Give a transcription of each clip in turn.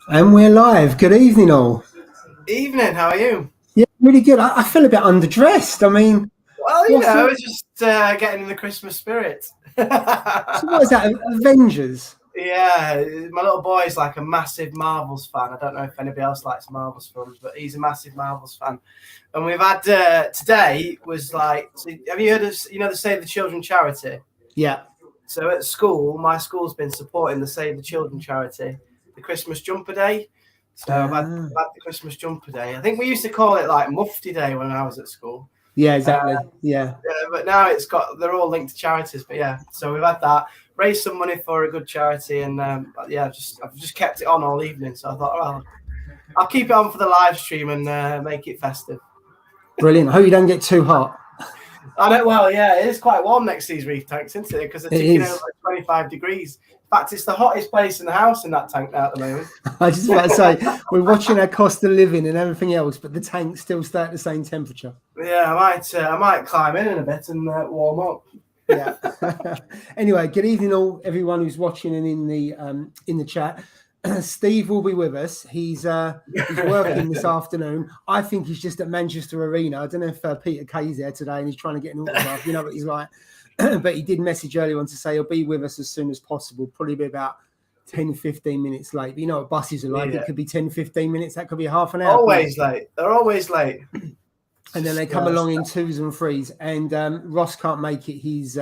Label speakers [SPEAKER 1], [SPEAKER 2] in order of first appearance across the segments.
[SPEAKER 1] And we're live. Good evening, all.
[SPEAKER 2] Evening, how are you?
[SPEAKER 1] Yeah, really good. I feel a bit underdressed. I mean,
[SPEAKER 2] Well,
[SPEAKER 1] what's it?
[SPEAKER 2] it's just getting in the Christmas spirit.
[SPEAKER 1] So what is that? Avengers?
[SPEAKER 2] Yeah, my little boy is like a massive Marvels fan. I don't know if anybody else likes Marvels films, but he's a massive Marvels fan. And we've had today was like, so have you heard of the Save the Children charity?
[SPEAKER 1] Yeah.
[SPEAKER 2] So at school, my school's been supporting the Save the Children charity, the Christmas Jumper Day. So
[SPEAKER 1] Ah.
[SPEAKER 2] I've had the Christmas Jumper Day. I think we used to call it like Mufti Day when I was at school.
[SPEAKER 1] Yeah, exactly. Yeah.
[SPEAKER 2] But now they're all linked to charities. But yeah, so we've had that, raised some money for a good charity, and I've just kept it on all evening. So I thought, well, I'll keep it on for the live stream and make it festive.
[SPEAKER 1] Brilliant. I hope you don't get too hot.
[SPEAKER 2] I know. Well, yeah, it is quite warm next to these reef tanks, isn't it? Because they're ticking over 25 degrees. In fact, it's the hottest place in the house in that tank now at the moment.
[SPEAKER 1] I just about to say, we're watching our cost of living and everything else, but the tanks still stay at the same temperature.
[SPEAKER 2] Yeah, I might climb in a bit and warm up.
[SPEAKER 1] Yeah. Anyway, good evening, all everyone who's watching and in the chat. Steve will be with us. He's working this afternoon. I think he's just at Manchester Arena. I don't know if Peter Kay's there today and he's trying to get an autograph. You know what he's like. But he did message earlier on to say he'll be with us as soon as possible. Probably be about 10, 15 minutes late. But you know what buses are like. Yeah. It could be 10, 15 minutes. That could be half an hour.
[SPEAKER 2] Always late. They're always late.
[SPEAKER 1] And then they come along in twos and threes. And Ross can't make it. He's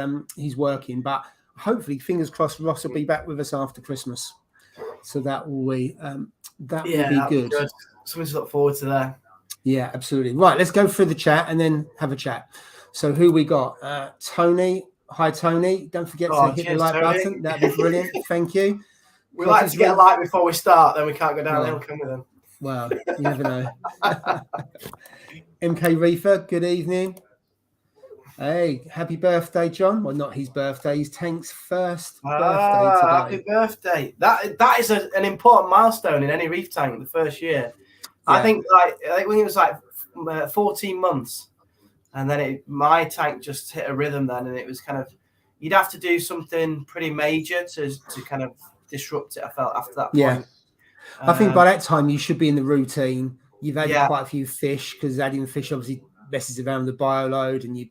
[SPEAKER 1] working. But hopefully, fingers crossed, Ross will be back with us after Christmas. So that will be good.
[SPEAKER 2] Something to look forward to there.
[SPEAKER 1] Yeah, absolutely. Right, let's go through the chat and then have a chat. So who we got? Tony. Hi, Tony. Don't forget to hit the like button. That'd be brilliant. Thank you.
[SPEAKER 2] We like to get a like before we start, then we can't go downhill, can we then?
[SPEAKER 1] Well, you never know. MK Reefer, good evening. Hey, happy birthday, John. Well, not his birthday, his Tank's first birthday today.
[SPEAKER 2] Happy birthday. That is an important milestone in any reef tank, the first year. Yeah. I think when it was like 14 months, and then my tank just hit a rhythm then, and it was kind of, you'd have to do something pretty major to kind of disrupt it, I felt, after that point.
[SPEAKER 1] Yeah. I think by that time you should be in the routine. You've added quite a few fish, because adding fish obviously messes around the bioload, and you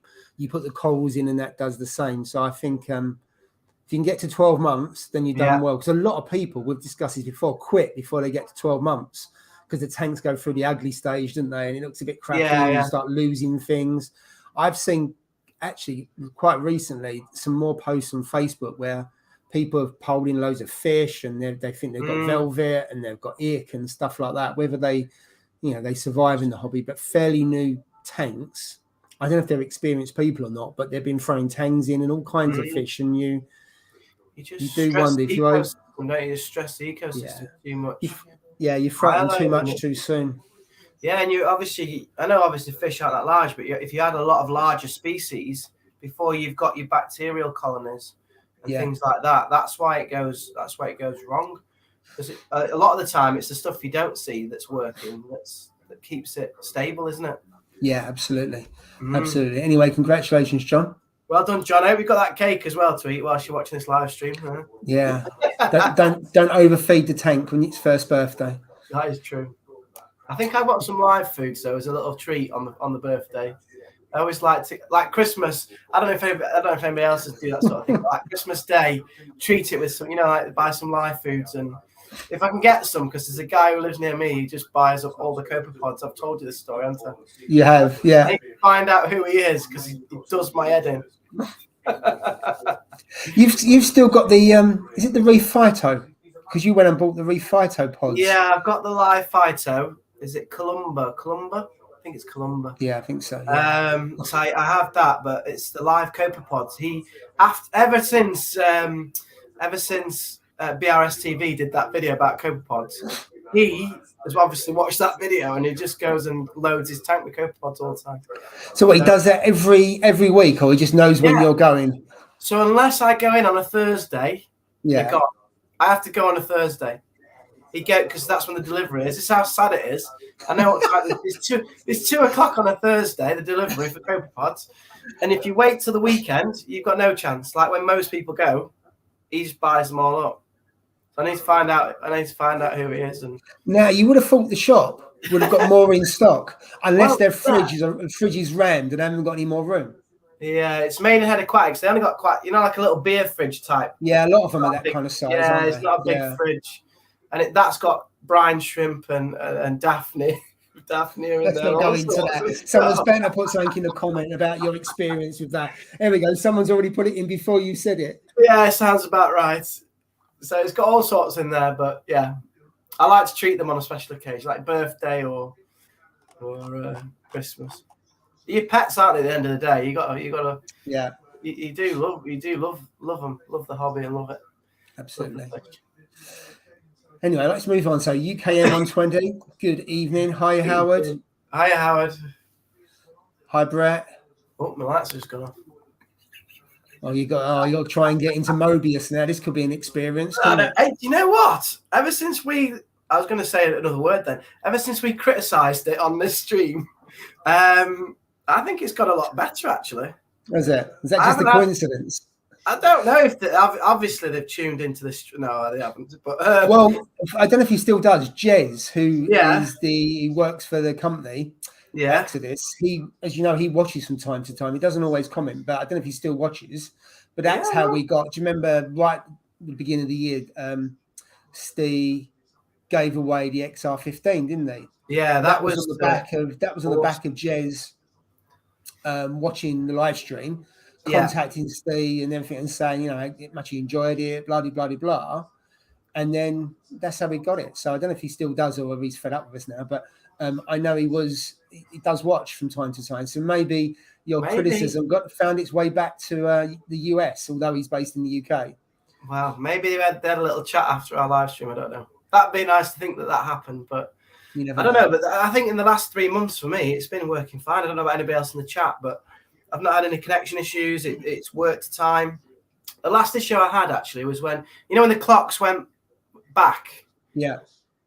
[SPEAKER 1] put the corals in and that does the same. So I think if you can get to 12 months, then you've done well. Because a lot of people, we've discussed this before, quit before they get to 12 months because the tanks go through the ugly stage, don't they? And it looks a bit crappy and you start losing things. I've seen actually quite recently some more posts on Facebook where people have pulled in loads of fish and they think they've got velvet and they've got ick and stuff like that, whether they survive in the hobby. But fairly new tanks, I don't know if they're experienced people or not, but they've been throwing tangs in and all kinds of fish, and you do wonder if
[SPEAKER 2] you stress the ecosystem too much.
[SPEAKER 1] You throw them too much too soon.
[SPEAKER 2] Yeah, and I know obviously fish aren't that large, but if you had a lot of larger species before you've got your bacterial colonies and things like that, that's why it goes wrong. Because a lot of the time it's the stuff you don't see that's working that keeps it stable, isn't it?
[SPEAKER 1] Yeah, absolutely. Absolutely. Anyway, congratulations, John.
[SPEAKER 2] Well done, John. I hope you got that cake as well to eat whilst you're watching this live stream. Huh?
[SPEAKER 1] Yeah. don't overfeed the tank when it's first birthday.
[SPEAKER 2] That is true. I think I got some live food, so as a little treat on the birthday. I always like Christmas. I don't know if anybody else do that sort of thing. But like Christmas Day, treat it with some, buy some live foods, and if I can get some, because there's a guy who lives near me, he just buys up all the copepods. I've told you this story, haven't I?
[SPEAKER 1] You have, yeah.
[SPEAKER 2] I need to find out who he is, because he does my head in.
[SPEAKER 1] You've still got the is it the Reef Phyto? Because you went and bought the Reef Phyto pods.
[SPEAKER 2] Yeah, I've got the live Phyto. Is it Columba? I think it's Columba.
[SPEAKER 1] Yeah, I think so. Yeah.
[SPEAKER 2] So I have that, but it's the live copepods. Ever since BRS TV did that video about copepods, he has obviously watched that video and he just goes and loads his tank with copepods all the time.
[SPEAKER 1] So what, he does that every week, or he just knows when you're going?
[SPEAKER 2] So unless I go in on a Thursday, I have to go on a Thursday. Because that's when the delivery is. This is how sad it is. I know it's 2 o'clock on a Thursday, the delivery for copepods. And if you wait till the weekend, you've got no chance. Like when most people go, he just buys them all up. So I need to find out. Who he is. And
[SPEAKER 1] now you would have thought the shop would have got more in stock, unless their fridge is rammed and haven't got any more room.
[SPEAKER 2] Yeah, it's Maidenhead Aquatics. They only got like a little beer fridge type.
[SPEAKER 1] Yeah, a lot of them are that kind of size.
[SPEAKER 2] Yeah,
[SPEAKER 1] aren't
[SPEAKER 2] it's
[SPEAKER 1] they?
[SPEAKER 2] not a big fridge, and that's got brine shrimp and Daphne. Daphne in
[SPEAKER 1] Let's
[SPEAKER 2] there.
[SPEAKER 1] not go into that. Someone's better put something in the comment about your experience with that. There we go. Someone's already put it in before you said it.
[SPEAKER 2] Yeah, it sounds about right. So it's got all sorts in there, but yeah, I like to treat them on a special occasion, like birthday or Christmas. Your pets, aren't they? At the end of the day, you gotta.
[SPEAKER 1] Yeah.
[SPEAKER 2] You do love them, love the hobby and love it.
[SPEAKER 1] Absolutely. Anyway, let's move on. So UKM 120. Good evening. Hi, Howard.
[SPEAKER 2] Hi, Howard.
[SPEAKER 1] Hi, Brett.
[SPEAKER 2] Oh, my lights just gone off.
[SPEAKER 1] Oh, you got to try and get into Mobius now. This could be an experience.
[SPEAKER 2] Hey, you know what? Ever since I was going to say another word then. Ever since we criticised it on this stream, I think it's got a lot better actually.
[SPEAKER 1] Is that just a coincidence?
[SPEAKER 2] I don't know if obviously they've tuned into this. No, they haven't. But
[SPEAKER 1] well, I don't know if he still does. Jez, he works for the company.
[SPEAKER 2] Yeah.
[SPEAKER 1] Exodus. He, as you know, he watches from time to time. He doesn't always comment, but I don't know if he still watches. But that's how we got. Do you remember right at the beginning of the year, Steve gave away the XR15, didn't they?
[SPEAKER 2] Yeah, that was
[SPEAKER 1] on the back of the back of Jez watching the live stream, contacting Steve and everything and saying, you know, much he enjoyed it, blah blah blah blah. And then that's how we got it. So I don't know if he still does or if he's fed up with us now, but I know he does watch from time to time. So maybe your criticism found its way back to the US, although he's based in the UK.
[SPEAKER 2] Wow, maybe they had a little chat after our live stream. I don't know. That'd be nice to think that happened, but I don't know. But I think in the last 3 months for me, it's been working fine. I don't know about anybody else in the chat, but I've not had any connection issues. It's worked to time. The last issue I had actually was when the clocks went back.
[SPEAKER 1] Yeah.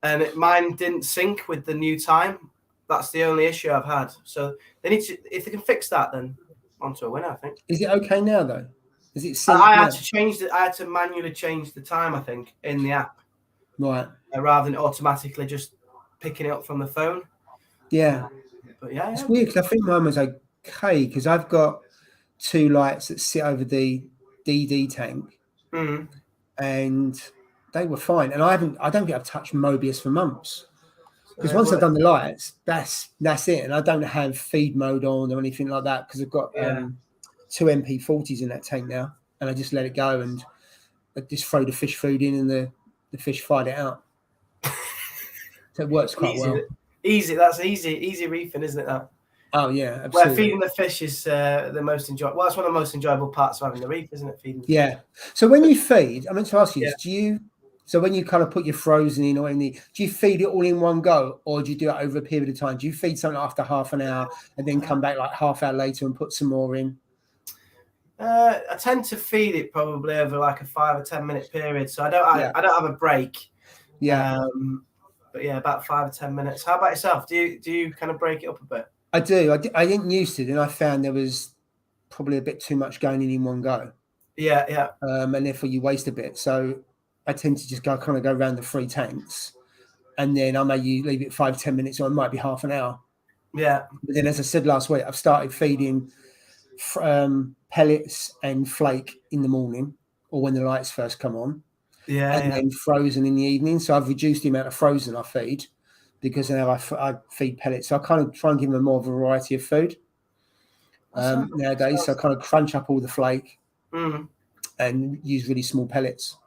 [SPEAKER 2] And mine didn't sync with the new time. That's the only issue I've had. So they need to, if they can fix that, then onto a winner, I think.
[SPEAKER 1] Is it okay now though? Is it synced
[SPEAKER 2] I
[SPEAKER 1] now?
[SPEAKER 2] had to change I had to manually change the time, I think, in the app.
[SPEAKER 1] Right.
[SPEAKER 2] Rather than automatically just picking it up from the phone.
[SPEAKER 1] Yeah.
[SPEAKER 2] But yeah.
[SPEAKER 1] It's weird because I think mine was okay because I've got 2 lights that sit over the DD tank.
[SPEAKER 2] Mm-hmm.
[SPEAKER 1] And they were fine. And I don't think I've touched Mobius for months. Because once I've done the lights, that's it. And I don't have feed mode on or anything like that because I've got 2 MP40s in that tank now. And I just let it go and I just throw the fish food in and the fish fight it out. So it works quite well.
[SPEAKER 2] Easy. That's easy reefing, isn't it, that?
[SPEAKER 1] Oh, yeah, absolutely.
[SPEAKER 2] Where feeding the fish is the most enjoyable. Well, it's one of the most enjoyable parts of having the reef, isn't it? Feeding the fish.
[SPEAKER 1] So when you feed, I meant to ask you, so when you kind of put your frozen in or do you feed it all in one go or do you do it over a period of time? Do you feed something after half an hour and then come back like half hour later and put some more in?
[SPEAKER 2] I tend to feed it probably over like a 5 or 10 minute period. So I don't have a break.
[SPEAKER 1] Yeah.
[SPEAKER 2] But yeah, about 5 or 10 minutes. How about yourself? Do you kind of break it up a bit?
[SPEAKER 1] I do. I didn't used to, and I found there was probably a bit too much going in one go.
[SPEAKER 2] Yeah.
[SPEAKER 1] And therefore you waste a bit. So I tend to just go around the 3 tanks, and then I may leave it 5-10 minutes, or it might be half an hour.
[SPEAKER 2] Yeah.
[SPEAKER 1] But then, as I said last week, I've started feeding pellets and flake in the morning, or when the lights first come on.
[SPEAKER 2] Yeah.
[SPEAKER 1] And then frozen in the evening. So I've reduced the amount of frozen I feed because now I feed pellets. So I kind of try and give them more variety of food nowadays. So I kind of crunch up all the flake and use really small pellets.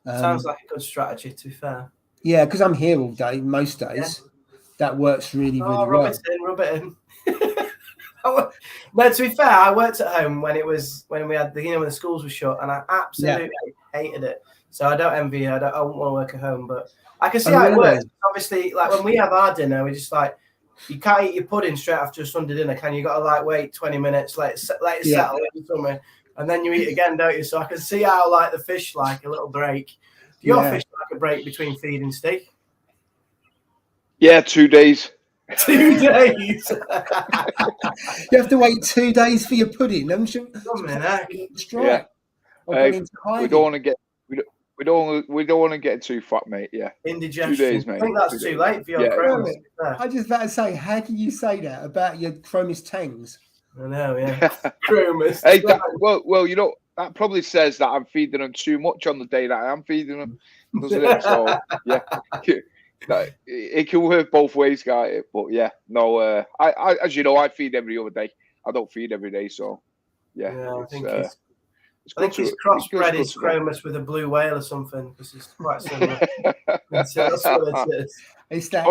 [SPEAKER 2] Sounds like a good strategy, to be fair.
[SPEAKER 1] Yeah, because I'm here all day, most days. Yeah. That works really well.
[SPEAKER 2] Rub it in. No, to be fair, I worked at home when we had when the schools were shut, and I absolutely hated it. So I don't envy you. I wouldn't want to work at home, but I can see how it works. Obviously, like when we have our dinner, we just like you can't eat your pudding straight after a Sunday dinner, can you? Got to wait 20 minutes, let it settle somewhere, and then you eat again, don't you? So I can see how the fish like a little break. Do your fish like a break between feeding, Steve?
[SPEAKER 3] Yeah, 2 days.
[SPEAKER 2] 2 days.
[SPEAKER 1] You have to wait 2 days for your pudding.
[SPEAKER 3] We don't want to get We don't want to get too fat, mate. Yeah.
[SPEAKER 2] Indigestion.
[SPEAKER 3] 2 days, mate.
[SPEAKER 2] I think that's too late for your Christmas.
[SPEAKER 1] I just about to say, how can you say that about your Chromis Tangs?
[SPEAKER 2] I know, yeah. Chromis.
[SPEAKER 3] Hey, well, you know, that probably says that I'm feeding them too much on the day that I am feeding them, doesn't it? So yeah, it can work both ways, guys. But yeah, no, I as you know, I feed every other day. I don't feed every day, so yeah.
[SPEAKER 2] I think his crossbred is Chromis with a blue whale or something, because it's quite similar. That's what it is.
[SPEAKER 1] It's that.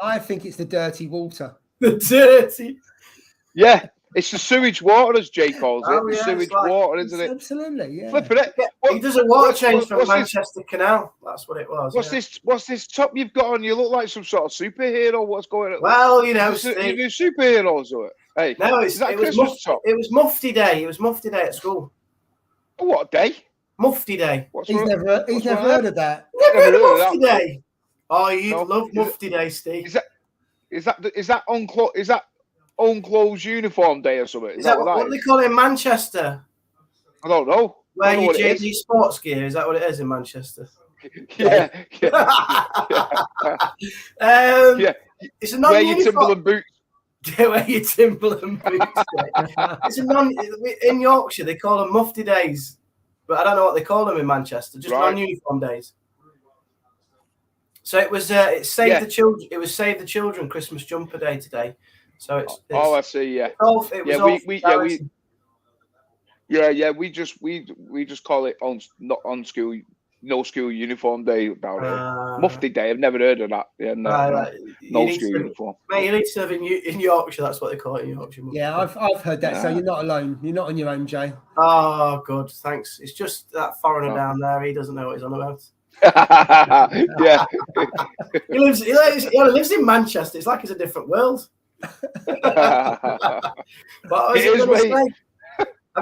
[SPEAKER 1] I think it's the dirty water.
[SPEAKER 2] The dirty.
[SPEAKER 3] Yeah. It's the sewage water, as Jay calls it. The sewage water, isn't it?
[SPEAKER 1] Absolutely, yeah.
[SPEAKER 3] Flipping it.
[SPEAKER 2] He does a water change from Manchester Canal. That's what it was.
[SPEAKER 3] What's this top you've got on? You look like some sort of superhero. What's going on?
[SPEAKER 2] Well, you know,
[SPEAKER 3] you're superheroes, or hey?
[SPEAKER 2] No, it was Mufti Day. It was Mufti Day at school.
[SPEAKER 3] What day?
[SPEAKER 2] Mufti Day.
[SPEAKER 1] He's never heard of that.
[SPEAKER 2] Never heard of Mufti Day. Oh, you'd love Mufti Day, Steve.
[SPEAKER 3] Is that unclosed uniform day or something?
[SPEAKER 2] Is that what do they call it in Manchester?
[SPEAKER 3] I don't know.
[SPEAKER 2] Where you change your sports gear? Is that what it is in Manchester?
[SPEAKER 3] Yeah.
[SPEAKER 2] It's a non-uniform.
[SPEAKER 3] Wear your Timberland boots.
[SPEAKER 2] Wear your Timberland boots. It's in Yorkshire. They call them Mufti Days, but I don't know what they call them in Manchester. Just non-uniform days. So it was. It saved the children. It was Save the Children Christmas Jumper Day today. So it's
[SPEAKER 3] I see. Yeah. We just call it on school. No school uniform day about it. Mufti Day. I've never heard of that. Yeah, no school uniform.
[SPEAKER 2] Mate, you need to serve in Yorkshire. That's what they call it in Yorkshire.
[SPEAKER 1] Yeah, I've heard that. So you're not alone. You're not on your own, Jay.
[SPEAKER 2] Oh, good. Thanks. It's just that foreigner down there. He doesn't know what he's on about.
[SPEAKER 3] Yeah.
[SPEAKER 2] He lives in Manchester. It's like it's a different world. Have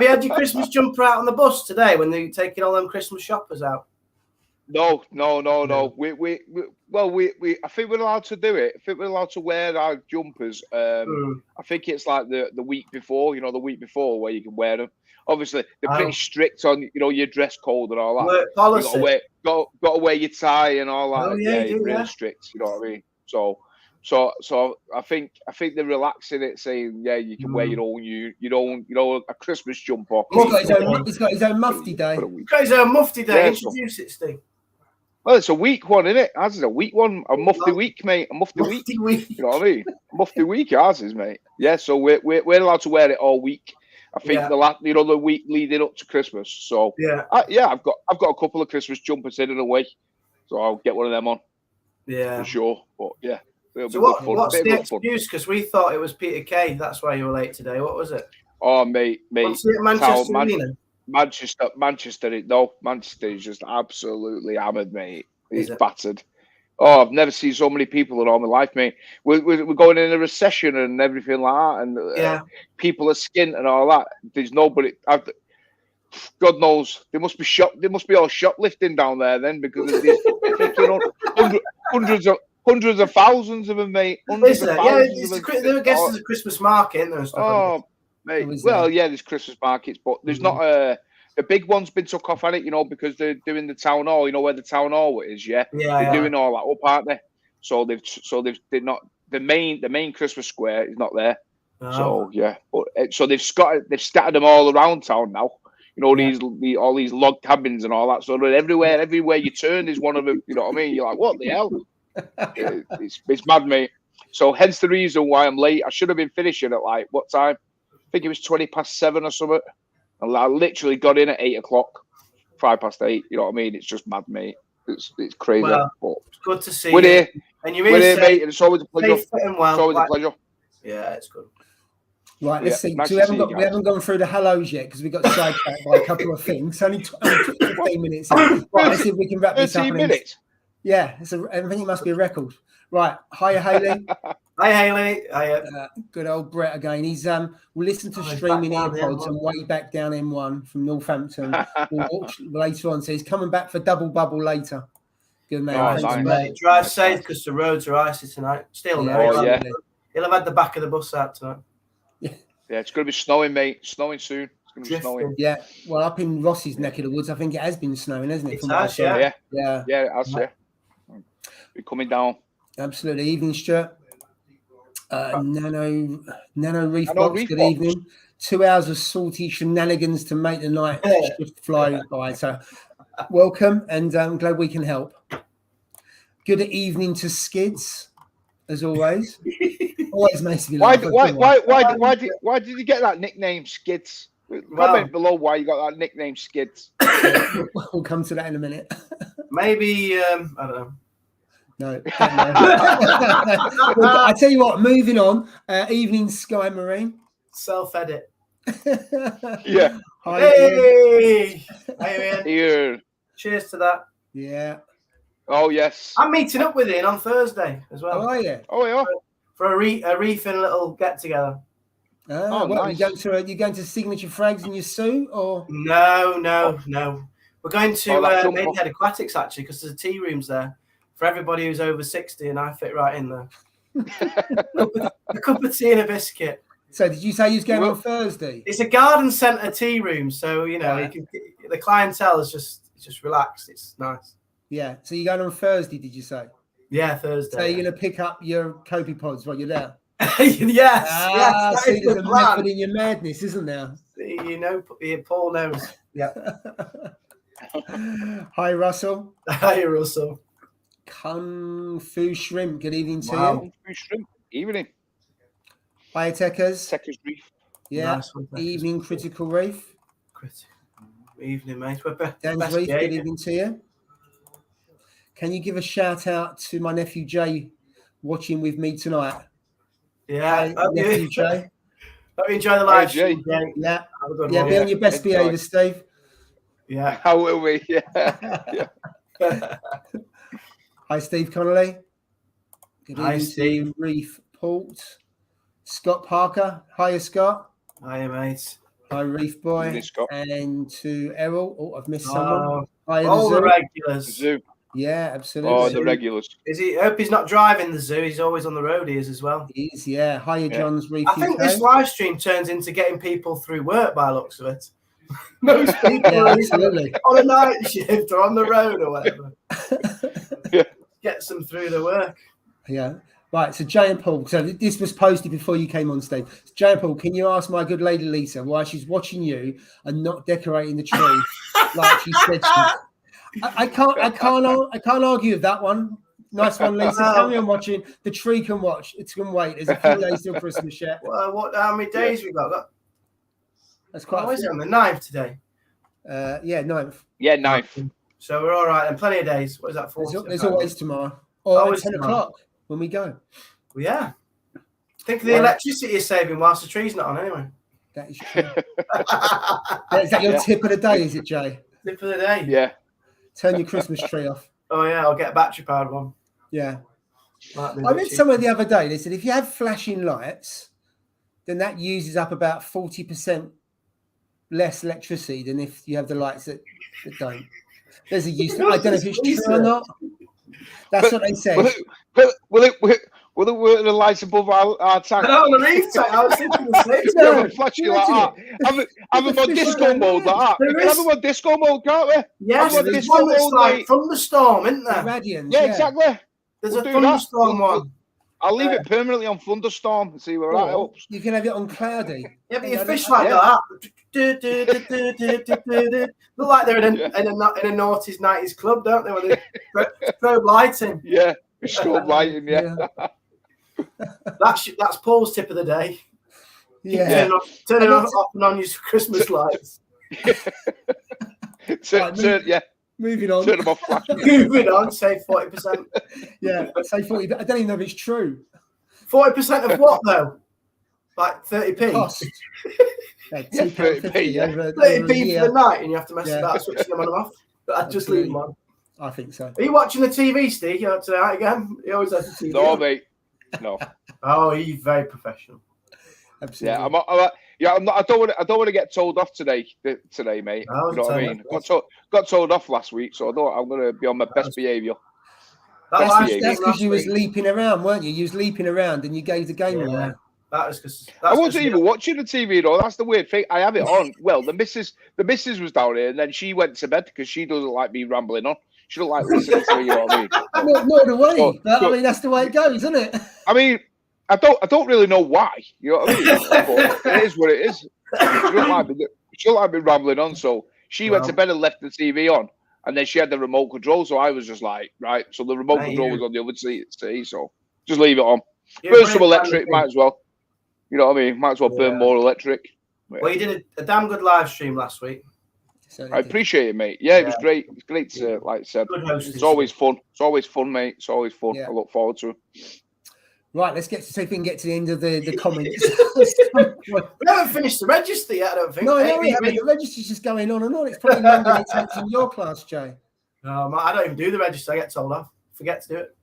[SPEAKER 2] you had your Christmas jumper out on the bus today when they're taking all them Christmas shoppers out?
[SPEAKER 3] No. I think we're allowed to do it. I think we're allowed to wear our jumpers. I think it's like the week before, the week before where you can wear them. Obviously, they're pretty strict on, your dress code and all that.
[SPEAKER 2] Work policy.
[SPEAKER 3] Got to wear your tie and all that.
[SPEAKER 2] Oh, yeah,
[SPEAKER 3] really strict. You know what I mean? So I think they're relaxing it, saying you can wear your own a Christmas jumper.
[SPEAKER 1] He's got his own Mufti Day.
[SPEAKER 2] He's got his own Mufti Day. Introduce it, Steve.
[SPEAKER 3] Well, it's a week one, isn't it? Ours is a week one, a Mufti week, mate. A Mufti week. You know what I mean? Mufti week, ours is, mate. Yeah, so we're allowed to wear it all week. I think the week leading up to Christmas. So I've got a couple of Christmas jumpers in and away, so I'll get one of them on. Yeah, for sure. But yeah.
[SPEAKER 2] So what's the excuse? Because we thought it was Peter Kay. That's why you were late today. What was it?
[SPEAKER 3] Oh, mate.
[SPEAKER 2] Manchester.
[SPEAKER 3] Manchester is just absolutely hammered, mate. He's battered. Oh, I've never seen so many people in all my life, mate. We're going in a recession and everything like that, and people are skint and all that. There's nobody. God knows they must be all shoplifting down there then, because there's hundreds of thousands of them, mate.
[SPEAKER 2] I guess there's a Christmas market in there and stuff.
[SPEAKER 3] Oh, mate. Well, there's Christmas markets, but there's not the big one's been took off on it, because they're doing the town hall. You know where the town hall is, They're doing all that up, aren't they? So they're not the main Christmas square is not there. Oh. So but so they've scattered them all around town now. All these log cabins and all that. So everywhere you turn, there's one of them. You know what I mean? You're like, what the hell? It's mad, mate. So hence the reason why I'm late. I should have been finishing at like what time? I think it was 7:20 or something. And I literally got in at 8 o'clock, 8:05. You know what I mean? It's just mad, mate. It's crazy.
[SPEAKER 2] Well, it's good to see
[SPEAKER 3] we're
[SPEAKER 2] you.
[SPEAKER 3] Here.
[SPEAKER 2] And you're
[SPEAKER 3] here, mate. And it's always a pleasure. It's always a pleasure.
[SPEAKER 2] Yeah, it's good.
[SPEAKER 1] Right, let's see. Nice so we haven't gone through the hellos yet because we got sidetracked by a couple of things. Only 15 minutes. Right, let's see if we can wrap this up.
[SPEAKER 3] 15 minutes.
[SPEAKER 1] Yeah, I think it must be a record. Right, hiya, Haley.
[SPEAKER 2] Hi, Haley. Hiya.
[SPEAKER 1] Good old Brett again. He's we'll listen to streaming earpods on way back down M1 from Northampton. We'll watch later on. So he's coming back for double bubble later. Good man.
[SPEAKER 2] Mate. Drive safe because the roads are icy tonight. Still there. He'll have had the back of the bus out tonight.
[SPEAKER 3] Yeah, it's going to be snowing, mate. Snowing soon. It's going to be snowing.
[SPEAKER 1] Yeah. Well, up in Ross's neck of the woods, I think it has been snowing, hasn't it?
[SPEAKER 2] It has, yeah.
[SPEAKER 3] Yeah, it has, yeah. We're coming down.
[SPEAKER 1] Absolutely. Evening, Stuart. Nano Reef Box, good evening. 2 hours of salty shenanigans to make the night shift fly by. So welcome, and I'm glad we can help. Good evening to Skids, as always. Always makes me laugh.
[SPEAKER 3] Why did you get that nickname, Skids? Comment below why you got that nickname, Skids.
[SPEAKER 1] We'll come to that in a minute.
[SPEAKER 2] Maybe I don't know.
[SPEAKER 1] No, I tell you what. Moving on. Evening, Sky Marine.
[SPEAKER 2] Self-edit.
[SPEAKER 3] Yeah.
[SPEAKER 2] Hi, hey, Ian.
[SPEAKER 3] Here.
[SPEAKER 2] Cheers to that.
[SPEAKER 1] Yeah.
[SPEAKER 3] Oh yes.
[SPEAKER 2] I'm meeting up with Ian on Thursday as well.
[SPEAKER 1] Oh, are you?
[SPEAKER 3] Oh yeah.
[SPEAKER 2] For a reefing little get together.
[SPEAKER 1] Oh, well, nice. You going to Signature Frags in your suit or?
[SPEAKER 2] No. We're going to Maidenhead Aquatics actually because there's tea rooms there for everybody who's over 60, and I fit right in there. A cup of tea and a biscuit.
[SPEAKER 1] So did you say you was going on Thursday?
[SPEAKER 2] It's a garden centre tea room, so you know the clientele is just relaxed. It's nice.
[SPEAKER 1] Yeah. So you're going on Thursday, did you say?
[SPEAKER 2] Yeah, Thursday.
[SPEAKER 1] So you're going to pick up your Copy pods while you're there?
[SPEAKER 2] yes.
[SPEAKER 1] See, there's a method in your madness, isn't there?
[SPEAKER 2] You know, Paul knows. Yeah.
[SPEAKER 1] Hi, Russell.
[SPEAKER 2] Hi, Russell.
[SPEAKER 1] Kung Fu Shrimp. Good evening to you.
[SPEAKER 3] Kung Fu Shrimp. Evening.
[SPEAKER 1] Hi, Techers.
[SPEAKER 3] Techers Reef.
[SPEAKER 1] Yeah. Nice one, evening, Critical Reef.
[SPEAKER 2] Evening, mate.
[SPEAKER 1] Dan's Reef. Good evening to you. Can you give a shout out to my nephew Jay watching with me tonight?
[SPEAKER 2] Yeah,
[SPEAKER 1] nephew Jay.
[SPEAKER 2] Hope you enjoy the live stream.
[SPEAKER 1] Yeah, be on your best behaviour, Steve.
[SPEAKER 2] Yeah,
[SPEAKER 3] how will we? Yeah.
[SPEAKER 1] Hi, Steve Connolly. Good
[SPEAKER 2] evening, Steve.
[SPEAKER 1] To Reef Port. Scott Parker. Hiya, Scott.
[SPEAKER 2] Hiya, mate.
[SPEAKER 1] Hi, Reef Boy.
[SPEAKER 3] Evening, Scott.
[SPEAKER 1] And to Errol. Oh, I've missed someone.
[SPEAKER 2] Hiya, all the regulars.
[SPEAKER 3] Zoo.
[SPEAKER 1] Yeah, absolutely.
[SPEAKER 3] Oh, the regulars.
[SPEAKER 2] I hope he's not driving the zoo. He's always on the road. He is as well.
[SPEAKER 1] He is, yeah. Hiya, John's Reef.
[SPEAKER 2] I think this live stream turns into getting people through work by the looks of it. Most people are on a night shift or on the road or whatever. Gets them through the work.
[SPEAKER 1] Yeah. Right, so Jay and Paul. So this was posted before you came on stage. Jay and Paul, can you ask my good lady Lisa why she's watching you and not decorating the tree like she said she? I can't argue with that one. Nice one, Lisa. Carry on watching. The tree can watch. It can wait. There's a few days till Christmas yet.
[SPEAKER 2] Well, how many days we got?
[SPEAKER 1] That's quite.
[SPEAKER 2] Is it on the 9th today?
[SPEAKER 1] Yeah, 9th.
[SPEAKER 3] Yeah, 9th.
[SPEAKER 2] So we're all right. And plenty of days. What is that for?
[SPEAKER 1] There's always tomorrow. Or 10 o'clock when we go.
[SPEAKER 2] Well, yeah. Think of the electricity you're saving whilst the tree's not on anyway.
[SPEAKER 1] That is true. Is that your tip of the day, is it, Jay?
[SPEAKER 2] Tip of the day.
[SPEAKER 3] Yeah.
[SPEAKER 1] Turn your Christmas tree off.
[SPEAKER 2] Oh, yeah. I'll get a battery-powered one.
[SPEAKER 1] Yeah. I read somewhere the other day, they said if you have flashing lights, then that uses up about 40% less electricity than if you have the lights that don't. There's a use. I don't know if it's true or not. That's what they said.
[SPEAKER 3] Will it work the lights above our tank?
[SPEAKER 2] No, on the reef tank. I was thinking the same thing.
[SPEAKER 3] Flashing like that. Have them on disco mode like that. We can have them on disco mode, can't we?
[SPEAKER 2] Yes, there's one that's like thunderstorm, isn't there?
[SPEAKER 1] Radiant.
[SPEAKER 3] Yeah, exactly.
[SPEAKER 2] There's a thunderstorm one.
[SPEAKER 3] I'll leave it permanently on thunderstorm and see where that helps.
[SPEAKER 1] You can have it on cloudy.
[SPEAKER 2] Yeah, but you fish like that. Look like they're in a noughties, 90s club, don't they? When they strobe lighting.
[SPEAKER 3] Yeah, strobe lighting, yeah.
[SPEAKER 2] That's Paul's tip of the day.
[SPEAKER 1] Yeah.
[SPEAKER 2] Turn it off and on your Christmas lights.
[SPEAKER 3] Yeah.
[SPEAKER 1] Moving on.
[SPEAKER 3] Turn them off.
[SPEAKER 2] Moving on. Save 40%.
[SPEAKER 1] Yeah, save 40%. I don't even know if it's true.
[SPEAKER 2] 40% of what though? Like 30p.
[SPEAKER 1] Cost.
[SPEAKER 3] Yeah, 30p.
[SPEAKER 1] Yeah.
[SPEAKER 2] 30p for the night, and you have to mess about switching them on and off. But I'd just leave them on.
[SPEAKER 1] I think so.
[SPEAKER 2] Are you watching the TV, Steve? You tonight again? He always has the TV.
[SPEAKER 3] No, mate. No.
[SPEAKER 2] Oh, he's very professional.
[SPEAKER 1] Absolutely.
[SPEAKER 3] Yeah, I don't want to get told off today, mate. You know what I mean? Got told off last week, so I'm going to be on my best behaviour.
[SPEAKER 1] That's because you was leaping around, weren't you? You was leaping around and you gave the game away.
[SPEAKER 2] That was because
[SPEAKER 3] I wasn't even watching the TV though. That's the weird thing. I have it on. Well, the missus was down here, and then she went to bed because she doesn't like me rambling on. She don't like listening to me. You know what I mean?
[SPEAKER 1] Not the way. I mean, that's the way it goes, isn't it?
[SPEAKER 3] I mean, I don't really know why. You know what I mean? But it is what it is. She don't like me rambling on. So she went to bed and left the TV on, and then she had the remote control. So I was just like, right. So the remote control was on the other seat, so just leave it on. Burn some electric, might as well. You know what I mean? Might as well burn more electric.
[SPEAKER 2] Well, you did a damn good live stream last week.
[SPEAKER 3] I appreciate it, mate. Yeah, it was great. It's great to, like I said, it's always fun. It's always fun, mate. It's always fun. I look forward to it.
[SPEAKER 1] Right, let's see if we can get to the end of the comments.
[SPEAKER 2] We haven't finished the register yet, I don't think.
[SPEAKER 1] No, the register's just going on and on. It's probably longer than it takes in your class, Jay.
[SPEAKER 2] No, I don't even do the register. I get told off. Forget to do it.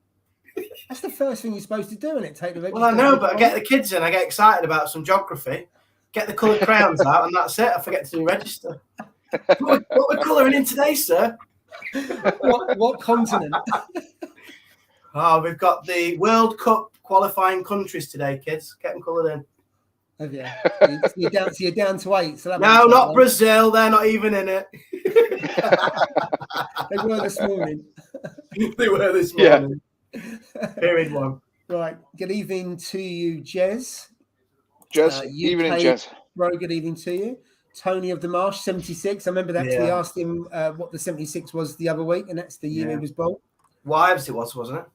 [SPEAKER 1] That's the first thing you're supposed to do, isn't it? Take the register.
[SPEAKER 2] Well, I know, but I get the kids in. I get excited about some geography. Get the coloured crayons out, and that's it. I forget to do register. What we're colouring in today, sir?
[SPEAKER 1] What continent?
[SPEAKER 2] Oh, we've got the World Cup qualifying countries today, kids. Get them coloured in.
[SPEAKER 1] Have you? You're down to 8. So
[SPEAKER 2] no, not Brazil. They're not even in it.
[SPEAKER 1] They were this morning.
[SPEAKER 2] They were this morning. Period 1.
[SPEAKER 1] Right. Good evening to you, Jez.
[SPEAKER 3] Evening, Jez.
[SPEAKER 1] Bro, good evening to you. Tony of the Marsh, 76. I remember that. We asked him what the 76 was the other week, and that's the year he was born.
[SPEAKER 2] Wives it was, wasn't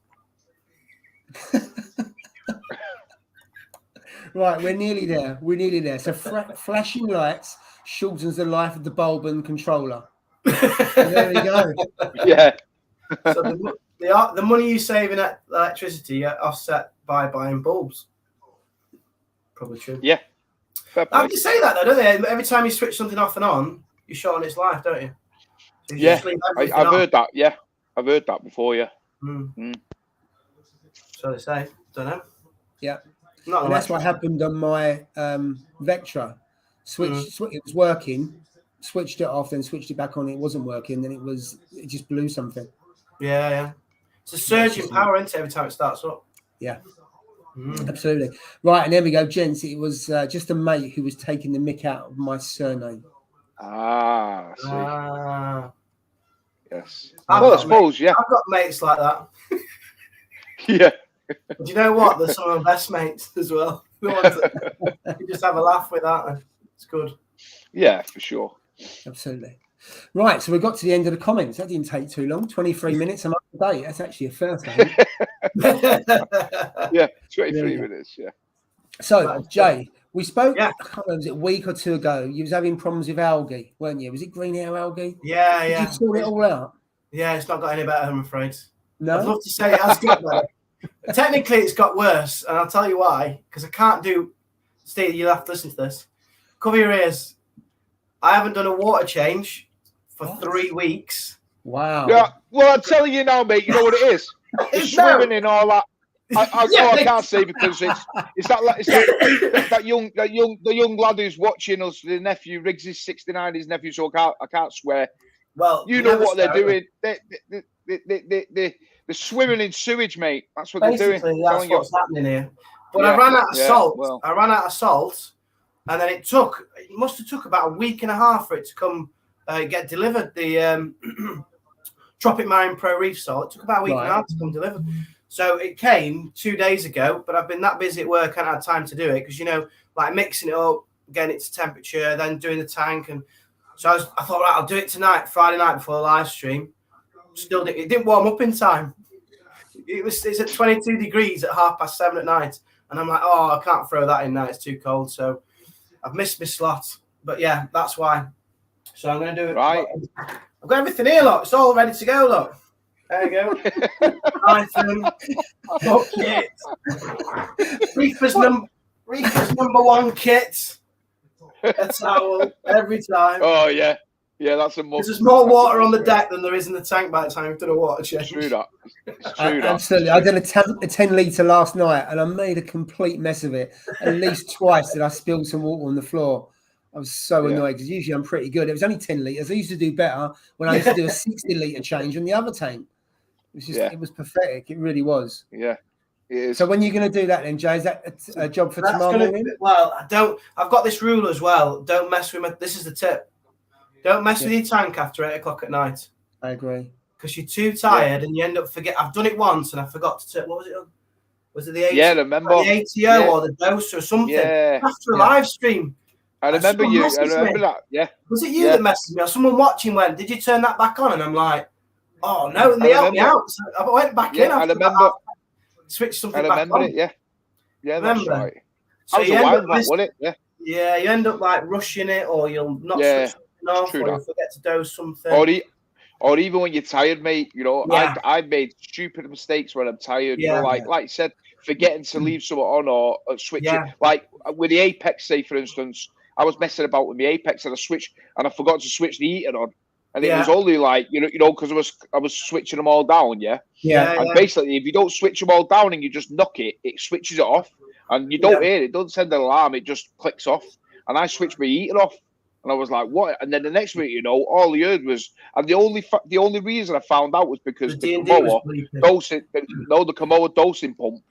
[SPEAKER 2] it?
[SPEAKER 1] Right, we're nearly there. So flashing lights shortens the life of the bulb and controller. There we go.
[SPEAKER 3] Yeah.
[SPEAKER 2] So the money you save in electricity are offset by buying bulbs. Probably true.
[SPEAKER 3] Yeah.
[SPEAKER 2] I have to say that though, don't they? Every time you switch something off and on, you shorten its life, don't you? So you
[SPEAKER 3] I've heard that. Yeah, I've heard that before. Yeah.
[SPEAKER 2] So they say. Don't know.
[SPEAKER 1] Yeah. And that's what happened on my Vectra. It was working. Switched it off, then switched it back on. It wasn't working. Then it just blew something.
[SPEAKER 2] Yeah. It's a surge in power, isn't it, every time it starts up?
[SPEAKER 1] Yeah. Absolutely. Right, and there we go, gents. It was just a mate who was taking the mick out of my surname.
[SPEAKER 3] Yes. Well, I suppose,
[SPEAKER 2] I've got mates like that.
[SPEAKER 3] Yeah.
[SPEAKER 2] Do you know what? They're some of my best mates as well. The ones that you just have a laugh with, aren't they? It's good.
[SPEAKER 3] Yeah, for sure.
[SPEAKER 1] Absolutely. Right, so we got to the end of the comments. That didn't take too long. 23 minutes. I'm up to date. That's actually a first.
[SPEAKER 3] Yeah, 23 minutes. Yeah.
[SPEAKER 1] So, Jay, we spoke. I can't remember, was it a week or two ago? You was having problems with algae, weren't you? Was it green hair algae?
[SPEAKER 2] Yeah.
[SPEAKER 1] Did you sort it all out?
[SPEAKER 2] Yeah, it's not got any better, I'm afraid.
[SPEAKER 1] No.
[SPEAKER 2] I'd love to say it has got better. Technically, it's got worse, and I'll tell you why. Because I can't do. Steve, you'll have to listen to this. Cover your ears. I haven't done a water change for 3 weeks.
[SPEAKER 1] Wow.
[SPEAKER 3] Yeah. Well, I'm telling you now, mate. You know what it is? It's swimming in all that. I can't say because it's that young lad who's watching us. The nephew Riggs is 69. His nephew, so I can't swear.
[SPEAKER 2] Well,
[SPEAKER 3] you know what they're doing. They're swimming in sewage, mate. That's what they're doing.
[SPEAKER 2] That's what's happening here. But I ran out of salt. Well. I ran out of salt, and then it must have took about a week and a half for it to come get delivered. The Tropic Marine Pro Reef salt. It took about a week and a half to come delivered. So it came 2 days ago, but I've been that busy at work, I haven't had time to do it because, like mixing it up, getting it to temperature, then doing the tank. And so I thought, right, I'll do it tonight, Friday night before the live stream. Still, it didn't warm up in time. It's at 22 degrees at 7:30 at night. And I'm like, I can't throw that in now. It's too cold. So I've missed my slot. But yeah, that's why. So I'm going to do it. Right. I've got everything here, look. It's all ready to go, look. There you go. Item. Bucket. Reefer's number 1 kit. A towel every time.
[SPEAKER 3] Oh, yeah. Yeah, that's a must.
[SPEAKER 2] There's more water on the deck than there is in the tank by the time we've done a water change.
[SPEAKER 3] True that. It's true that.
[SPEAKER 1] Absolutely. I did a 10-litre last night and I made a complete mess of it. At least twice did I spill some water on the floor. I was so annoyed because usually I'm pretty good. It was only 10 litres. I used to do better when I used to do a 60-litre change on the other tank. It was just, it was pathetic. It really was.
[SPEAKER 3] Yeah.
[SPEAKER 1] So when you're going to do that then, Jay, is that a job for tomorrow morning?
[SPEAKER 2] I've got this rule as well. Don't mess with this is the tip. Don't mess with your tank after 8 o'clock at night.
[SPEAKER 1] I agree.
[SPEAKER 2] Because you're too tired and you end up forget. I've done it once and I forgot to tip. What was it? Was it the ATO?
[SPEAKER 3] Yeah, I remember.
[SPEAKER 2] The ATO or the dose or something.
[SPEAKER 3] Yeah.
[SPEAKER 2] After a live stream.
[SPEAKER 3] I remember you. I remember that. Yeah.
[SPEAKER 2] Was it you that messaged me? Or someone watching went, did you turn that back on? And I'm like, oh, no. And they helped me out. So I went back in.
[SPEAKER 3] I remember.
[SPEAKER 2] Switched something back on.
[SPEAKER 3] I remember it, yeah. Yeah, that's right.
[SPEAKER 2] So
[SPEAKER 3] you end up wasn't it? Yeah.
[SPEAKER 2] Yeah, you end up like rushing it or you'll not switch something off or you'll forget to dose something.
[SPEAKER 3] Or even when you're tired, mate, you know, I've made stupid mistakes when I'm tired. You know, like you said, forgetting to leave something on or switch it. Like with the Apex, say, for instance, I was messing about with the Apex and I forgot to switch the heater on. And it was only like, you know, because I was switching them all down, And basically, if you don't switch them all down and you just knock it, it switches it off. And you don't hear it. It doesn't send an alarm. It just clicks off. And I switched my heater off. And I was like, what? And then the next week, you know, all I heard was, and the only reason I found out was because the Kamoa dosing pump,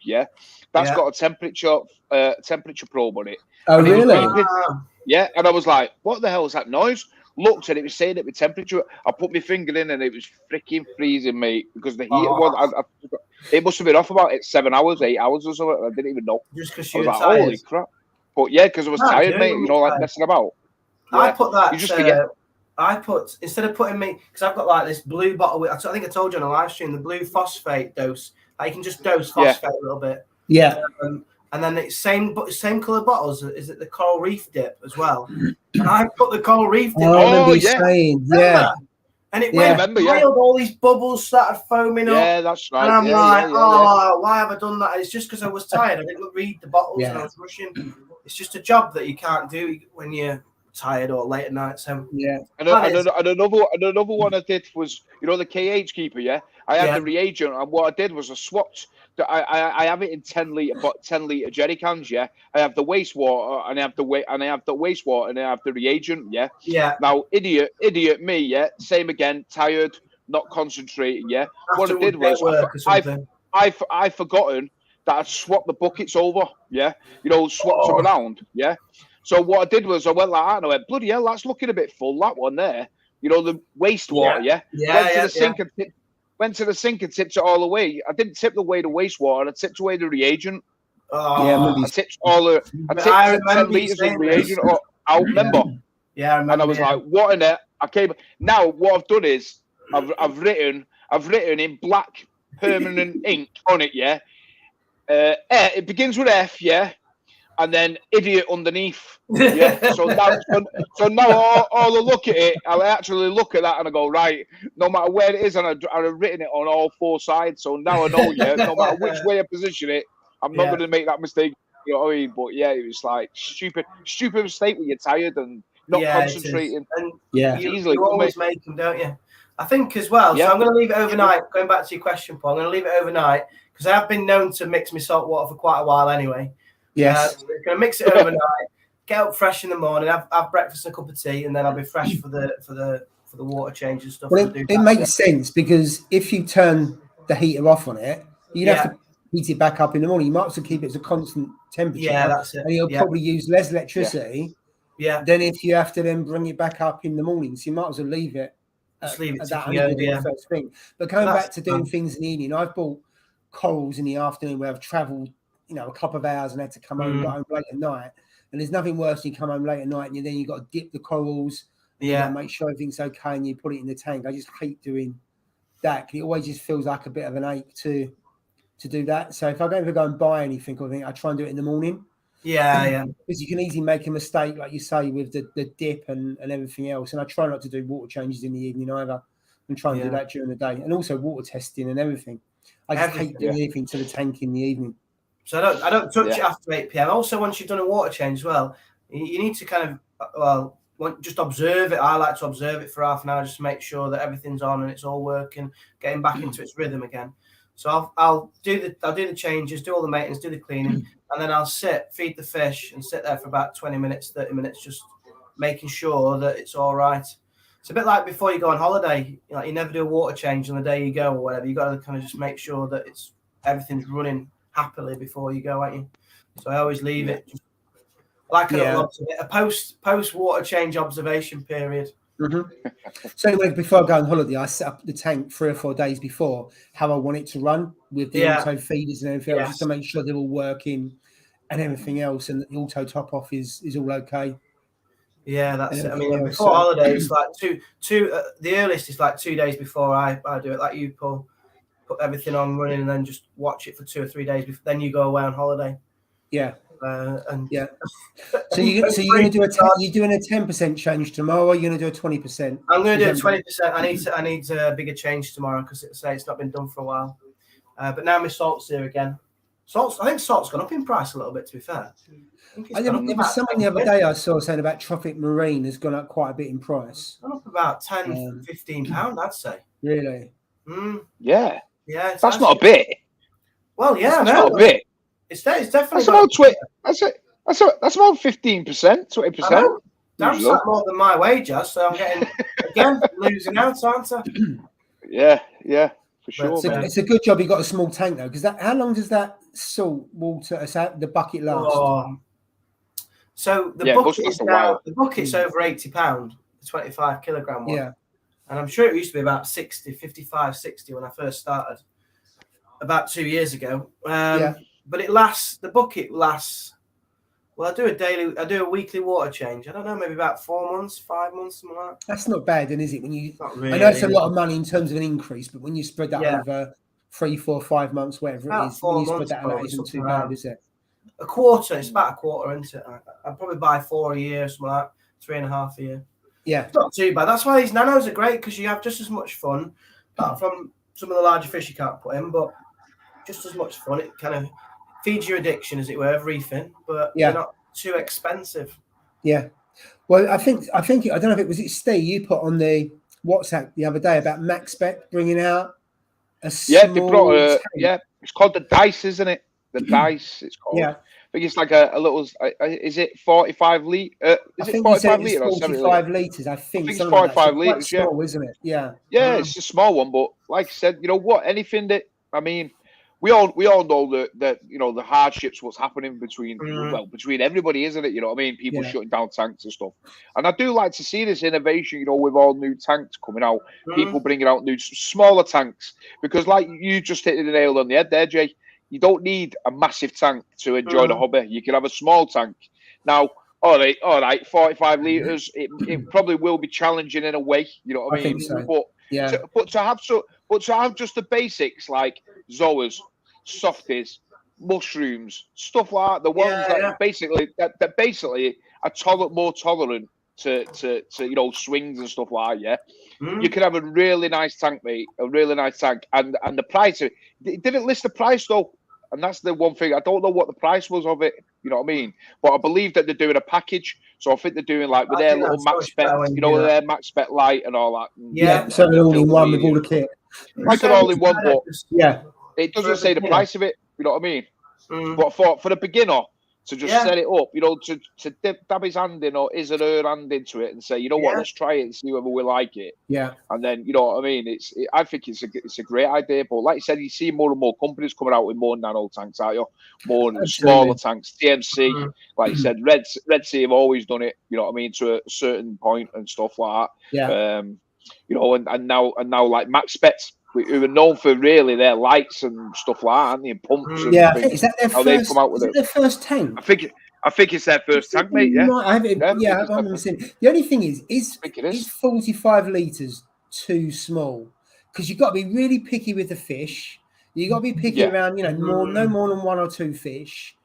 [SPEAKER 3] that's got a temperature probe on it.
[SPEAKER 1] Oh, really?
[SPEAKER 3] Yeah, and I was like, what the hell is that noise? Looked and it was saying it with temperature. I put my finger in and it was freaking freezing, mate, because the heater was. It must have been off about 7 hours, 8 hours or something. I didn't even know.
[SPEAKER 2] Just because
[SPEAKER 3] you
[SPEAKER 2] were
[SPEAKER 3] like,
[SPEAKER 2] tired.
[SPEAKER 3] holy crap! But yeah, because I was tired, mate. You know, like messing about. Yeah.
[SPEAKER 2] I put that.
[SPEAKER 3] You just forget.
[SPEAKER 2] Instead of putting me, because I've got like this blue bottle. I think I told you on a live stream, the blue phosphate dose. Like you can just dose phosphate a little bit.
[SPEAKER 1] Yeah.
[SPEAKER 2] And then it's same colour bottles. Is it the coral reef dip as well? And I put the coral reef dip. And it went wild. All these bubbles started foaming up.
[SPEAKER 3] Yeah, that's right.
[SPEAKER 2] And I'm like, why have I done that? It's just because I was tired. I didn't read the bottles and I was rushing. It's just a job that you can't do when you're tired or late at night. So
[SPEAKER 3] And another one I did was, you know, the KH keeper. I had the reagent, and what I did was I swapped. I have it in 10 litre jerry cans. I have the wastewater, and I have the wastewater, and I have the reagent. Now, idiot me. Same again. Tired, not concentrating. What I did was I forgotten that I'd swapped the buckets over. You know, swapped them around. So what I did was I went like that and I went, bloody hell, that's looking a bit full, that one there. You know, the wastewater, went to the sink and tipped it all away. I didn't tip away the wastewater, I tipped away the reagent. I tipped 10 litres of reagent out, remember?
[SPEAKER 2] Yeah, I remember.
[SPEAKER 3] And I was like, what in it? Now what I've done is I've written in black permanent ink on it, it begins with F, and then idiot underneath. So now all I look at it, I actually look at that and I go, right, no matter where it is, and I've written it on all 4 sides. So now I know, no matter which way I position it, I'm not going to make that mistake. You know what I mean? But it was like stupid mistake when you're tired and not concentrating.
[SPEAKER 2] And you always make them, don't you? I think as well. So I'm going to leave it overnight. Going back to your question, Paul, I'm going to leave it overnight because I have been known to mix my salt water for quite a while anyway.
[SPEAKER 1] Yes.
[SPEAKER 2] We're going to mix it overnight, get up fresh in the morning, have breakfast and a cup of tea, and then I'll be fresh for the water change and stuff.
[SPEAKER 1] Well, it makes sense because if you turn the heater off on it, you'd have to heat it back up in the morning. You might as well keep it as a constant temperature.
[SPEAKER 2] Yeah, that's it.
[SPEAKER 1] And you'll probably use less electricity than if you have to then bring it back up in the morning. So you might as well leave it.
[SPEAKER 2] Just leave it
[SPEAKER 1] at that first thing. But going back to doing things in the evening, I've bought corals in the afternoon where I've travelled, you know, a couple of hours and had to come home, got home late at night. And there's nothing worse than you come home late at night and then you've got to dip the corals, make sure everything's okay, and you put it in the tank. I just hate doing that. It always just feels like a bit of an ache to do that. So if I don't ever go and buy anything or anything, I try and do it in the morning. Because you can easily make a mistake, like you say, with the dip and everything else. And I try not to do water changes in the evening either, and try and do that during the day. And also water testing and everything. I just hate doing anything to the tank in the evening.
[SPEAKER 2] So I don't touch it after 8 p.m. Also, once you've done a water change as well, you need to kind of, just observe it. I like to observe it for half an hour just to make sure that everything's on and it's all working, getting back into its rhythm again. So I'll do the changes, do all the maintenance, do the cleaning, and then I'll feed the fish and sit there for about 20 minutes, 30 minutes, just making sure that it's all right. It's a bit like before you go on holiday. You never do a water change on the day you go or whatever. You got to kind of just make sure that everything's running happily before you go, aren't you? So I always leave it. Just like a post water change observation period.
[SPEAKER 1] So anyway, before I go on holiday, I set up the tank 3 or 4 days before how I want it to run with the auto feeders and everything else, just to make sure they're all working and everything else, and the auto top off is all okay.
[SPEAKER 2] Yeah, that's it. I mean, before holidays, like the earliest is like 2 days before I do it, like you, Paul. Put everything on running and then just watch it for 2 or 3 days before. Then you go away on holiday.
[SPEAKER 1] Yeah.
[SPEAKER 2] So
[SPEAKER 1] you're going to do you're doing a 10% change tomorrow, or you're going to do a 20%?
[SPEAKER 2] I'm going to do a 20%. I need a bigger change tomorrow because it's not been done for a while. But now my salt's here again. I think salt's gone up in price a little bit, to be fair.
[SPEAKER 1] There was someone the other day I saw saying about Tropic Marine has gone up quite a bit in price.
[SPEAKER 2] Gone up about £10-15, I'd say.
[SPEAKER 1] Really?
[SPEAKER 3] Yeah.
[SPEAKER 2] Yeah.
[SPEAKER 3] That's not a bit.
[SPEAKER 2] Well, yeah,
[SPEAKER 3] that's not a bit.
[SPEAKER 2] It's definitely.
[SPEAKER 3] That's about 20. That's about 15%, 20%.
[SPEAKER 2] That's more than my wages, so I'm getting again losing out, aren't I?
[SPEAKER 3] Yeah, for sure.
[SPEAKER 1] It's a good job you got a small tank though, because how long does that salt water, the bucket last?
[SPEAKER 2] So the bucket is now bucket's over £80, 25 kilogram one.
[SPEAKER 1] Yeah.
[SPEAKER 2] And I'm sure it used to be about 55, 60 when I first started, about 2 years ago. But the bucket lasts. Well, I do a weekly water change. I don't know, maybe about 4 months, 5 months, something like that. That's
[SPEAKER 1] not bad, then, is it? When you,
[SPEAKER 2] really,
[SPEAKER 1] I know it's a lot of money in terms of an increase, but when you spread that over 3, 4, 5 months, whatever it is, when you spread that out, it isn't too bad, is it?
[SPEAKER 2] A quarter, it's about a quarter, isn't it? I'd probably buy 4 a year, something like that, 3.5 a year.
[SPEAKER 1] Yeah.
[SPEAKER 2] It's not too bad. That's why these nanos are great, because you have just as much fun, apart from some of the larger fish you can't put in, but just as much fun. It kind of feeds your addiction, as it were, of reefing, but they're not too expensive.
[SPEAKER 1] Yeah. Well, I think I don't know if it was Steve you put on the WhatsApp the other day about MaxBet bringing out a small
[SPEAKER 3] they brought it's called the Dice, isn't it? The Dice, it's called.
[SPEAKER 1] Yeah.
[SPEAKER 3] I think it's like a little. Is it 45 litre? Is it 45 litre or
[SPEAKER 1] 45 litres? I think
[SPEAKER 3] it's 45 litres.
[SPEAKER 1] Yeah, small, isn't it? Yeah.
[SPEAKER 3] Yeah, it's a small one, but like I said, you know what? Anything that we all know that the hardships, what's happening between everybody, isn't it? You know what I mean? People shutting down tanks and stuff. And I do like to see this innovation, with all new tanks coming out, people bringing out new smaller tanks, because like you just hit the nail on the head there, Jay. You don't need a massive tank to enjoy the hobby. You can have a small tank. Now, all right, 45 litres. It probably will be challenging in a way. You know what I mean?
[SPEAKER 1] Think so.
[SPEAKER 3] But to have just the basics like zoas, softies, mushrooms, stuff like that, the ones that basically are more tolerant to swings and stuff like that. You can have a really nice tank, mate. A really nice tank, and the price of it didn't list the price though, and that's the one thing I don't know what the price was of it. You know what I mean? But I believe that they're doing a package, so I think they're doing like with their little MaxBet, their MaxBet Lite and all that.
[SPEAKER 1] Yeah, so they're all in one with all the kit.
[SPEAKER 3] Like an all-in-one, but it doesn't
[SPEAKER 1] for
[SPEAKER 3] say the price of it. You know what I mean? But for the beginner to just set it up, to dab his hand in or his or her hand into it and say, what, let's try it and see whether we like it.
[SPEAKER 1] Yeah.
[SPEAKER 3] And then, you know what I mean? I think it's a great idea. But like you said, you see more and more companies coming out with more nano tanks, aren't you? More smaller tanks. TMC, like you said, Red Sea have always done it, you know what I mean, to a certain point and stuff like that.
[SPEAKER 1] Yeah.
[SPEAKER 3] And now like MaxBet, who are known for really their lights and stuff like that, aren't they? And pumps. And
[SPEAKER 1] is that their first? Come out with their first tank?
[SPEAKER 3] I think it's their first tank, mate. Yeah.
[SPEAKER 1] I've never seen it. The only thing is 45 litres too small? Because you've got to be really picky with the fish. You've got to be picky around, no more than 1 or 2 fish.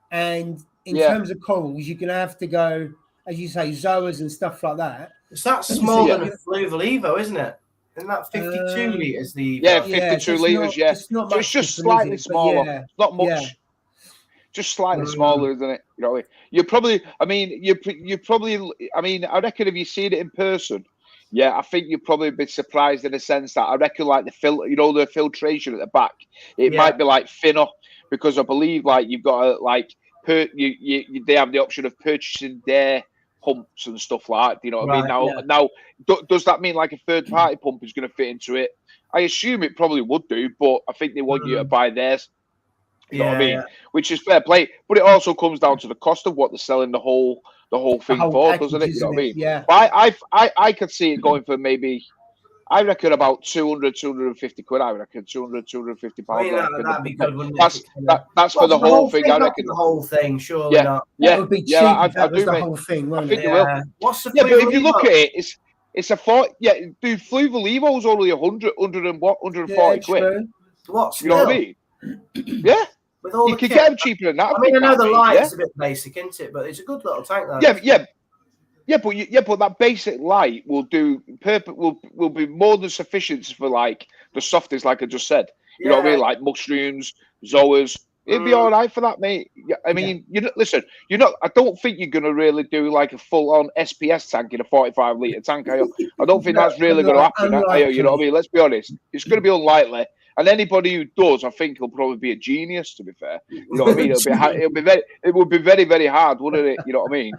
[SPEAKER 1] And in terms of corals, you're going to have to go, as you say, zoas and stuff like that.
[SPEAKER 2] It's that smaller than a Fluval Evo, isn't it? Isn't that 52 litres?
[SPEAKER 3] 52 litres. It's just slightly smaller. Not much.
[SPEAKER 1] Yeah.
[SPEAKER 3] Just slightly smaller, isn't it? You're probably. I reckon if you seen it in person, I think you'd probably be surprised in the sense that I reckon like the the filtration at the back, it might be like thinner, because I believe like you've got to they have the option of purchasing their pumps and stuff like that. You know what I mean? Now, does that mean like a third party pump is going to fit into it? I assume it probably would do, but I think they want you to buy theirs. You know what I mean? Yeah. Which is fair play, but it also comes down to the cost of what they're selling the whole thing for, doesn't it? You know what I mean?
[SPEAKER 1] Yeah.
[SPEAKER 3] But I could see it going for maybe, I reckon about 200, 250 quid. I reckon 200, 250 pounds.
[SPEAKER 2] That'd be good, wouldn't
[SPEAKER 3] it? That's for the whole thing. I reckon
[SPEAKER 2] the whole thing, surely not.
[SPEAKER 1] That would be cheap if that was the whole thing, won't it?
[SPEAKER 3] I think it will.
[SPEAKER 2] What's the
[SPEAKER 3] but if you look at it, it's a 40. Yeah, dude, Fluvolevo's only 140 quid.
[SPEAKER 2] What?
[SPEAKER 3] You know what I mean? Yeah.
[SPEAKER 2] With all
[SPEAKER 3] you can get them cheaper than that.
[SPEAKER 2] I mean, I know the light's a bit basic, isn't it? But it's a good little tank, though.
[SPEAKER 3] Yeah, but that basic light will be more than sufficient for like the softies, like I just said. You know what I mean? Like mushrooms, zoas. It'd be all right for that, mate. I mean, I don't think you're gonna really do like a full-on SPS tank in a 45-litre tank. I don't think that's really gonna happen. You know what I mean? Let's be honest. It's gonna be unlikely. And anybody who does, I think, will probably be a genius. To be fair, you know what I mean? It would be very, very hard, wouldn't it? You know what I mean?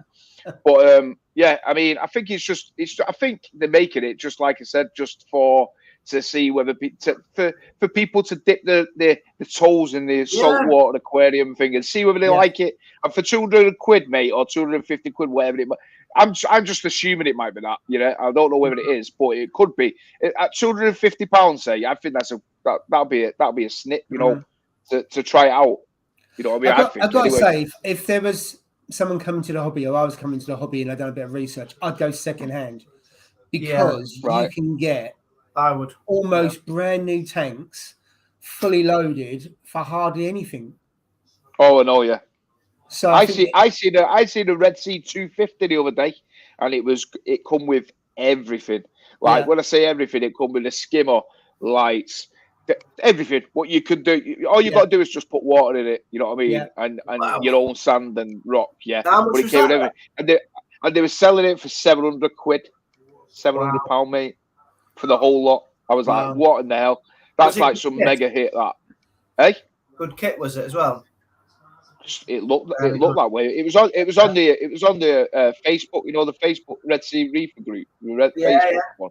[SPEAKER 3] But yeah, I mean, I think I think they're making it just like I said, just to see whether for people to dip the toes in the saltwater aquarium thing and see whether they like it. And for 200 quid, mate, or 250 quid, whatever it might. I'm just assuming it might be that. You know, I don't know whether it is, but it could be at £250. Say, I think that'll be a snip. You know, to try it out. You know what I mean?
[SPEAKER 1] I've got to say, if there was someone coming to the hobby, or I was coming to the hobby, and I'd done a bit of research, I'd go second hand because you can get almost brand new tanks, fully loaded for hardly anything.
[SPEAKER 3] Oh, I know, yeah.
[SPEAKER 1] So
[SPEAKER 3] I see the Red Sea 250 the other day, and it come with everything. Like when I say everything, it come with a skimmer, lights, everything. What you could do, all you got to do is just put water in it. You know what I mean?
[SPEAKER 1] Yeah.
[SPEAKER 3] And your own sand and rock. Yeah.
[SPEAKER 2] How much was that?
[SPEAKER 3] And they were selling it for 700 quid, £700, mate, for the whole lot. I was like, what in the hell? That's like some mega hit. That, hey?
[SPEAKER 2] Good kit was it as well?
[SPEAKER 3] It looked that way. It was on the Facebook. You know, the Facebook Red Sea Reefer group. Facebook one.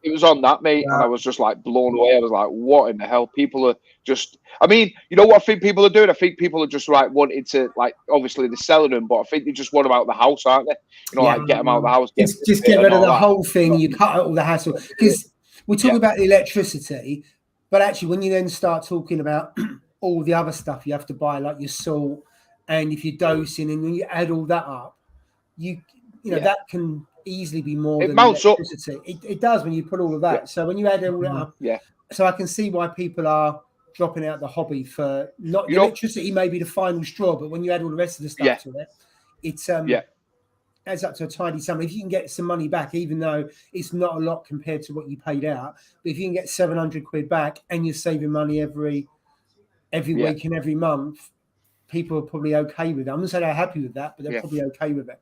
[SPEAKER 3] It was on that, mate, and I was just like blown away. I was like, "What in the hell?" People are just. I mean, you know what I think people are doing? I think people are just like wanting to, like, obviously they're selling them, but I think they just want them out of the house, aren't they? You know, like get them out of the house.
[SPEAKER 1] Just get rid of the whole thing. You cut out all the hassle because we talk about the electricity, but actually, when you then start talking about all the other stuff you have to buy, like your salt, and if you're dosing, and when you add all that up, you know that can easily be more than electricity. It does when you put all of that. So when you add all that up, so I can see why people are dropping out the hobby for not the electricity may be the final straw, but when you add all the rest of the stuff to it, it's adds up to a tidy sum. If you can get some money back, even though it's not a lot compared to what you paid out, but if you can get 700 quid back and you're saving money every week and every month, people are probably okay with it. I'm not saying they're happy with that, but they're probably okay with it.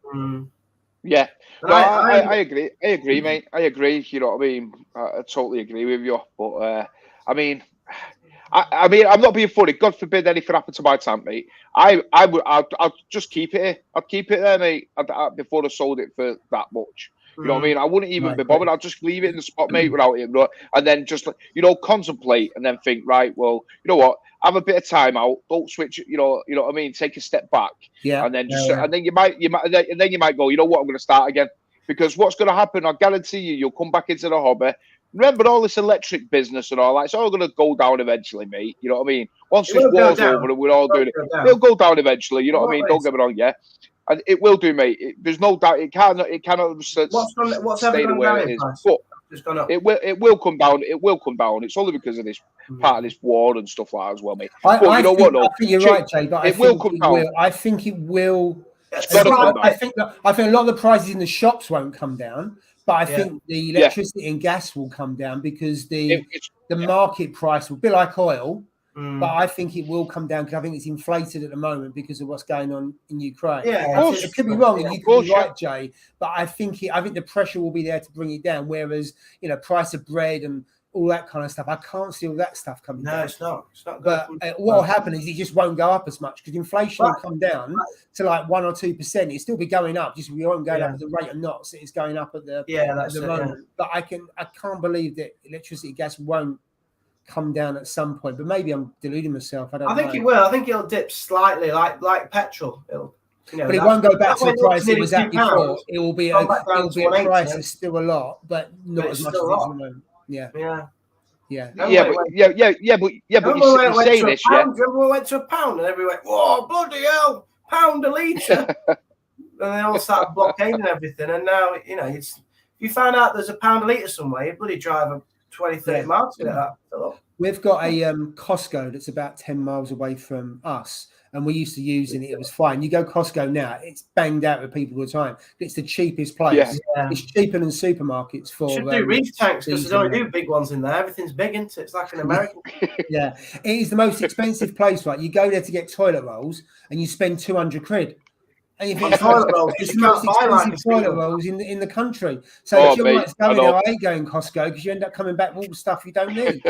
[SPEAKER 3] Yeah, no, I agree. I agree, mate. I agree. You know what I mean? I totally agree with you. But I mean, I'm not being funny. God forbid anything happened to my tank, mate. I'll just keep it here. I'd keep it there, mate. Before I sold it for that much. You know what I mean? I wouldn't even be bothered. I'll just leave it in the spot, mate, without it. And then just, contemplate and then think, right, well, you know what? Have a bit of time out. Don't switch. You know what I mean? Take a step back.
[SPEAKER 1] Yeah.
[SPEAKER 3] And then and then you might go, you know what? I'm going to start again. Because what's going to happen? I guarantee you'll come back into the hobby. Remember all this electric business and all that. It's all going to go down eventually, mate. You know what I mean? Once this war's over and we're all doing it, it'll go down eventually. You know what I mean? Don't get me wrong, yeah. And it will do, mate. There's no doubt. It cannot stay the way it is. But it will come down. It will come down. It's only because of this part of this war and stuff like that as well, mate.
[SPEAKER 1] I think you're right, Jay. But I think it will. I think a lot of the prices in the shops won't come down, but I think the electricity and gas will come down because the market price will be like oil. But I think it will come down because I think it's inflated at the moment because of what's going on in Ukraine. Yeah, it could be wrong, and you could be right, Jay. But I think the pressure will be there to bring it down. Whereas price of bread and all that kind of stuff, I can't see all that stuff coming down.
[SPEAKER 2] No, it's not.
[SPEAKER 1] But what will happen is it just won't go up as much because inflation will come down to like 1 or 2%. It'll still be going up, just we won't go up at the rate of knots. It's going up at the moment. But I can't believe that electricity gas won't come down at some point, but maybe I'm deluding myself. I
[SPEAKER 2] think it will. I think it'll dip slightly, like petrol. It'll,
[SPEAKER 1] but it won't go back to the price it was at before. It will be a price that's still a lot, but not as much as it is at the moment. Yeah.
[SPEAKER 3] But you say this, yeah.
[SPEAKER 2] Remember we went to £1 and everyone went, whoa, bloody hell, £1 a litre. And they all started blockading everything. And now, if you find out there's £1 a litre somewhere, you bloody drive 20, 30 miles to get that fill up.
[SPEAKER 1] We've got a Costco that's about 10 miles away from us. And we used to use it. It was fine. You go Costco now, it's banged out with people all the time. It's the cheapest place. Yeah. It's cheaper than supermarkets for.
[SPEAKER 2] Should do reef tanks because they don't do big ones in there. Everything's big, isn't it? It's like an American.
[SPEAKER 1] Yeah, it is the most expensive place. Right, you go there to get toilet rolls, and you spend 200 quid. And you think toilet rolls, it's the most expensive toilet rolls in the country. So if you're like going there, I ain't going Costco because you end up coming back with all the stuff you don't need.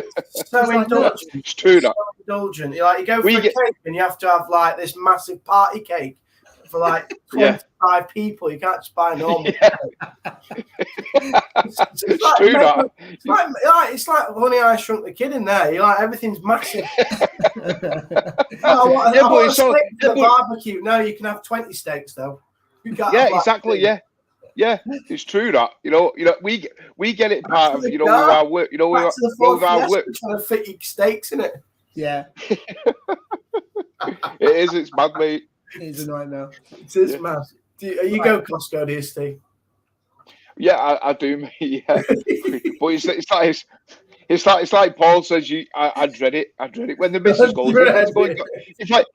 [SPEAKER 2] So indulgent.
[SPEAKER 3] It's true that.
[SPEAKER 2] Indulgent. You go for a cake and you have to have like this massive party cake for like 25 people. You can't just buy a normal cake. It's like Honey, I Shrunk the Kid in there. Everything's massive. I want a steak for the barbecue. No, you can have 20 steaks though.
[SPEAKER 3] Exactly. Yeah, it's true that we get it part of with our work. With our work,
[SPEAKER 2] trying to fit steaks in it.
[SPEAKER 1] Yeah,
[SPEAKER 3] it is. It's mad, mate.
[SPEAKER 1] It is a nightmare.
[SPEAKER 2] It is mad. You go Costco, do you, Steve?
[SPEAKER 3] Yeah, I do, mate. Yeah, but it's like Paul says. I dread it. I dread it when the missus goes.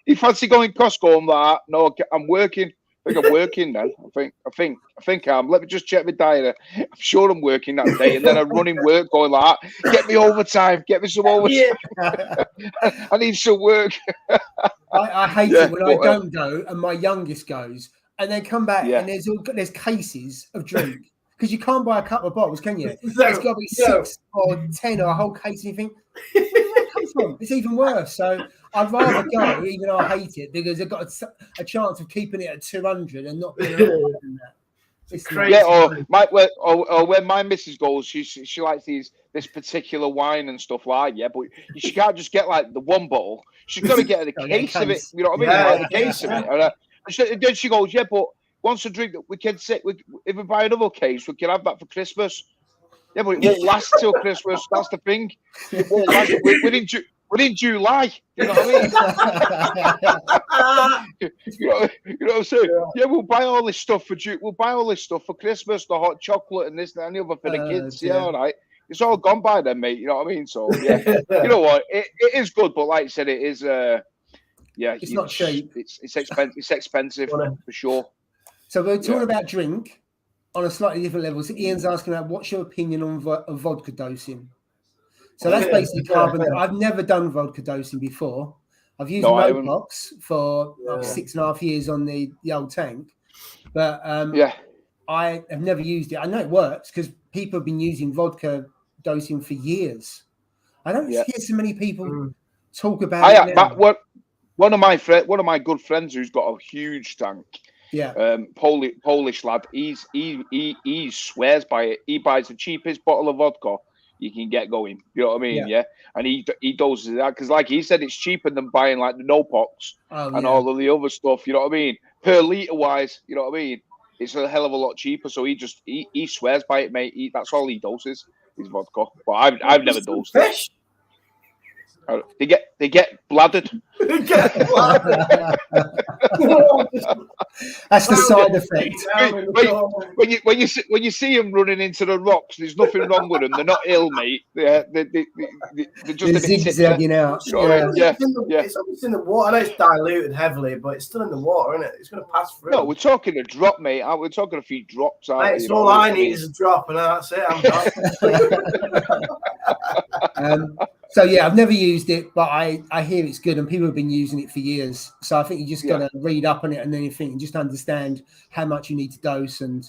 [SPEAKER 3] You fancy going Costco? I'm like, no, I'm working. I think I'm working then. I think I'm. Let me just check my diary. I'm sure I'm working that day, and then I'm running work, going like, "Get me overtime. Get me some overtime. I need some work."
[SPEAKER 1] I hate it when I don't go, and my youngest goes, and they come back, and there's cases of drink because you can't buy a couple of bottles, can you? It's got to be 6 or 10 or a whole case, and you think, it's even worse. So I'd rather go, even though I hate it, because I've got a chance of keeping it at 200 and not being able to do that. It's crazy.
[SPEAKER 3] Yeah, or when my missus goes, she likes this particular wine and stuff like that. Yeah, but she can't just get like the one bottle. She's got to get a case of it. You know what I mean? Like the case of it. And then she goes, yeah, but once a drink that we can sit, if we buy another case, we can have that for Christmas. Yeah, but it won't last till Christmas. That's the thing. It won't last. We're in July. You know what I mean? you know what I'm saying? Yeah, we'll buy all this stuff for Christmas, the hot chocolate and this and the other for the kids. Yeah, all right. It's all gone by then, mate. You know what I mean? So yeah, you know what? It is good, but like I said, it is.
[SPEAKER 1] It's not cheap.
[SPEAKER 3] It's expensive. It's expensive for sure.
[SPEAKER 1] So we're talking about drink on a slightly different level. So Ian's asking about what's your opinion on vodka dosing. So that's basically carbon. I've never done vodka dosing before. I've used Mopox for 6.5 years on the old tank, but I have never used it. I know it works because people have been using vodka dosing for years. I don't hear so many people talk about it now.
[SPEAKER 3] One of my good friends who's got a huge tank.
[SPEAKER 1] Yeah.
[SPEAKER 3] Polish lad. He swears by it. He buys the cheapest bottle of vodka you can get going. You know what I mean? Yeah. And he doses that because, like he said, it's cheaper than buying like the Nopox and all of the other stuff. You know what I mean? Per litre wise, you know what I mean? It's a hell of a lot cheaper. So he swears by it, mate. That's all he doses is vodka. But I've never dosed it. They get bladdered.
[SPEAKER 1] That's the side effect.
[SPEAKER 3] When you see them running into the rocks, there's nothing wrong with them. They're not ill, mate. They're just
[SPEAKER 1] zigzagging out.
[SPEAKER 2] It's obviously in the water. I know it's diluted heavily, but it's still in the water, isn't it? It's going to pass through.
[SPEAKER 3] No, we're talking a drop, mate. We're talking a few drops.
[SPEAKER 2] Mate, all I need is a drop, and that's it. I'm done.
[SPEAKER 1] So yeah, I've never used it, but I hear it's good, and people have been using it for years. So I think you just got to read up on it and then you think and just understand how much you need to dose and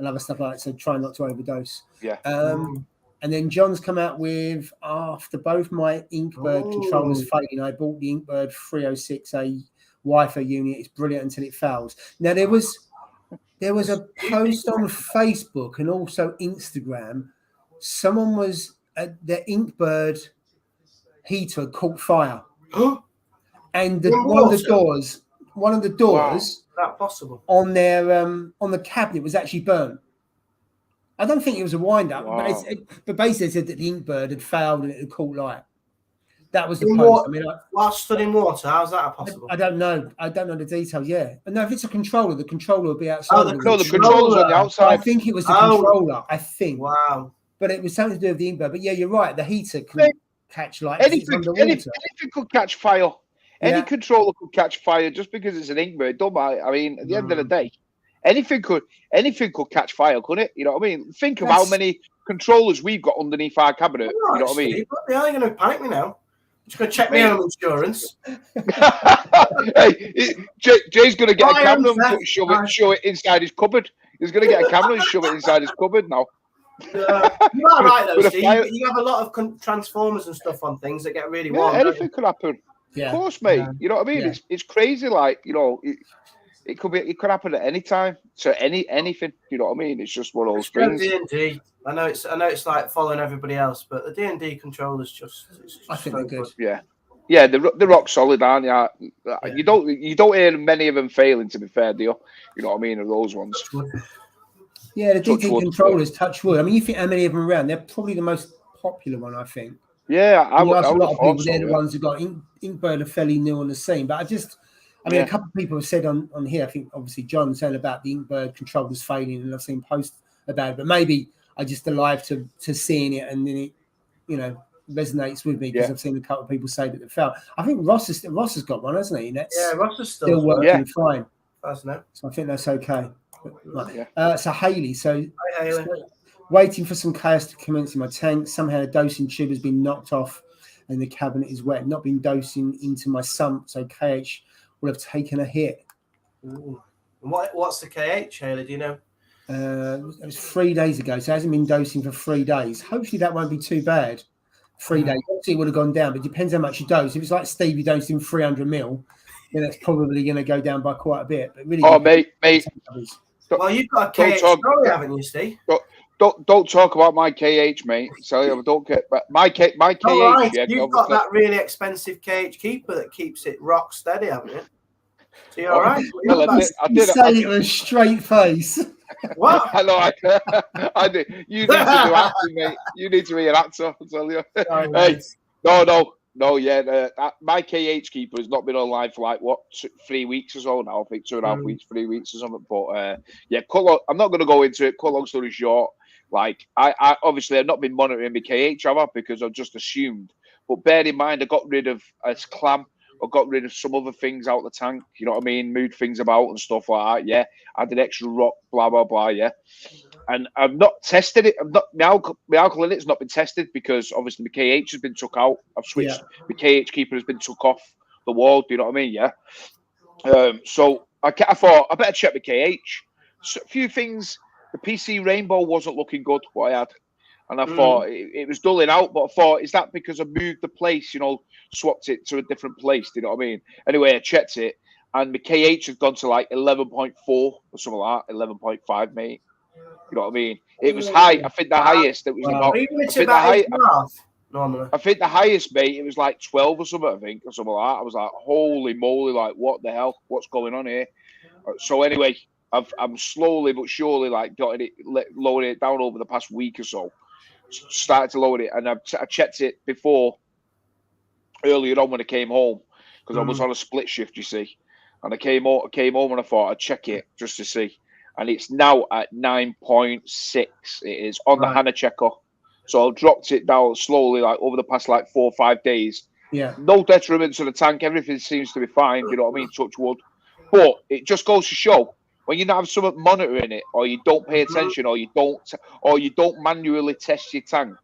[SPEAKER 1] other stuff like that. So try not to overdose.
[SPEAKER 3] Yeah.
[SPEAKER 1] And then John's come out with, after both my Inkbird controllers failing, I bought the Inkbird 306A Wi-Fi unit. It's brilliant until it fails. Now there was a post on Facebook and also Instagram. Someone was their Inkbird heater had caught fire, and one of the doors,
[SPEAKER 2] that possible
[SPEAKER 1] on the cabinet was actually burnt. I don't think it was a wind up, but basically they said that the Inkbird had failed and it had caught light. That was the post. I mean,
[SPEAKER 2] while stood in water, how's that possible?
[SPEAKER 1] I don't know. I don't know the details. Yeah, and no, if it's a controller, the controller will be outside.
[SPEAKER 2] Oh, the controller's
[SPEAKER 3] on the outside.
[SPEAKER 1] I think it was the controller. I think.
[SPEAKER 2] Wow.
[SPEAKER 1] But it was something to do with the Inkbird. But yeah, you're right. The heater can catch light.
[SPEAKER 3] Anything could catch fire. Any controller could catch fire just because it's an Inkbird. Don't matter. I mean, at the end of the day, anything could catch fire, couldn't it? You know what I mean? Think of how many controllers we've got underneath our cabinet. You know what I mean?
[SPEAKER 2] You're going to panic me now. Just going to check my own insurance.
[SPEAKER 3] Hey, Jay's going to get a camera and show it inside his cupboard. He's going to get a camera and shove it inside his cupboard now.
[SPEAKER 2] You are right though, Steve. You have a lot of transformers and stuff on things that get really warm.
[SPEAKER 3] Anything could happen. Of course, mate. You know what I mean? It's crazy. Like, you know, it could happen at any time. So anything. You know what I mean? It's just one of those things.
[SPEAKER 2] D&D. I know it's like following everybody else, but the D&D controllers just
[SPEAKER 1] I think they're good.
[SPEAKER 3] Yeah, they're rock solid, aren't you? You don't hear many of them failing. To be fair, do you? You know what I mean? Of those ones.
[SPEAKER 1] Yeah, the D&D controllers, touch wood. I mean, you think how many of them around? They're probably the most popular one, I think.
[SPEAKER 3] Yeah,
[SPEAKER 1] a lot of people. They're the ones who got Inkbird are fairly new on the scene, but I mean, a couple of people have said on here. I think obviously John said about the Inkbird controllers failing, and I've seen posts about it. But maybe I just alive to seeing it, and then it, you know, resonates with me because I've seen a couple of people say that they failed. I think Ross has got one, hasn't he? And
[SPEAKER 2] Ross is still
[SPEAKER 1] working fine.
[SPEAKER 2] So
[SPEAKER 1] I think that's okay.
[SPEAKER 2] Right.
[SPEAKER 1] So Haley,
[SPEAKER 2] Hi, Haley.
[SPEAKER 1] Waiting for some chaos to commence in my tank. Somehow the dosing tube has been knocked off and the cabinet is wet. Not been dosing into my sump, so KH will have taken a hit.
[SPEAKER 2] Ooh. What's the KH, Haley? Do you know?
[SPEAKER 1] It was 3 days ago, so it hasn't been dosing for 3 days. Hopefully that won't be too bad. 3 days. Obviously it would have gone down, but it depends how much you dose. If it's like Steve, you dosed in 300 ml, then that's probably going to go down by quite a bit. But really,
[SPEAKER 3] mate.
[SPEAKER 2] Well, you've got a KH story, haven't you, Steve?
[SPEAKER 3] Don't talk about my KH, mate. So don't get. But my KH.
[SPEAKER 2] Right. You've got that really expensive KH keeper that keeps it rock steady, haven't you? So you're all right.
[SPEAKER 1] Well, I did say it with a straight face.
[SPEAKER 2] What?
[SPEAKER 3] Hello, I did. You need to do acting, mate. You need to be an actor. I'll tell you. Hey, no, yeah. My KH keeper has not been online for like 3 weeks or so now. I think 2.5 weeks, 3 weeks or something. But I'm not going to go into it. Cut long story short, like I obviously I've not been monitoring my KH, have I? Because I've just assumed. But bear in mind, I got rid of a clam. I got rid of some other things out the tank. You know what I mean? Moved things about and stuff like that. Yeah, I did extra rock, blah blah blah. Yeah. And I've not tested it. My alcohol in it's not been tested because obviously my KH has been took out. I've switched. My KH keeper has been took off the wall. Do you know what I mean? Yeah. So I thought I better check my KH. So a few things. The PC Rainbow wasn't looking good. What I had, and I thought it was dulling out. But I thought, is that because I moved the place? You know, swapped it to a different place. Do you know what I mean? Anyway, I checked it, and my KH had gone to like 11.4 or something like that, 11.5, mate. You know what I mean? It was high. I think the highest it was about. I think the highest, mate, it was like 12 or something. I think or something like that. I was like, holy moly! Like, what the hell? What's going on here? So anyway, I'm slowly but surely like lowering it down over the past week or so. Started to lower it, and I checked it before earlier on when I came home because I was on a split shift, you see. And I came home and I thought I'd check it just to see. And it's now at 9.6. It is on the Hannah checker. So I dropped it down slowly, like over the past like 4 or 5 days.
[SPEAKER 1] Yeah.
[SPEAKER 3] No detriment to the tank. Everything seems to be fine. You know what I mean? Touch wood. But it just goes to show when you don't have someone monitoring it, or you don't pay attention, or you don't manually test your tank,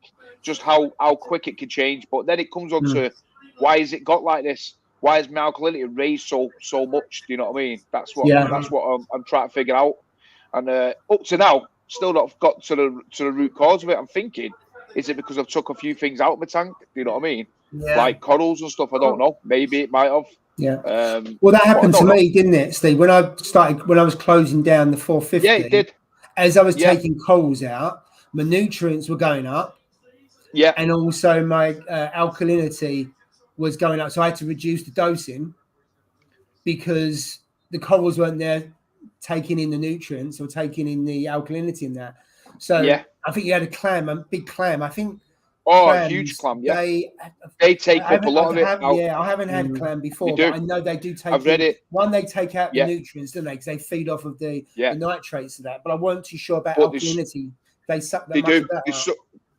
[SPEAKER 3] just how quick it can change. But then it comes on to why has it got like this? Why has my alkalinity raised so much? Do you know what I mean? That's what I'm trying to figure out. And up to now, still not got to the root cause of it. I'm thinking, is it because I've took a few things out of my tank? Do you know what I mean? Yeah. Like corals and stuff. I don't know. Maybe it might have.
[SPEAKER 1] Yeah. Well, that happened to me, didn't it, Steve? When I was closing down the 450.
[SPEAKER 3] Yeah, it did.
[SPEAKER 1] As I was taking coals out, my nutrients were going up.
[SPEAKER 3] Yeah.
[SPEAKER 1] And also my alkalinity was going up. So I had to reduce the dosing because the corals weren't there taking in the nutrients or taking in the alkalinity in that. So I think you had a big clam. I think
[SPEAKER 3] clams, huge clam. Yeah, they take up a lot of it.
[SPEAKER 1] I haven't had clam before, but I know they do take.
[SPEAKER 3] I've read it.
[SPEAKER 1] One, they take out the nutrients, don't they? Because they feed off of the nitrates of that. But I wasn't too sure about alkalinity. They suck that much of that out.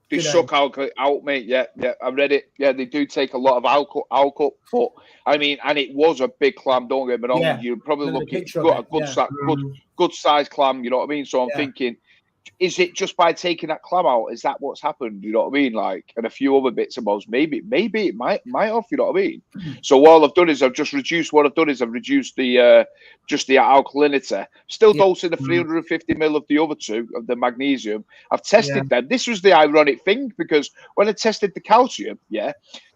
[SPEAKER 3] They suck alcohol out, mate. Yeah, I read it. Yeah, they do take a lot of alcohol. But I mean, and it was a big clam. Don't get me wrong. Yeah. You're probably looking at a good sized clam. You know what I mean? So I'm thinking, is it just by taking that clam out? Is that what's happened? You know what I mean? Like, and a few other bits and bobs. Maybe it might have. You know what I mean? So all I've done is I've reduced the just the alkalinity. Still dosing the 350 ml of the other two of the magnesium. I've tested them. This was the ironic thing because when I tested the calcium,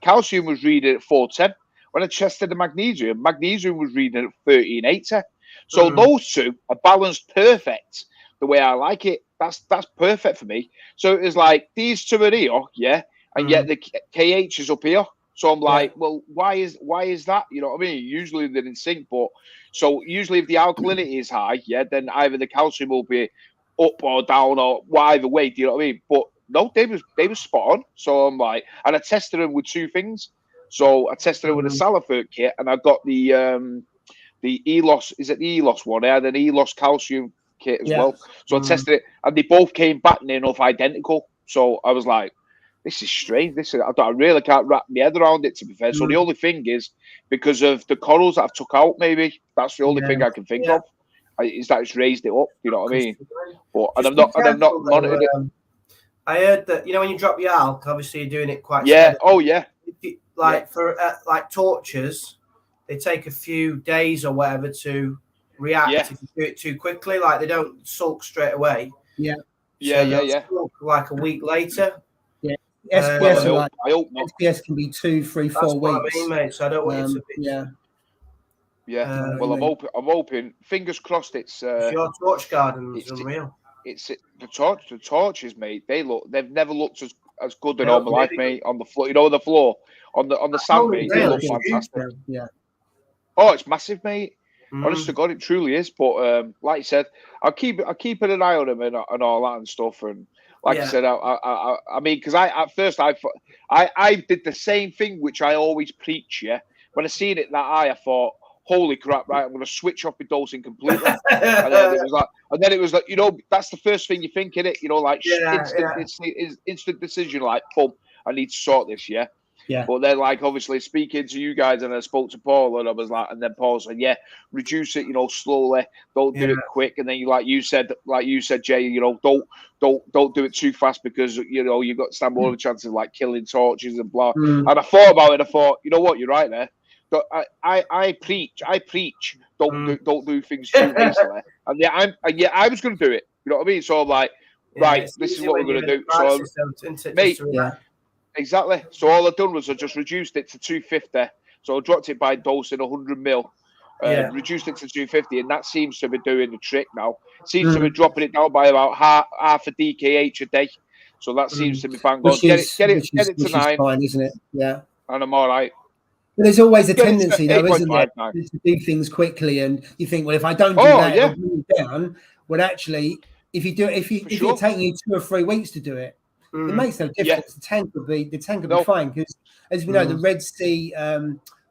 [SPEAKER 3] calcium was reading at 410. When I tested the magnesium was reading at 1380. So those two are balanced perfect the way I like it. That's perfect for me. So it was like these two are here, and yet the KH is up here. So I'm like, well, why is that? You know what I mean? Usually they're in sync, but so usually if the alkalinity is high, then either the calcium will be up or down or either way. Do you know what I mean? But no, they was spot on. So I'm like, and I tested them with two things. So I tested them with a Salifert kit, and I got the ELOS. Is it the ELOS one? I had an ELOS calcium kit as well. So I tested it, and they both came back near enough identical. So I was like, this is strange. I really can't wrap my head around it, to be fair. So the only thing is, because of the corals that I've took out, maybe that's the only thing I can think of. Is that it's raised it up? You know what I mean? But and I'm not monitoring it.
[SPEAKER 2] I heard that when you drop your alk, obviously you're doing it quite.
[SPEAKER 3] Yeah. Steady. Oh yeah.
[SPEAKER 2] For torches, they take a few days or whatever to react if you do it too quickly. Like they don't sulk straight away.
[SPEAKER 1] Yeah.
[SPEAKER 2] Sulk like a week later.
[SPEAKER 1] Yeah. SPS I hope not. SPS can be 2, 3, 4 weeks.
[SPEAKER 2] What I mean, mate. So I don't want you to be.
[SPEAKER 3] Yeah. Well, I'm hoping. Fingers crossed. It's
[SPEAKER 2] your torch garden is unreal.
[SPEAKER 3] It's the torches, mate. They've never looked as good in all my life, mate. On the floor, the floor on the sand, mate. They look fantastic.
[SPEAKER 1] Yeah.
[SPEAKER 3] Oh, it's massive, mate. Honest to God, it truly is. But like you said, I'll keep an eye on them and all that and stuff. And like I said, I mean, because at first I did the same thing which I always preach. Yeah, when I seen it that I thought, holy crap! Right, I'm going to switch off my dosing completely. and then it was like, that's the first thing you think in it. Like instant decision. Like, boom, I need to sort this. Yeah.
[SPEAKER 1] Yeah.
[SPEAKER 3] But then, like, obviously speaking to you guys, and I spoke to Paul, and I was like, and then Paul said, reduce it, slowly. Don't do it quick. And then you said, Jay, don't do it too fast because you've got to stand more of a chance of like killing torches and blah. And I thought about it. I thought, you know what, you're right there. I preach. Don't do things too hastily. And I was going to do it. You know what I mean? So I'm like, right, this is what we're going to do. So, mate. Exactly. So all I've done was I just reduced it to 250. So I dropped it by dosing 100 mil, reduced it to 250, and that seems to be doing the trick now. Seems to be dropping it down by about half a DKH a day. So that seems to be bang on. Get it to 9,
[SPEAKER 1] fine, isn't it? Yeah.
[SPEAKER 3] And I'm all right.
[SPEAKER 1] But there's always a tendency, though, isn't there, to do things quickly, and you think, well, if I don't do that, it'll bring it down. Well, actually, if you do it, if it's taking you 2 or 3 weeks to do it, it makes no difference. The tank will be fine because, as we know, the Red Sea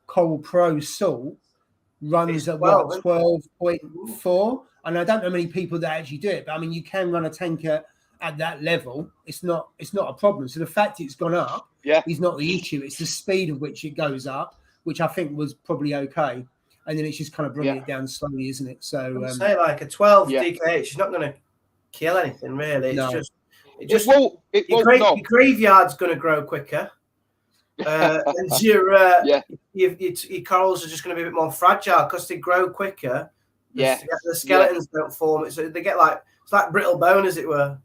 [SPEAKER 1] Coral Pro salt runs at 12.4, and I don't know many people that actually do it, but I mean, you can run a tanker at that level. It's not a problem. So the fact it's gone up is not the issue. It's the speed of which it goes up, which I think was probably okay, and then it's just kind of bringing it down slowly, isn't it? So
[SPEAKER 2] say like a 12 DKH is not going to kill anything really. It's your graveyard's going to grow quicker, and your corals are just going to be a bit more fragile because they grow quicker. The skeletons don't form. So they get it's like brittle bone, as it were.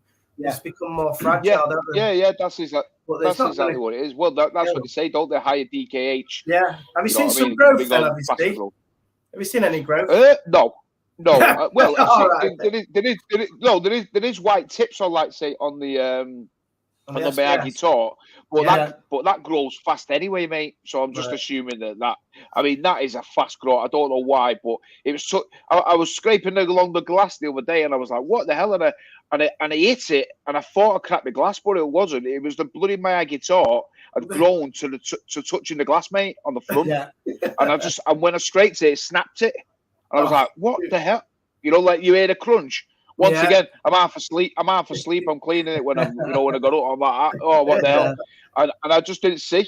[SPEAKER 2] Just become more fragile. Don't they?
[SPEAKER 3] That's exactly what it is. Well, that's what they say, don't they? Higher DKH.
[SPEAKER 2] Yeah. Have you seen some growth then? Have you seen any growth?
[SPEAKER 3] No. Well, there is white tips on, like, say, on the on the Miyagi tort, but that grows fast anyway, mate. So I'm just assuming that. I mean, that is a fast grow. I don't know why, but it was. I was scraping along the glass the other day, and I was like, "What the hell?" And I hit it, and I thought I cracked the glass, but it wasn't. It was the bloody Miyagi tort had grown to touching the glass, mate, on the front. And when I scraped it, it snapped it. And I was like, "What the hell?" You know, like you hear a crunch. Once again, I'm half asleep. I'm cleaning it when when I got up. I'm like, "Oh, what the hell?" And I just didn't see.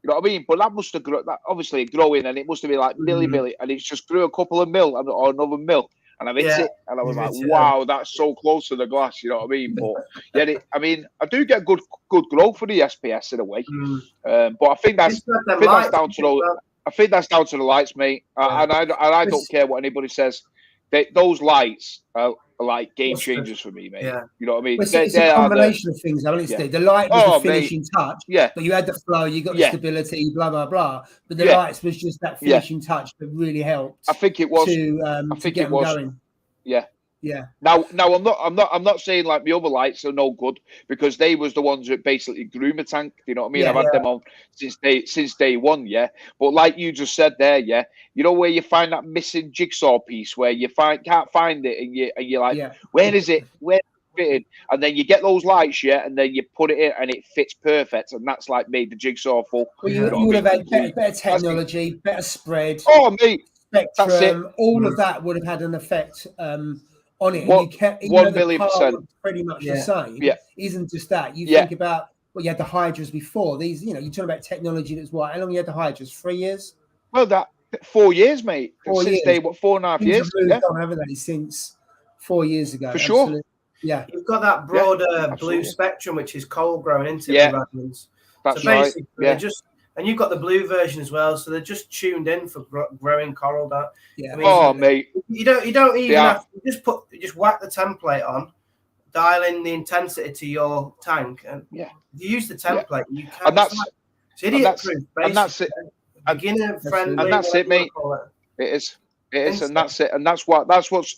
[SPEAKER 3] You know what I mean? But that must have obviously growing, and it must have been like Billy, and it's just grew a couple of mil or another mil, and I hit it, and I was like, "Wow, that's so close to the glass." You know what I mean? But I mean, I do get good growth for the SPS in a way, but I think that's down to the lights, mate. And I don't care what anybody says. Those lights are like game changers for me, mate. Yeah. You know what I mean?
[SPEAKER 1] Well, it's a combination of things. I mean, the light was the finishing touch, but you had the flow, you got the stability, blah blah blah. But the lights was just that finishing touch that really helped.
[SPEAKER 3] I think it was.
[SPEAKER 1] To get them going.
[SPEAKER 3] Yeah.
[SPEAKER 1] Yeah.
[SPEAKER 3] Now I'm not saying like the other lights are no good, because they was the ones that basically grew my tank. You know what I mean? I've had them on since day one. Yeah. But like you just said there, you know where you find that missing jigsaw piece where you can't find it, and you're like, where is it? Where is it fitting? And then you get those lights, and then you put it in and it fits perfect, and that's like made the jigsaw full.
[SPEAKER 1] Well, you would have had better technology, better spread.
[SPEAKER 3] Oh, mate.
[SPEAKER 1] Spectrum, all of that would have had an effect on it. And you kept
[SPEAKER 3] 1,000,000%.
[SPEAKER 1] Pretty much the same. Isn't just that. You think about you had the Hydras before. These, you talk about technology that's what? How long you had the Hydras? 3 years?
[SPEAKER 3] Well, that 4 years, mate. Since 4.5 years.
[SPEAKER 1] Moved on, haven't they, since 4 years ago?
[SPEAKER 3] For sure.
[SPEAKER 1] Yeah.
[SPEAKER 2] You've got that broader blue spectrum, which is coal growing into the Radmans.
[SPEAKER 3] That's
[SPEAKER 2] so basically, they're just. And you've got the blue version as well, so they're just tuned in for growing coral.
[SPEAKER 3] Yeah. I mean, mate.
[SPEAKER 2] You don't even have to just whack the template on, dial in the intensity to your tank, and if you use the template, you can.
[SPEAKER 3] And that's
[SPEAKER 2] it's idiot-proof,
[SPEAKER 3] and that's it.
[SPEAKER 2] Beginner friendly.
[SPEAKER 3] And that's it, mate. It is. It is, and that's it, and that's what's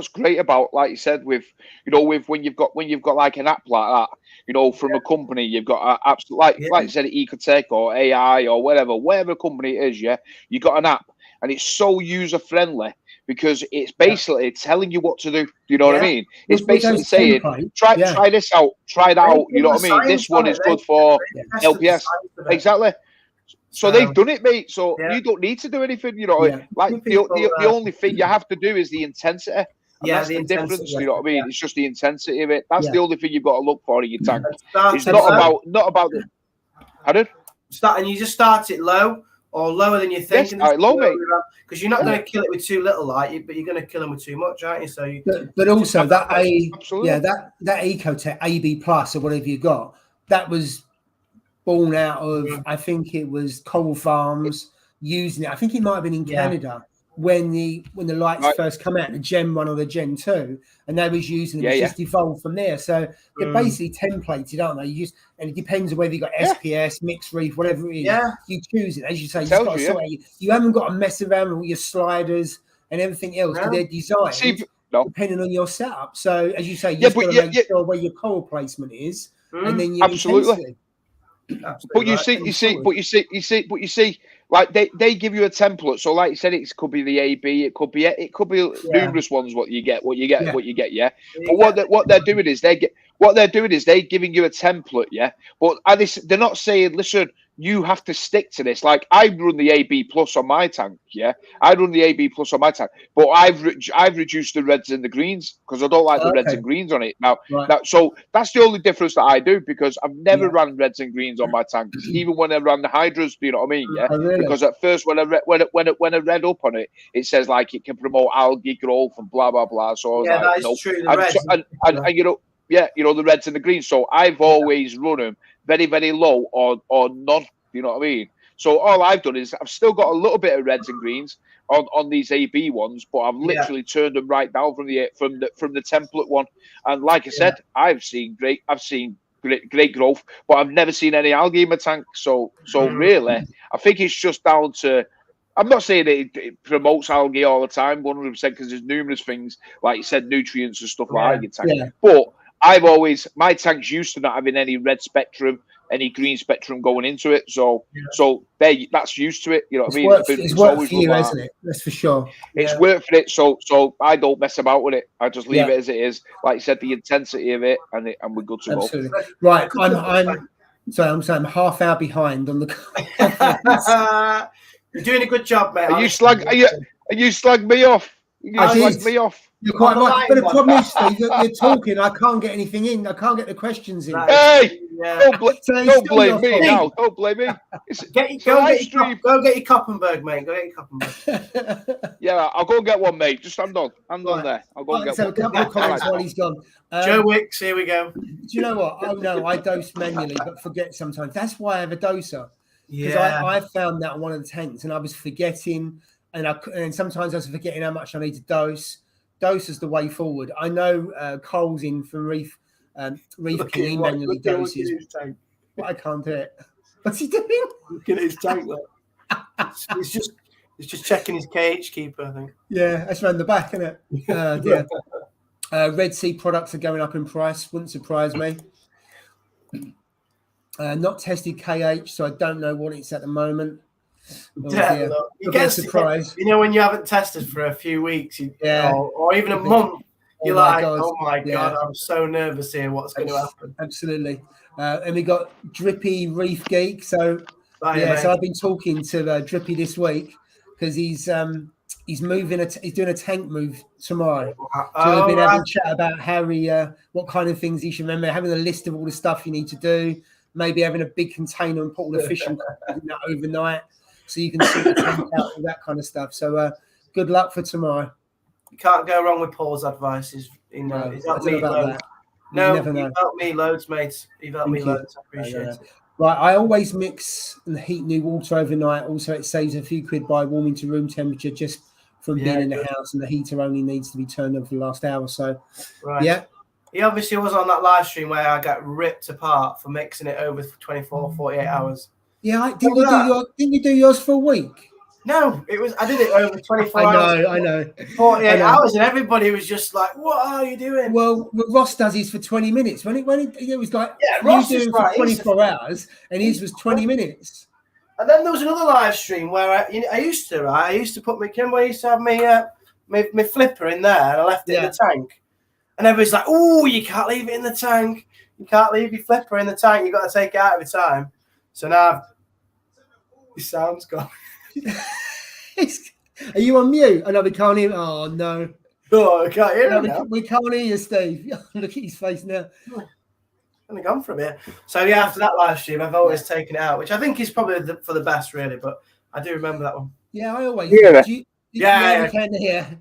[SPEAKER 3] great about, like you said, with when you've got like an app like that, from a company, you've got apps like you said, Ecotech or AI or whatever company it is, you got an app, and it's so user friendly because it's basically telling you what to do. You know what I mean? It's basically saying, try this out, try that out. You know what I mean? This one is good for LPS. Exactly. So they've done it, mate. So you don't need to do anything, Like the only thing you have to do is the intensity. And that's the difference, you know what I mean? It's just the intensity of it. That's the only thing you've got to look for in your tank. It's not about the. Pardon?
[SPEAKER 2] And you just start it low or lower than you think.
[SPEAKER 3] Yes, low, mate.
[SPEAKER 2] Because you're not going to kill it with too little light, but you're going to kill them with too much, aren't you? So
[SPEAKER 1] but also that Ecotech AB Plus or whatever you got, that was born out of, I think it was coal farms using it. I think it might have been in Canada when the lights first come out, the Gen 1 or the Gen 2, and they was using it, just evolved from there. So they're basically templated, aren't they? And it depends on whether you got SPS, mixed reef, whatever it is. You choose it. As you say, you haven't got to mess around with all your sliders and everything else, because they're designed depending on your setup. So as you say, you've got to make sure where your coal placement is, and then your intensity.
[SPEAKER 3] But you see, like they give you a template. So like you said, it could be the AB, it could be numerous ones. What you get. Yeah. But what they're doing is they're giving you a template. Yeah. But they're not saying, listen, you have to stick to this. Like I run the AB plus on my tank. Yeah, I run the AB plus on my tank, but I've reduced the reds and the greens because I don't like the reds and greens on it now. So that's the only difference that I do, because I've never ran reds and greens on my tank, even when I ran the Hydras. Do you know what I mean? Yeah, because at first when I read up on it, it says like it can promote algae growth and blah blah blah. So I was like,
[SPEAKER 2] that is true.
[SPEAKER 3] And the reds and the greens. So I've always run them very, very low or none. You know what I mean? So all I've done is I've still got a little bit of reds and greens on these AB ones, but I've literally turned them right down from the template one. And like I said, I've seen great growth, but I've never seen any algae in my tank. So really, I think it's just down to. I'm not saying it promotes algae all the time, 100%, because there's numerous things, like you said, nutrients and stuff like that. But my tank's used to not having any red spectrum, any green spectrum going into it. So that's used to it. You know what I mean?
[SPEAKER 1] It's worked for you, hasn't it? That's for sure.
[SPEAKER 3] It's worked for it. So I don't mess about with it. I just leave it as it is. Like you said, the intensity of it, and we're good to
[SPEAKER 1] Absolutely.
[SPEAKER 3] go.
[SPEAKER 1] Right. I'm saying I'm half hour behind on the.
[SPEAKER 2] You're doing a good job, mate.
[SPEAKER 3] Are you slag me off? Me off.
[SPEAKER 1] You're quite right. But the problem is, Steve, you're talking. I can't get anything in. I can't get the questions in.
[SPEAKER 3] Hey, don't blame me now. Don't blame me.
[SPEAKER 2] Go get your Koppenberg, mate. Go get your Koppenberg.
[SPEAKER 3] Yeah, I'll go get one, mate. Just stand on there. I'll go get one.
[SPEAKER 1] A couple of comments while he's gone.
[SPEAKER 2] Joe Wicks, here we go.
[SPEAKER 1] Do you know what? Oh no, I dose manually, but forget sometimes. That's why I have a doser. Because I found that on one of the tanks, and I was forgetting, and sometimes I was forgetting how much I need to dose. Dose is the way forward. I know Cole's in from Reef King manually doses. But I can't do it. What's he doing?
[SPEAKER 2] Look at his tank. He's just checking his KH keeper, I think.
[SPEAKER 1] Yeah, that's around the back, isn't it? Red Sea products are going up in price. Wouldn't surprise me. Not tested KH, so I don't know what it's at the moment.
[SPEAKER 2] You get surprised. You know, when you haven't tested for a few weeks, or even a month, you're like, oh my God, I'm so nervous here. What's going to happen?
[SPEAKER 1] Absolutely. And we got Drippy Reef Geek. So so I've been talking to Drippy this week because he's moving. He's doing a tank move tomorrow. So we've been having a chat about how what kind of things he should remember, having a list of all the stuff you need to do. Maybe having a big container and put all the fish in that overnight, so you can see the tank out and that kind of stuff. So good luck for tomorrow.
[SPEAKER 2] You can't go wrong with Paul's advice. He's helped me loads. No, you've helped me loads, mate. You've helped me loads. I appreciate it.
[SPEAKER 1] Right, I always mix and heat new water overnight. Also, it saves a few quid by warming to room temperature just from being in the house, and the heater only needs to be turned on for the last hour or so.
[SPEAKER 2] Right.
[SPEAKER 1] Yeah.
[SPEAKER 2] He obviously was on that live stream where I got ripped apart for mixing it over for 24, 48 hours.
[SPEAKER 1] Yeah, didn't you do yours for a week?
[SPEAKER 2] No, I did it over 24 hours.
[SPEAKER 1] I know.
[SPEAKER 2] 48 hours, and everybody was just like, "What are you doing?"
[SPEAKER 1] Well, Ross does his for 20 minutes. When it was like,
[SPEAKER 2] Ross
[SPEAKER 1] you do it for 24 hours, and his was 20 minutes.
[SPEAKER 2] And then there was another live stream where I used to put I used to have my flipper in there, and I left it in the tank. And everybody's like, "Oh, you can't leave it in the tank. You can't leave your flipper in the tank. You've got to take it out every time." So now his sound's gone.
[SPEAKER 1] Are you on mute? I know we can't hear. Oh, no.
[SPEAKER 2] Oh, I can't hear him now.
[SPEAKER 1] We can't hear you, Steve. Look at his face now.
[SPEAKER 2] Only gone from here. So, after that live stream, I've always taken it out, which I think is probably for the best, really. But I do remember that one.
[SPEAKER 1] Yeah, I always
[SPEAKER 2] you
[SPEAKER 1] can hear.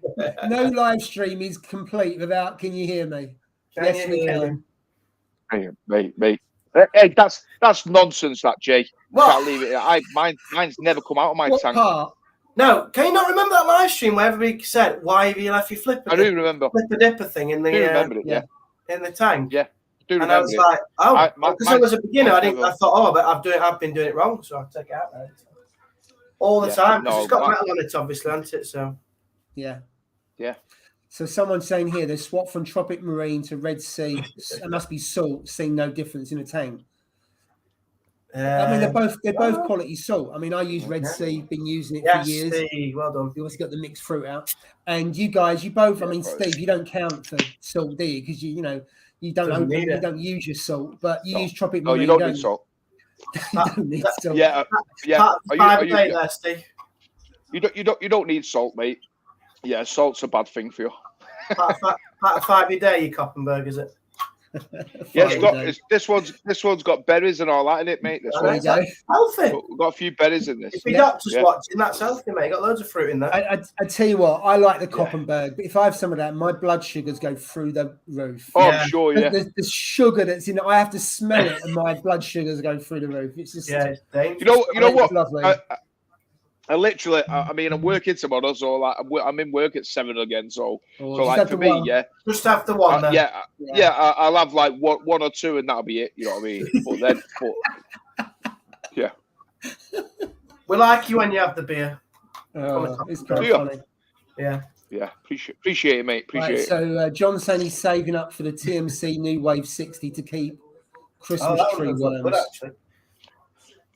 [SPEAKER 1] No live stream is complete without. Can you hear me? Yes, we can.
[SPEAKER 3] Mate. Hey, that's nonsense. That Jay. Can't leave it. Mine's never come out of my tank.
[SPEAKER 1] Part?
[SPEAKER 2] No, can you not remember that live stream where everybody said, "Why have you left your flipper?"
[SPEAKER 3] I do remember.
[SPEAKER 2] Flipper dipper thing in the.
[SPEAKER 3] I do remember it. Yeah.
[SPEAKER 2] In the tank.
[SPEAKER 3] Yeah.
[SPEAKER 2] And I was like, because I was a beginner, I thought, but I've been doing it wrong, so I'll take it out now. All the time, because it's got metal on it, obviously, hasn't it? So,
[SPEAKER 1] yeah.
[SPEAKER 4] So someone's saying here, the swap from tropic marine to Red Sea, it must be salt, seeing no difference in a tank. I mean, they're both quality salt. I mean, I use Red Sea, been using it for years.
[SPEAKER 2] Steve, well done.
[SPEAKER 4] You also got the mixed fruit out, and you guys, you both. I mean, Steve, you don't count for salt, do you? Because you don't use your salt, but you use tropic marine.
[SPEAKER 3] Oh, you don't need salt.
[SPEAKER 4] You don't need salt.
[SPEAKER 3] Yeah.
[SPEAKER 2] Steve.
[SPEAKER 3] You don't need salt, mate. Yeah, salt's a bad thing for you.
[SPEAKER 2] Part of 5 a day, you Koppenberg, is it?
[SPEAKER 3] Yeah, this one's got berries and all that in it, mate. This one's
[SPEAKER 2] healthy.
[SPEAKER 3] We've got a few berries in this.
[SPEAKER 2] If your doctor's watching, that's healthy, mate. Got loads of fruit in there.
[SPEAKER 4] I tell you what, I like the Koppenberg, but if I have some of that, my blood sugars go through the roof.
[SPEAKER 3] Oh, I'm sure, yeah.
[SPEAKER 4] The sugar that's in it, I have to smell it, and my blood sugars go through the roof. It's just
[SPEAKER 2] it's dangerous.
[SPEAKER 3] You know what? Lovely. I literally, I mean, I'm working tomorrow, so like I'm in work at 7 again. So like for me,
[SPEAKER 2] just after one. Then.
[SPEAKER 3] I'll have like one or two, and that'll be it. You know what I mean? Yeah.
[SPEAKER 2] We like you when you have the beer.
[SPEAKER 4] It's quite funny.
[SPEAKER 2] Yeah.
[SPEAKER 3] Yeah, appreciate it, mate. Appreciate it.
[SPEAKER 4] So John's saying he's saving up for the TMC New Wave 60 to keep Christmas tree worms.
[SPEAKER 2] Good, actually.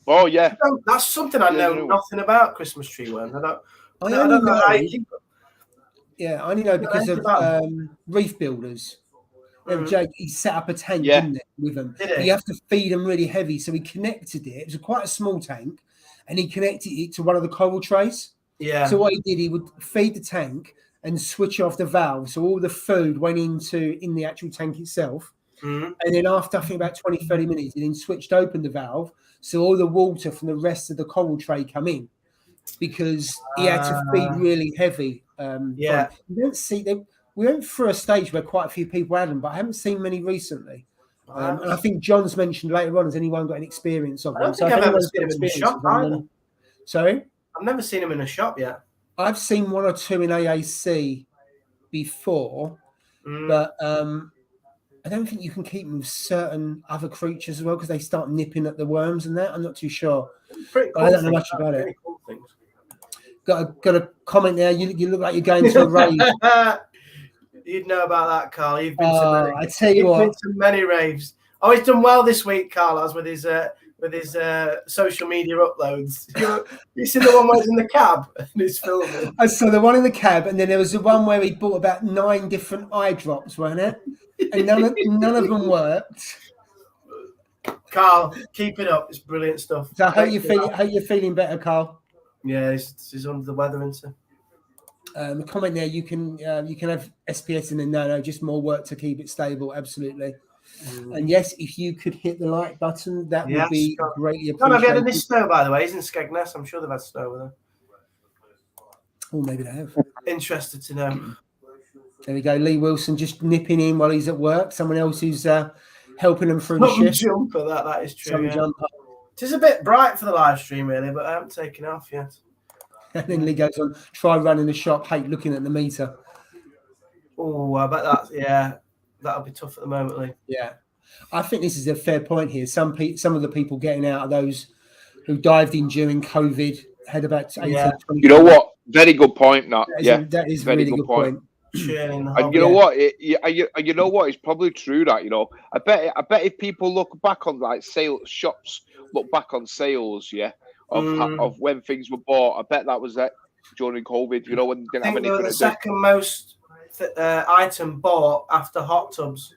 [SPEAKER 3] Oh yeah,
[SPEAKER 2] that's something I know nothing about. Christmas tree worms. I don't know how you keep them.
[SPEAKER 4] Yeah, I only know because of Reef Builders. Jake, he set up a tank, didn't it, with them? You have to feed them really heavy, so he connected it. It was quite a small tank, and he connected it to one of the coral trays.
[SPEAKER 2] Yeah.
[SPEAKER 4] So what he did, he would feed the tank and switch off the valve, so all the food went in the actual tank itself. And then after I think about 20-30 minutes, he then switched open the valve, so all the water from the rest of the coral tray come in, because he had to feed really heavy. You don't see them. We went through a stage where quite a few people had them, but I haven't seen many recently. And I think John's mentioned later on, has anyone got an experience of them?
[SPEAKER 2] I don't think I've ever seen them in a shop either.
[SPEAKER 4] Sorry?
[SPEAKER 2] I've never seen them in a shop yet.
[SPEAKER 4] I've seen one or two in AAC before, but I don't think you can keep them with certain other creatures as well, because they start nipping at the worms and that. I'm not too sure.
[SPEAKER 2] Pretty cool.
[SPEAKER 4] I don't know much about it. Cool things. Got a comment there. You look like you're going to a rave.
[SPEAKER 2] You'd know about that, Carl. You've been to many.
[SPEAKER 4] I tell you what,
[SPEAKER 2] been to many raves. Oh, he's done well this week, Carl, with his social media uploads. You see the one where he's in the cab and he's filming.
[SPEAKER 4] I saw the one in the cab, and then there was the one where he bought about 9 different eye drops, wasn't it? And none of them worked.
[SPEAKER 2] Carl, keep it up. It's brilliant stuff.
[SPEAKER 4] So how you feeling better, Carl?
[SPEAKER 2] Yeah, he's under the weather, isn't he?
[SPEAKER 4] A comment there. You can have SPS in the no, just more work to keep it stable. Absolutely. And yes, if you could hit the like button, that would be greatly appreciated.
[SPEAKER 2] Have you had any snow, by the way? He's in Skegness. I'm sure they've had snow with them.
[SPEAKER 4] Oh, maybe they have.
[SPEAKER 2] Interested to know.
[SPEAKER 4] There we go. Lee Wilson just nipping in while he's at work. Someone else who's helping him through the shift.
[SPEAKER 2] Jumper, that is true. It is a bit bright for the live stream, really, but I haven't taken it off yet.
[SPEAKER 4] And then Lee goes on, try running the shop, hate looking at the meter.
[SPEAKER 2] Oh, I bet that'll be tough at the moment, Lee.
[SPEAKER 4] Yeah. I think this is a fair point here. Some of the people getting out of those who dived in during COVID had about 18, 20.
[SPEAKER 3] You know what? Very good point, Nat.
[SPEAKER 4] That is a really good point.
[SPEAKER 3] And you know what? You know what? It's probably true that, I bet if people look back on shops look back on sales, of when things were bought, I bet that was that during COVID. When they didn't have anything to do.
[SPEAKER 2] The second most item bought after hot tubs.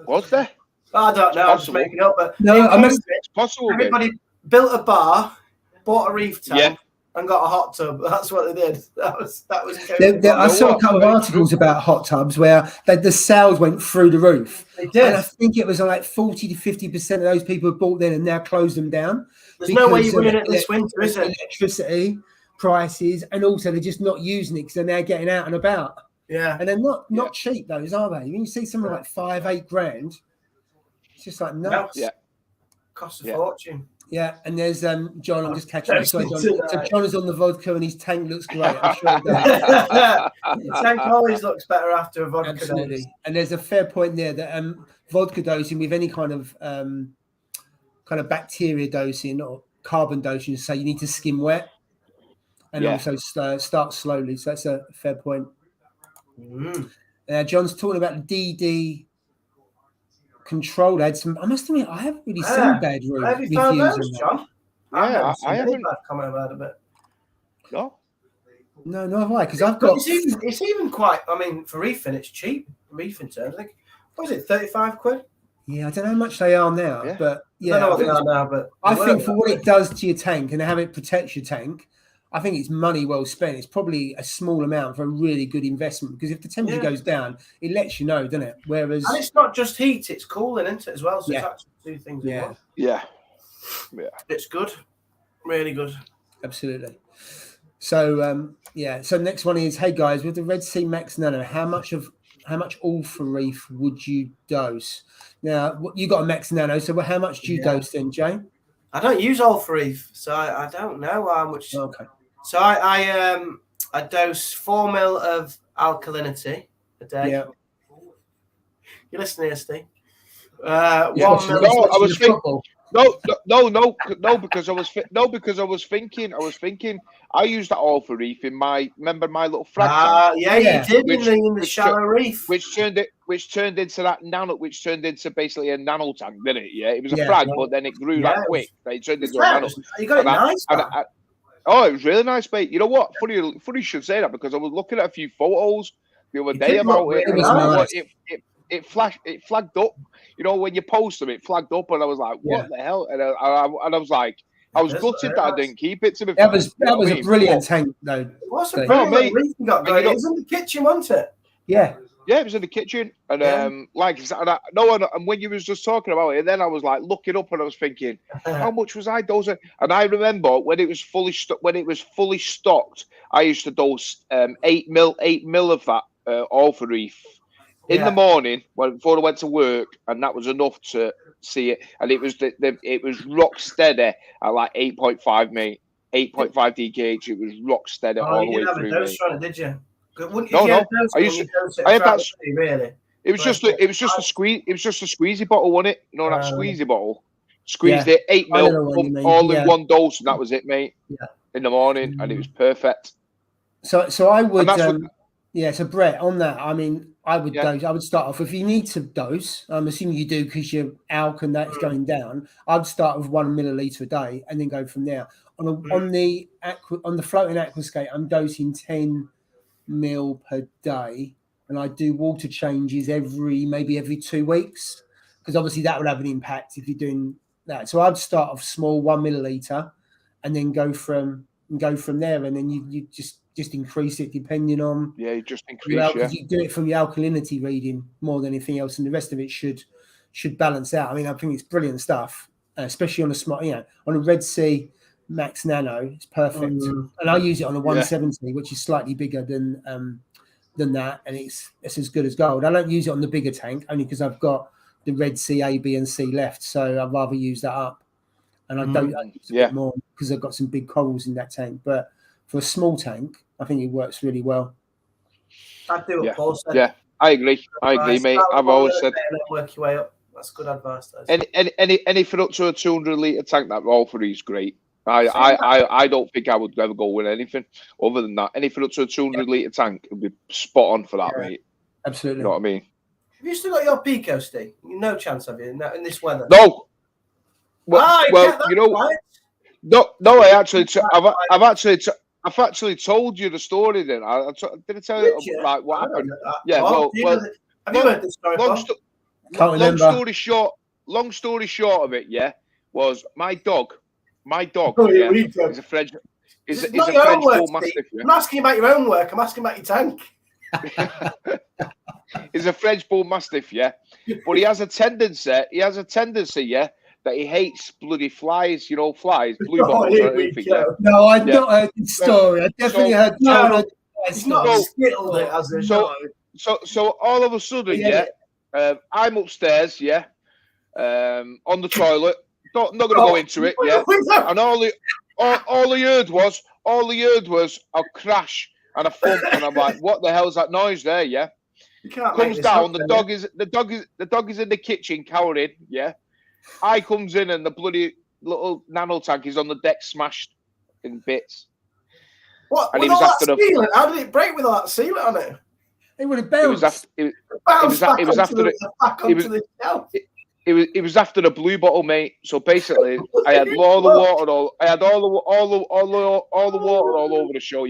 [SPEAKER 3] Was there?
[SPEAKER 2] I don't know. I'm just making up, but
[SPEAKER 3] it's possible.
[SPEAKER 2] Everybody built a bar, bought a reef tank, and got a hot tub. That's what they did. That was.
[SPEAKER 4] I saw a couple of articles about hot tubs where the sales went through the roof.
[SPEAKER 2] They did.
[SPEAKER 4] And I think it was like 40 to 50% of those people who bought them and now closed them down.
[SPEAKER 2] There's no way you're winning it this winter, is it?
[SPEAKER 4] Electricity prices, and also they're just not using it because they're now getting out and about.
[SPEAKER 2] Yeah.
[SPEAKER 4] And they're not cheap, those, are they? When you see something like 5-8 grand, it's just like nuts.
[SPEAKER 2] Yeah. Costs a fortune.
[SPEAKER 4] Yeah, and there's John. I'm just catching up. Sorry, John. So John is on the vodka, and his tank looks great. I'm sure it does.
[SPEAKER 2] The tank always looks better after a vodka.
[SPEAKER 4] Absolutely.
[SPEAKER 2] Dose.
[SPEAKER 4] And there's a fair point there that vodka dosing with any kind of bacteria dosing or carbon dosing, so you need to skim wet and also start slowly. So that's a fair point. John's talking about the DD control ads. I must admit, I haven't really seen bad reviews.
[SPEAKER 2] Have you found those, John?
[SPEAKER 3] I haven't.
[SPEAKER 2] Comment about it a bit.
[SPEAKER 3] No,
[SPEAKER 4] not have I, because I've got.
[SPEAKER 2] It's even quite. I mean, for reefing, it's cheap. Reefing terms, I think. What was it? 35 quid.
[SPEAKER 4] Yeah, I don't know how much they are now, but
[SPEAKER 2] I don't know what they are now, but
[SPEAKER 4] I think for what it does to your tank and how it protects your tank, I think it's money well spent. It's probably a small amount for a really good investment, because if the temperature goes down, it lets you know, doesn't it? Whereas,
[SPEAKER 2] and it's not just heat; it's cooling, isn't it, as well? So it's actually two things.
[SPEAKER 3] Yeah.
[SPEAKER 2] It's good, really good.
[SPEAKER 4] Absolutely. So So next one is, hey guys, with the Red Sea Max Nano, how much Ultra Reef would you dose? Now you got a Max Nano, so how much do you dose then, Jay?
[SPEAKER 2] I don't use Ultra Reef, so I don't know how much.
[SPEAKER 4] Okay.
[SPEAKER 2] So I dose 4 ml of alkalinity a day. Yeah. You listening here, Steve? 1 ml.
[SPEAKER 3] No, because I was thinking. I used that all for reef in my little frag tank.
[SPEAKER 2] Yeah, you did in the shallow reef,
[SPEAKER 3] which turned into that nano, which turned into basically a nano tank, didn't it? Yeah, it was a frag, but then it grew that quick. It turned into a nano.
[SPEAKER 2] You got it nice.
[SPEAKER 3] Oh, it was really nice, mate. You know what? Funny you should say that, because I was looking at a few photos the other day about it. And it flagged up. You know, when you post them, it flagged up, and I was like, "What the hell?" And I was like, I was gutted that I didn't keep it. To be
[SPEAKER 4] that was a brilliant tank, though.
[SPEAKER 2] What's a brilliant reef you got going? It was in the kitchen, wasn't it?
[SPEAKER 4] Yeah.
[SPEAKER 3] Yeah, it was in the kitchen, and and when you was just talking about it, and then I was like looking up, and I was thinking, how much was I dosing? And I remember when it was fully stocked, I used to dose 8 mil of that all for reef in the morning before I went to work, and that was enough to see it. And it was it was rock steady at like 8.5, mate, 8.5 DKH. It was rock steady all the way through.
[SPEAKER 2] You didn't have a dose on it, did you?
[SPEAKER 3] No. I had that.
[SPEAKER 2] Really.
[SPEAKER 3] It was just a squeezy bottle, wasn't it? You know that squeezy bottle. Squeezed it 8 mil all in one dose, and that was it, mate. Yeah. In the morning, and it was perfect.
[SPEAKER 4] So I would. So Brett, on that, I mean, I would dose. I would start off if you need to dose. I'm assuming you do because your alk and that's going down. I'd start with 1 milliliter a day and then go from there. On the floating aquascape, I'm dosing 10 mil per day, and I do water changes maybe every 2 weeks, because obviously that would have an impact if you're doing that. So I'd start off small, 1 milliliter, and then go from there, and then you just increase it depending on
[SPEAKER 3] you just increase
[SPEAKER 4] you do it from your alkalinity reading more than anything else, and the rest of it should balance out. I mean, I think it's brilliant stuff, especially on a smart, on a Red Sea Max Nano, it's perfect. And I use it on a 170, which is slightly bigger than that, and it's as good as gold. I don't use it on the bigger tank only because I've got the Red Sea A, B, and C left, so I'd rather use that up. And I don't use a bit more because I've got some big corals in that tank. But for a small tank, I think it works really well.
[SPEAKER 2] I do it, Paul said.
[SPEAKER 3] Yeah, I agree, mate. I've always said
[SPEAKER 2] work your way up. That's good advice.
[SPEAKER 3] Anything up to a 200 litre tank, that roll for is great. I don't think I would ever go with anything other than that. Anything up to a 200 litre tank would be spot on for that, mate.
[SPEAKER 4] Absolutely.
[SPEAKER 3] You know what I mean?
[SPEAKER 2] Have you still got your Pico, Steve? No chance, have you, in this weather?
[SPEAKER 3] No. Well, you know, no. I've actually told you the story. Then I did I tell you like what happened? Yeah. Well,
[SPEAKER 2] have you heard this story?
[SPEAKER 3] Long story short of it, was my dog. Is a French. Is a French bull mastiff. Yeah?
[SPEAKER 2] I'm asking about your own work. I'm asking about your tank.
[SPEAKER 3] He's a French bull mastiff, but he has a tendency. That he hates bloody flies. Flies, blue bottles.
[SPEAKER 4] No, I've not heard the story. I definitely heard. No,
[SPEAKER 2] it's not skittled it as a
[SPEAKER 3] So all of a sudden, I'm upstairs, on the toilet. Not going to go into it, and all he heard was a crash and a thump, and I'm like, what the hell's that noise there? You can't comes down. The dog is in the kitchen cowering. I comes in and the bloody little nano tank is on the deck, smashed in bits.
[SPEAKER 2] What? And with all that sealant? How did it break with all that sealant on it?
[SPEAKER 4] It would have bounced.
[SPEAKER 3] It was after the blue bottle, mate. So basically, I had all the water all over the show.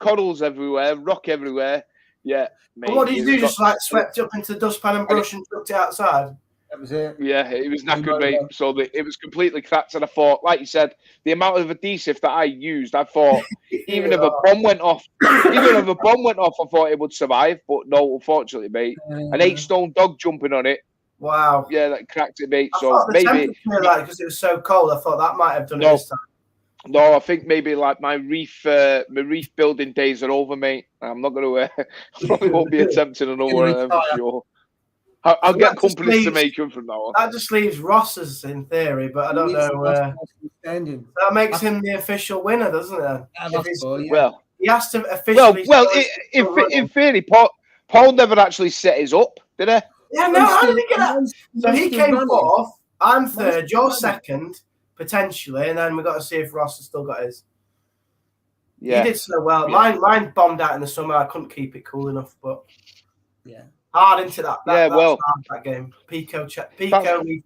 [SPEAKER 3] Corals everywhere, rock everywhere. Yeah, mate.
[SPEAKER 2] What did you do? Just like swept up into the dustpan and brush and chucked it outside?
[SPEAKER 4] That was it.
[SPEAKER 3] Yeah, it was knackered, mate. So it was completely cracked. And I thought, like you said, the amount of adhesive that I used, I thought, even if a bomb went off, I thought it would survive. But no, unfortunately, mate, an 8-stone dog jumping on it.
[SPEAKER 2] Wow.
[SPEAKER 3] Yeah, that cracked it, mate. So maybe
[SPEAKER 2] because it was so cold, I thought that might have done it this time.
[SPEAKER 3] No, I think maybe like my reef building days are over, mate. I'm not going to. Probably won't be attempting another one of them for sure. I'll get companies to make them from now on.
[SPEAKER 2] That just leaves Ross's in theory, but I don't know. That makes him the official winner, doesn't it?
[SPEAKER 3] Well,
[SPEAKER 2] he has to officially.
[SPEAKER 3] Well, in theory, Paul never actually set his up, did he?
[SPEAKER 2] Yeah, no, how did he get that? So he came fourth. I'm third. You're second, potentially, and then we've got to see if Ross has still got his. Yeah. You did so well. Yeah. Mine bombed out in the summer. I couldn't keep it cool enough, but hard into that. That's hard, that game. Pico. I
[SPEAKER 3] mean,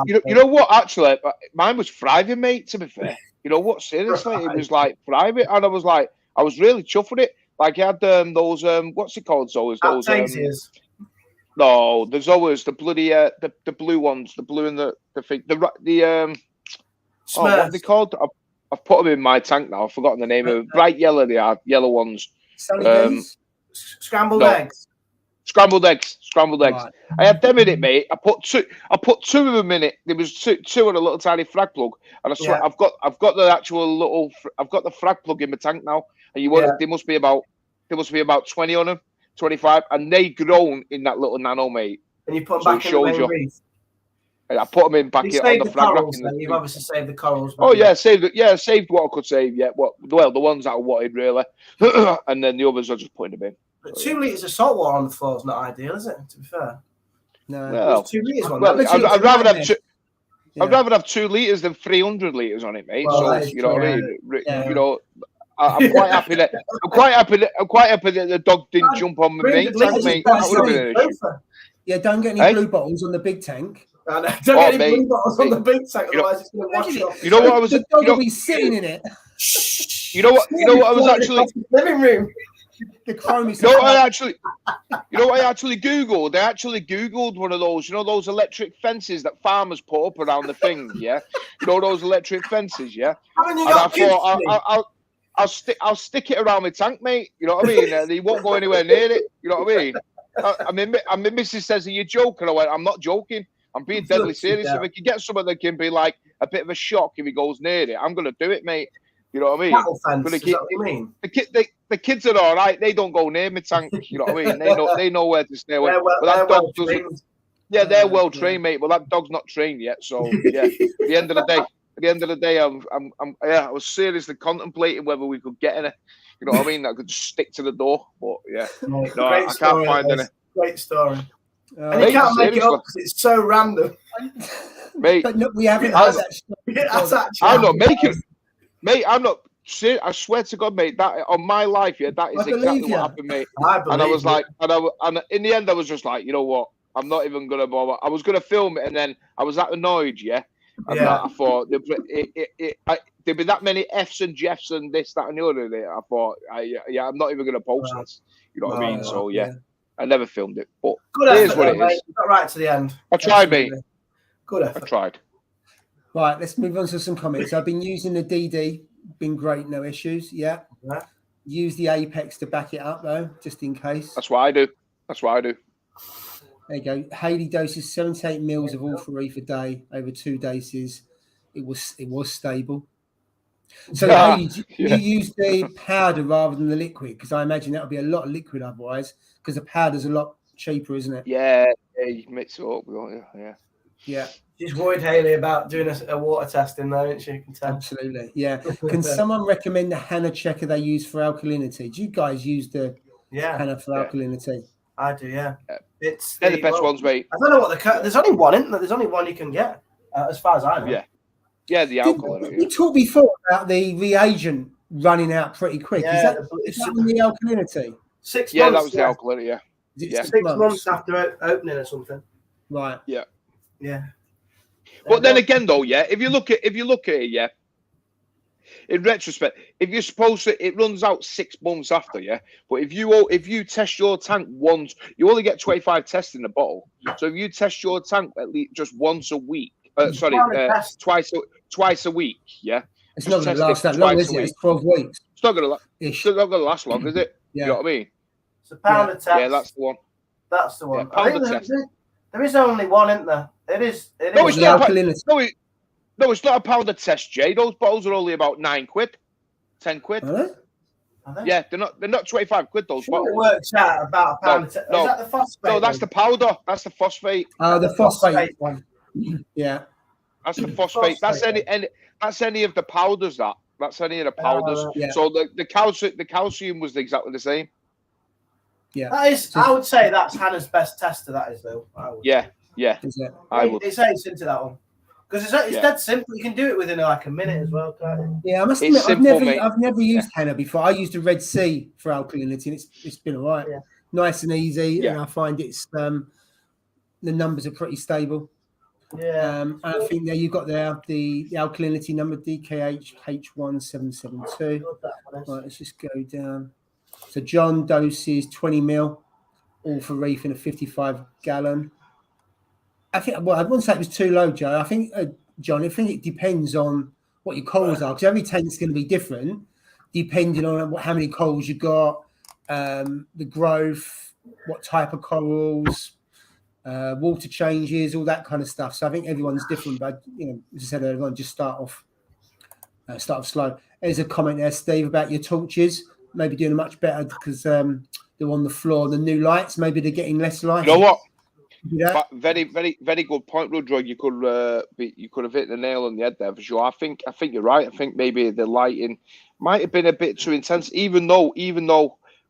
[SPEAKER 3] you know what? Actually, mine was thriving, mate. To be fair, you know what? Seriously, it was like thriving, and I was really chuffed with it. Like I had those what's it called? Those no, there's always the bloody the blue ones, the blue and the thing, what are they called? I've put them in my tank now. I've forgotten the name of it. Bright yellow, they are yellow ones.
[SPEAKER 2] Scrambled eggs.
[SPEAKER 3] Scrambled eggs. Right. I had them in it, mate. I put two of them in it. There was two on a little tiny frag plug, and I swear I've got the actual little. I've got the frag plug in my tank now, and there must be about 20 on them, 25, and they grown in that little nano, mate.
[SPEAKER 2] And you put them back in the main reef.
[SPEAKER 3] I put them in back on the frag rack.
[SPEAKER 2] You've obviously saved the corals.
[SPEAKER 3] Oh yeah, saved what I could save. Yeah, the ones that I wanted really, and then the others I just put in the bin.
[SPEAKER 2] But 2 litres of salt water on the floor is not ideal, is it? To be fair,
[SPEAKER 1] no.
[SPEAKER 3] Well,
[SPEAKER 2] 2 litres one.
[SPEAKER 3] Well, I'd rather have two. I'd rather have 2 litres than 300 litres on it, mate. Well, so you know what I mean. Yeah. You know, I'm quite happy that the dog didn't jump on my main tank, mate. That would have been an issue.
[SPEAKER 1] Yeah, don't get any blue bottles on the big tank.
[SPEAKER 2] Don't get any blue bottles on the big tank, otherwise it's going to wash off.
[SPEAKER 3] You know what I was?
[SPEAKER 1] The dog will be sitting in it.
[SPEAKER 3] You know what I was actually
[SPEAKER 2] living room.
[SPEAKER 1] The chrome is.
[SPEAKER 3] You know what I actually googled? I actually googled one of those. You know those electric fences that farmers put up around the thing. Yeah. You know those electric fences. Yeah.
[SPEAKER 2] And I
[SPEAKER 3] thought I'll stick it around my tank, mate. You know what I mean? They won't go anywhere near it. You know what I mean? I mean, missus says, "Are you joking?" I went, "I'm not joking. I'm being deadly serious. If I can get someone that can be like a bit of a shock if he goes near it, I'm gonna do it, mate." You know what I mean?
[SPEAKER 2] Fence, is that what you mean?
[SPEAKER 3] The kids are all right. They don't go near my tank. You know what I mean? They know where to stay away. They're well trained, mate. But that dog's not trained yet. So yeah, at the end of the day, I was seriously contemplating whether we could get in it. You know what I mean? I could just stick to the door. But yeah, no, I can't find any.
[SPEAKER 2] Great story. And you can't make it up because it's so random.
[SPEAKER 3] Mate,
[SPEAKER 1] but no, we haven't had that.
[SPEAKER 3] I'm not making it. Mate, I'm not. I swear to God, mate, that on my life, yeah, that is exactly what happened, mate. And I was like, and in the end, I was just like, you know what? I'm not even gonna bother. I was gonna film it, and then I was that annoyed, yeah. And I thought there'd be that many F's and Jeffs and this, that, and the other. I thought, I'm not even gonna post this. You know what I mean? So yeah, I never filmed it, but here's what it is.
[SPEAKER 2] You got right to the end.
[SPEAKER 3] I tried, mate.
[SPEAKER 2] Good effort.
[SPEAKER 3] I tried.
[SPEAKER 1] Right, let's move on to some comments. I've been using the DD, been great, no issues. Yeah. Use the Apex to back it up though, just in case.
[SPEAKER 3] That's what I do.
[SPEAKER 1] There you go. Haley doses 78 mils of all three per day over 2 doses. It was stable. So Haley, you use the powder rather than the liquid because I imagine that would be a lot of liquid otherwise because the powder's a lot cheaper, isn't it?
[SPEAKER 3] Yeah, you can mix it up,
[SPEAKER 1] Yeah.
[SPEAKER 2] She's worried, Haley, about doing a water testing, though, isn't she? You can tell.
[SPEAKER 1] Absolutely, yeah. Can someone recommend the Hannah checker they use for alkalinity? Do you guys use the Hannah for alkalinity?
[SPEAKER 2] I do, yeah.
[SPEAKER 3] They're the best ones, mate.
[SPEAKER 2] I don't know what there's only one, isn't there? There's only one you can get, as far as I know.
[SPEAKER 3] Yeah, the alkalinity.
[SPEAKER 1] You talked before about the reagent running out pretty quick.
[SPEAKER 2] Yeah,
[SPEAKER 1] is that the alkalinity?
[SPEAKER 2] 6 months.
[SPEAKER 3] Yeah, that was the alkalinity,
[SPEAKER 2] yeah. 6 months after opening or something.
[SPEAKER 1] Right.
[SPEAKER 2] Yeah.
[SPEAKER 3] But then again, though, if you look at it, in retrospect, if you're supposed to, it runs out 6 months after, But if you test your tank once, you only get 25 tests in the bottle. So if you test your tank at least just once a week, twice a week,
[SPEAKER 1] it's not going to last that long, is it? It's 12 weeks.
[SPEAKER 3] It's not going to last long, is it?
[SPEAKER 1] Yeah.
[SPEAKER 3] You know what I mean?
[SPEAKER 2] It's a pound of test.
[SPEAKER 3] Yeah, that's the one.
[SPEAKER 2] That's the one.
[SPEAKER 3] Yeah, pound of test.
[SPEAKER 2] There is only one, isn't there? It is.
[SPEAKER 3] No, it's not. No, it's not a pound of test, Jay. Those bottles are only about £9, £10.
[SPEAKER 1] Are they?
[SPEAKER 3] Yeah, they're not 25 quid. Those bottles.
[SPEAKER 2] It works out about a pound. Is that the phosphate?
[SPEAKER 3] No, that's the powder. That's the phosphate.
[SPEAKER 1] The phosphate one. Yeah.
[SPEAKER 3] That's the phosphate. That's any of the powders. That's any of the powders. So the calcium was exactly the same.
[SPEAKER 1] Yeah.
[SPEAKER 2] That is. I would say that's Hannah's best tester. That is though.
[SPEAKER 3] Yeah.
[SPEAKER 1] Is it?
[SPEAKER 3] I would.
[SPEAKER 2] It's ace into that one. Because it's dead simple. You can do it within like a minute as well, can't you?
[SPEAKER 1] Yeah, I must admit, I've never used henna before. I used the Red Sea for alkalinity, and it's been all right.
[SPEAKER 2] Yeah.
[SPEAKER 1] Nice and easy, and I find it's the numbers are pretty stable.
[SPEAKER 2] Yeah.
[SPEAKER 1] And I think there you've got the alkalinity number DKH H1772. Right, let's just go down. So John doses 20 ml, all for reef in a 55 gallon. I think, well, I wouldn't say it was too low, Joe. I think, John, I think it depends on what your corals are, because every tank's going to be different, depending on how many corals you got, the growth, what type of corals, water changes, all that kind of stuff. So I think everyone's different, but as I said earlier on, just start off slow. There's a comment there, Steve, about your torches maybe doing much better because they're on the floor. The new lights, maybe they're getting less light.
[SPEAKER 3] You know what? Yeah. Very, very, very good point, Rudro. You could have hit the nail on the head there for sure. I think you're right. I think maybe the lighting might have been a bit too intense, even though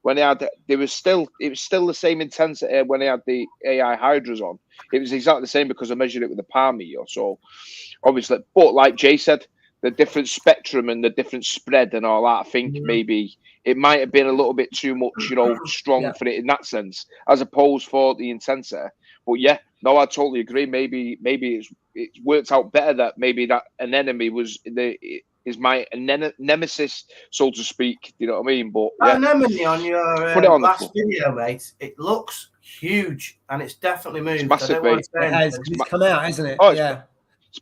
[SPEAKER 3] when they had it was still the same intensity when they had the AI hydras on. It was exactly the same because I measured it with the palm meter. So obviously, but like Jay said, the different spectrum and the different spread and all that, I think maybe it might have been a little bit too much, strong for it in that sense, as opposed for the intensity. But yeah, no, I totally agree. Maybe it's worked out better that maybe that an enemy is my nemesis, so to speak. You know what I mean? But
[SPEAKER 2] anemone on your last video, mate, it looks huge and it's definitely moved.
[SPEAKER 3] It's massive, mate.
[SPEAKER 1] It's come out, hasn't it?
[SPEAKER 3] Oh,
[SPEAKER 1] yeah.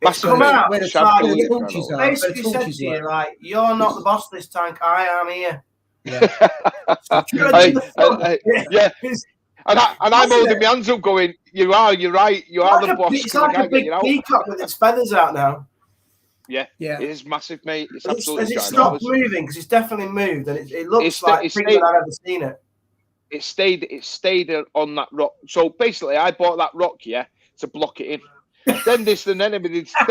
[SPEAKER 2] It's come out.
[SPEAKER 1] Where the torches are.
[SPEAKER 2] Basically said to you, like, you're not the boss of this tank. I am here.
[SPEAKER 3] Yeah. And I'm holding my hands up going, you're right, you are the boss.
[SPEAKER 2] It's like a big peacock with its feathers out now.
[SPEAKER 3] Yeah. It is massive, mate. It's absolutely
[SPEAKER 2] Has it stopped moving? Because it's definitely moved, and it looks like bigger than I've ever seen it.
[SPEAKER 3] It stayed on that rock. So basically, I bought that rock, to block it in. Then this enemy, yeah.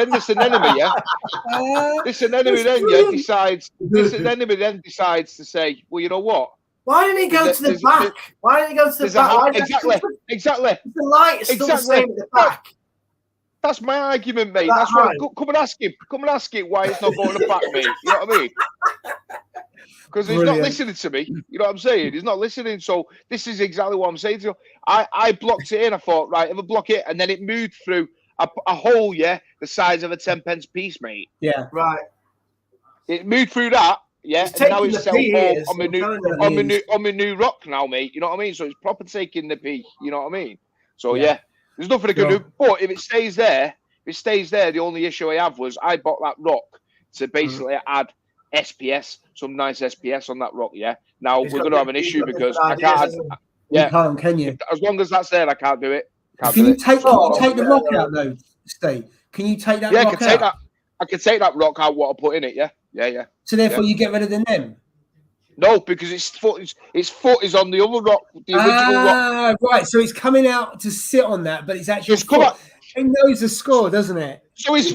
[SPEAKER 3] This enemy then decides to say, well, you know what?
[SPEAKER 2] Why didn't he go to the back? Why didn't he go to the back?
[SPEAKER 3] Exactly.
[SPEAKER 2] The light is still the same at the back.
[SPEAKER 3] That's my argument, mate. That's right. Come and ask him. Come and ask him why it's not going to the back, mate. You know what I mean? Because he's not listening to me. You know what I'm saying? He's not listening. So this is exactly what I'm saying to you. I blocked it in. I thought, right, if I block it, and then it moved through a hole, the size of a 10p piece, mate.
[SPEAKER 1] Yeah.
[SPEAKER 2] Right.
[SPEAKER 3] It moved through that. Yeah, and now it's on my new rock now, mate. You know what I mean? So it's proper taking the P. You know what I mean? So yeah, there's nothing I can do. But if it stays there, the only issue I have was I bought that rock to basically add SPS, some nice SPS on that rock. Yeah. Now we're going to have an issue because I can't.
[SPEAKER 1] You can't, can you?
[SPEAKER 3] As long as that's there, I can't do it.
[SPEAKER 1] Can you take the rock out though, Steve? Can you take that?
[SPEAKER 3] Yeah,
[SPEAKER 1] rock out?
[SPEAKER 3] I can take that rock out. What I put in it. Yeah.
[SPEAKER 1] So therefore, you get rid of the NEM.
[SPEAKER 3] No, because its foot is on the other rock, the original rock.
[SPEAKER 1] Right. So it's coming out to sit on that, but it's actually it knows the score, doesn't it?
[SPEAKER 3] So his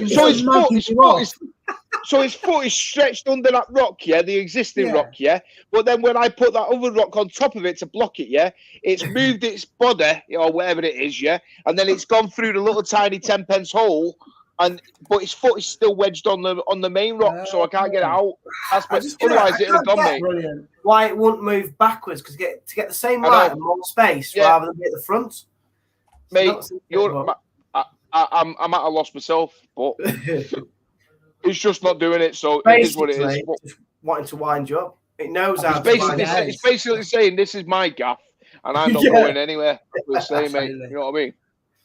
[SPEAKER 3] foot is stretched under that rock, the existing rock, But then when I put that other rock on top of it to block it, it's moved its body or whatever it is, and then it's gone through the little tiny 10p hole. But his foot is still wedged on the main rock, so I can't get it out. Otherwise, it'd have gone, mate.
[SPEAKER 2] Brilliant. Why it wouldn't move backwards? Because to get the same light and more space rather than be at the front.
[SPEAKER 3] Mate, I'm at a loss myself, but it's just not doing it. So it is what it is.
[SPEAKER 2] Just wanting to wind you up. It knows how.
[SPEAKER 3] It's basically saying this is my gaff, and I'm not going anywhere. We'll say, mate. You know what I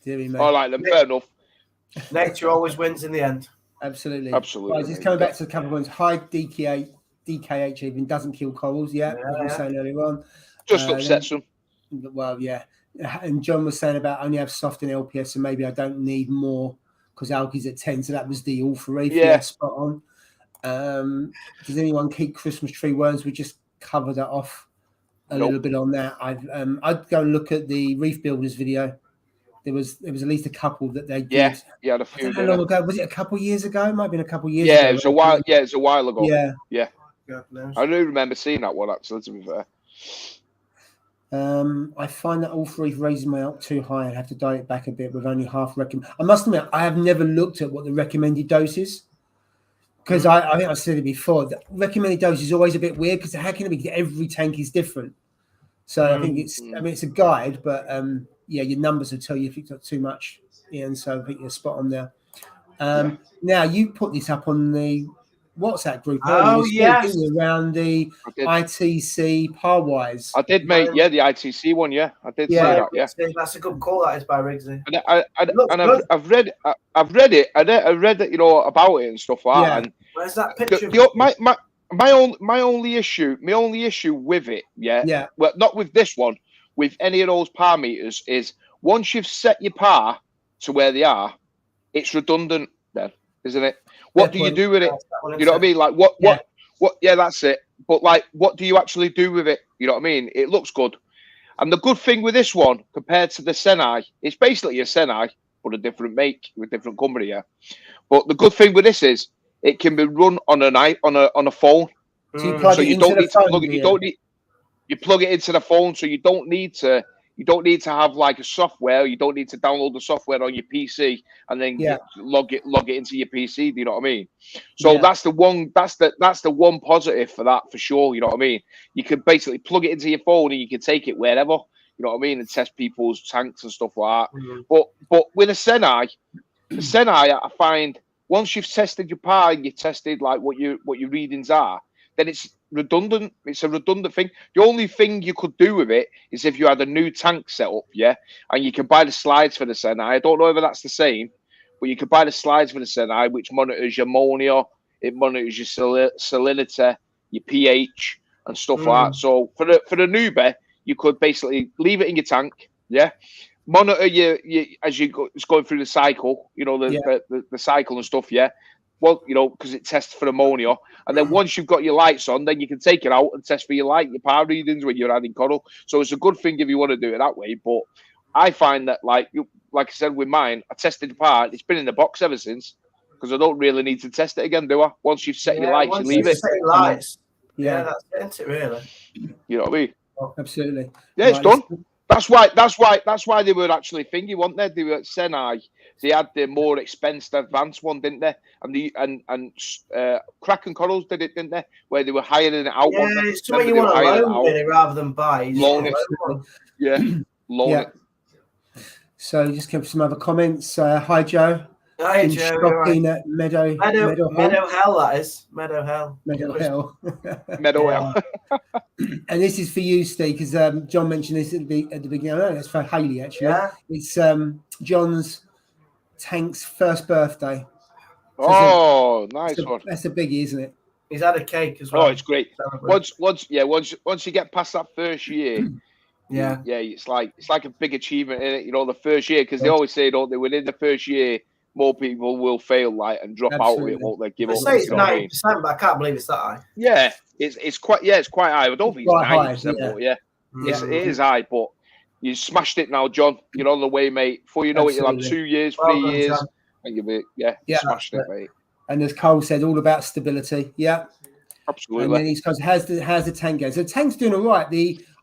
[SPEAKER 3] mean? All right, then. Fair enough.
[SPEAKER 2] Nature always wins in the end.
[SPEAKER 1] Absolutely. Right, just coming back to a couple of ones. High DKH even doesn't kill corals. As we were saying earlier on.
[SPEAKER 3] Just upsets them.
[SPEAKER 1] Well, yeah. And John was saying about only have soft in LPS, so maybe I don't need more because algae's at 10. So that was the all for reef. Yeah, spot on. Does anyone keep Christmas tree worms? We just covered that off a little bit on that. I'd go and look at the Reef Builders video. There was at least a couple that they did.
[SPEAKER 3] Yeah, a few.
[SPEAKER 1] How long ago? Was it a couple of years ago? It might have been a couple of years
[SPEAKER 3] ago.
[SPEAKER 1] It
[SPEAKER 3] was a while. Yeah, it's a while ago.
[SPEAKER 1] Yeah.
[SPEAKER 3] I do remember seeing that one actually. To be fair.
[SPEAKER 4] I find that all three raises my out too high and have to dial it back a bit with only half recommend. I must admit, I have never looked at what the recommended dose is because I think I said it before. The recommended dose is always a bit weird because how can it be? Every tank is different. So I think it's a guide, but yeah, your numbers will tell you if you've got too much. Ian, so I think you're spot on there. Now you put this up on the WhatsApp group earlier this week, around the ITC Parwise.
[SPEAKER 3] I did, mate. Yeah, the ITC one. Yeah, I did say that. Yeah,
[SPEAKER 2] that's a good call. That is by Riggsy.
[SPEAKER 3] And I've read it. I read it, about it and stuff like that. And
[SPEAKER 2] where's that picture?
[SPEAKER 3] My only issue with it, well, not with this one, with any of those par meters, is once you've set your par to where they are, it's redundant then, isn't it? What do you do with it? You know what I mean? Like what? Yeah, that's it. But like, what do you actually do with it? You know what I mean? It looks good. And the good thing with this one, compared to the Senai, it's basically a Senai, but a different make with different company. Yeah. But the good thing with this is it can be run on a phone. So you don't need to plug it. You plug it into the phone, so you don't need to. You don't need to have like a software. You don't need to download the software on your PC and then log it into your PC. Do you know what I mean? So that's the one. That's the one positive for that for sure. You know what I mean? You can basically plug it into your phone and you can take it wherever. You know what I mean? And test people's tanks and stuff like that. But with a Senai, I find once you've tested your par and you've tested like what your readings are, then it's redundant. It's a redundant thing. The only thing you could do with it is if you had a new tank set up, and you can buy the slides for the Senai. I don't know whether that's the same, but you can buy the slides for the Senai, which monitors your ammonia, it monitors your salinity, your pH, and stuff like that. So for the newbie, you could basically leave it in your tank, monitor your as you go, it's going through the cycle, the cycle and stuff, Well, because it tests for ammonia. And then once you've got your lights on, then you can take it out and test for your your power readings when you're adding coral. So it's a good thing if you want to do it that way. But I find that, like I said with mine, I tested the part. It's been in the box ever since because I don't really need to test it again, do I? Once you've set your lights, you leave it.
[SPEAKER 2] Lights. That's it, really.
[SPEAKER 3] You know what I mean?
[SPEAKER 4] Absolutely.
[SPEAKER 3] Yeah, it's done. That's why they were actually thingy, weren't they? They were at Senai. They had the more expensive advanced one, didn't they? And Kraken Corals did it, didn't they? Where they were hiring it out.
[SPEAKER 2] Yeah, it's something you want to loan really, rather than buy.
[SPEAKER 3] Loan it. Yeah, loan it.
[SPEAKER 4] So just give some other comments. Hi, Joe.
[SPEAKER 2] Hi, Joe.
[SPEAKER 4] Right. At Meadow
[SPEAKER 2] Hell, that is. Meadow Hell.
[SPEAKER 3] Meadow Hell.
[SPEAKER 4] And this is for you, Steve, because John mentioned this at the beginning. I know that's for Haley, actually. Yeah. It's John's tank's first birthday.
[SPEAKER 3] So nice one.
[SPEAKER 4] That's a biggie, isn't it?
[SPEAKER 2] He's had a cake as well.
[SPEAKER 3] Oh, it's great. Once you get past that first year, it's like a big achievement in it. The first year, because they always say, don't they? Within the first year, more people will fail and drop out of it, won't they? Give up.
[SPEAKER 2] Say it's 90%, but I can't believe it's that high.
[SPEAKER 3] Yeah, it's quite high. I don't think it's 90%, but it is high. But you smashed it now, John. You're on the way, mate. Before you know it, you'll have 2 years, 3 years, John. And you'll be smashed it, mate.
[SPEAKER 4] And as Cole said, all about stability. Yeah.
[SPEAKER 3] Absolutely.
[SPEAKER 4] And then he goes, how's the tank going? So the tank's doing all right.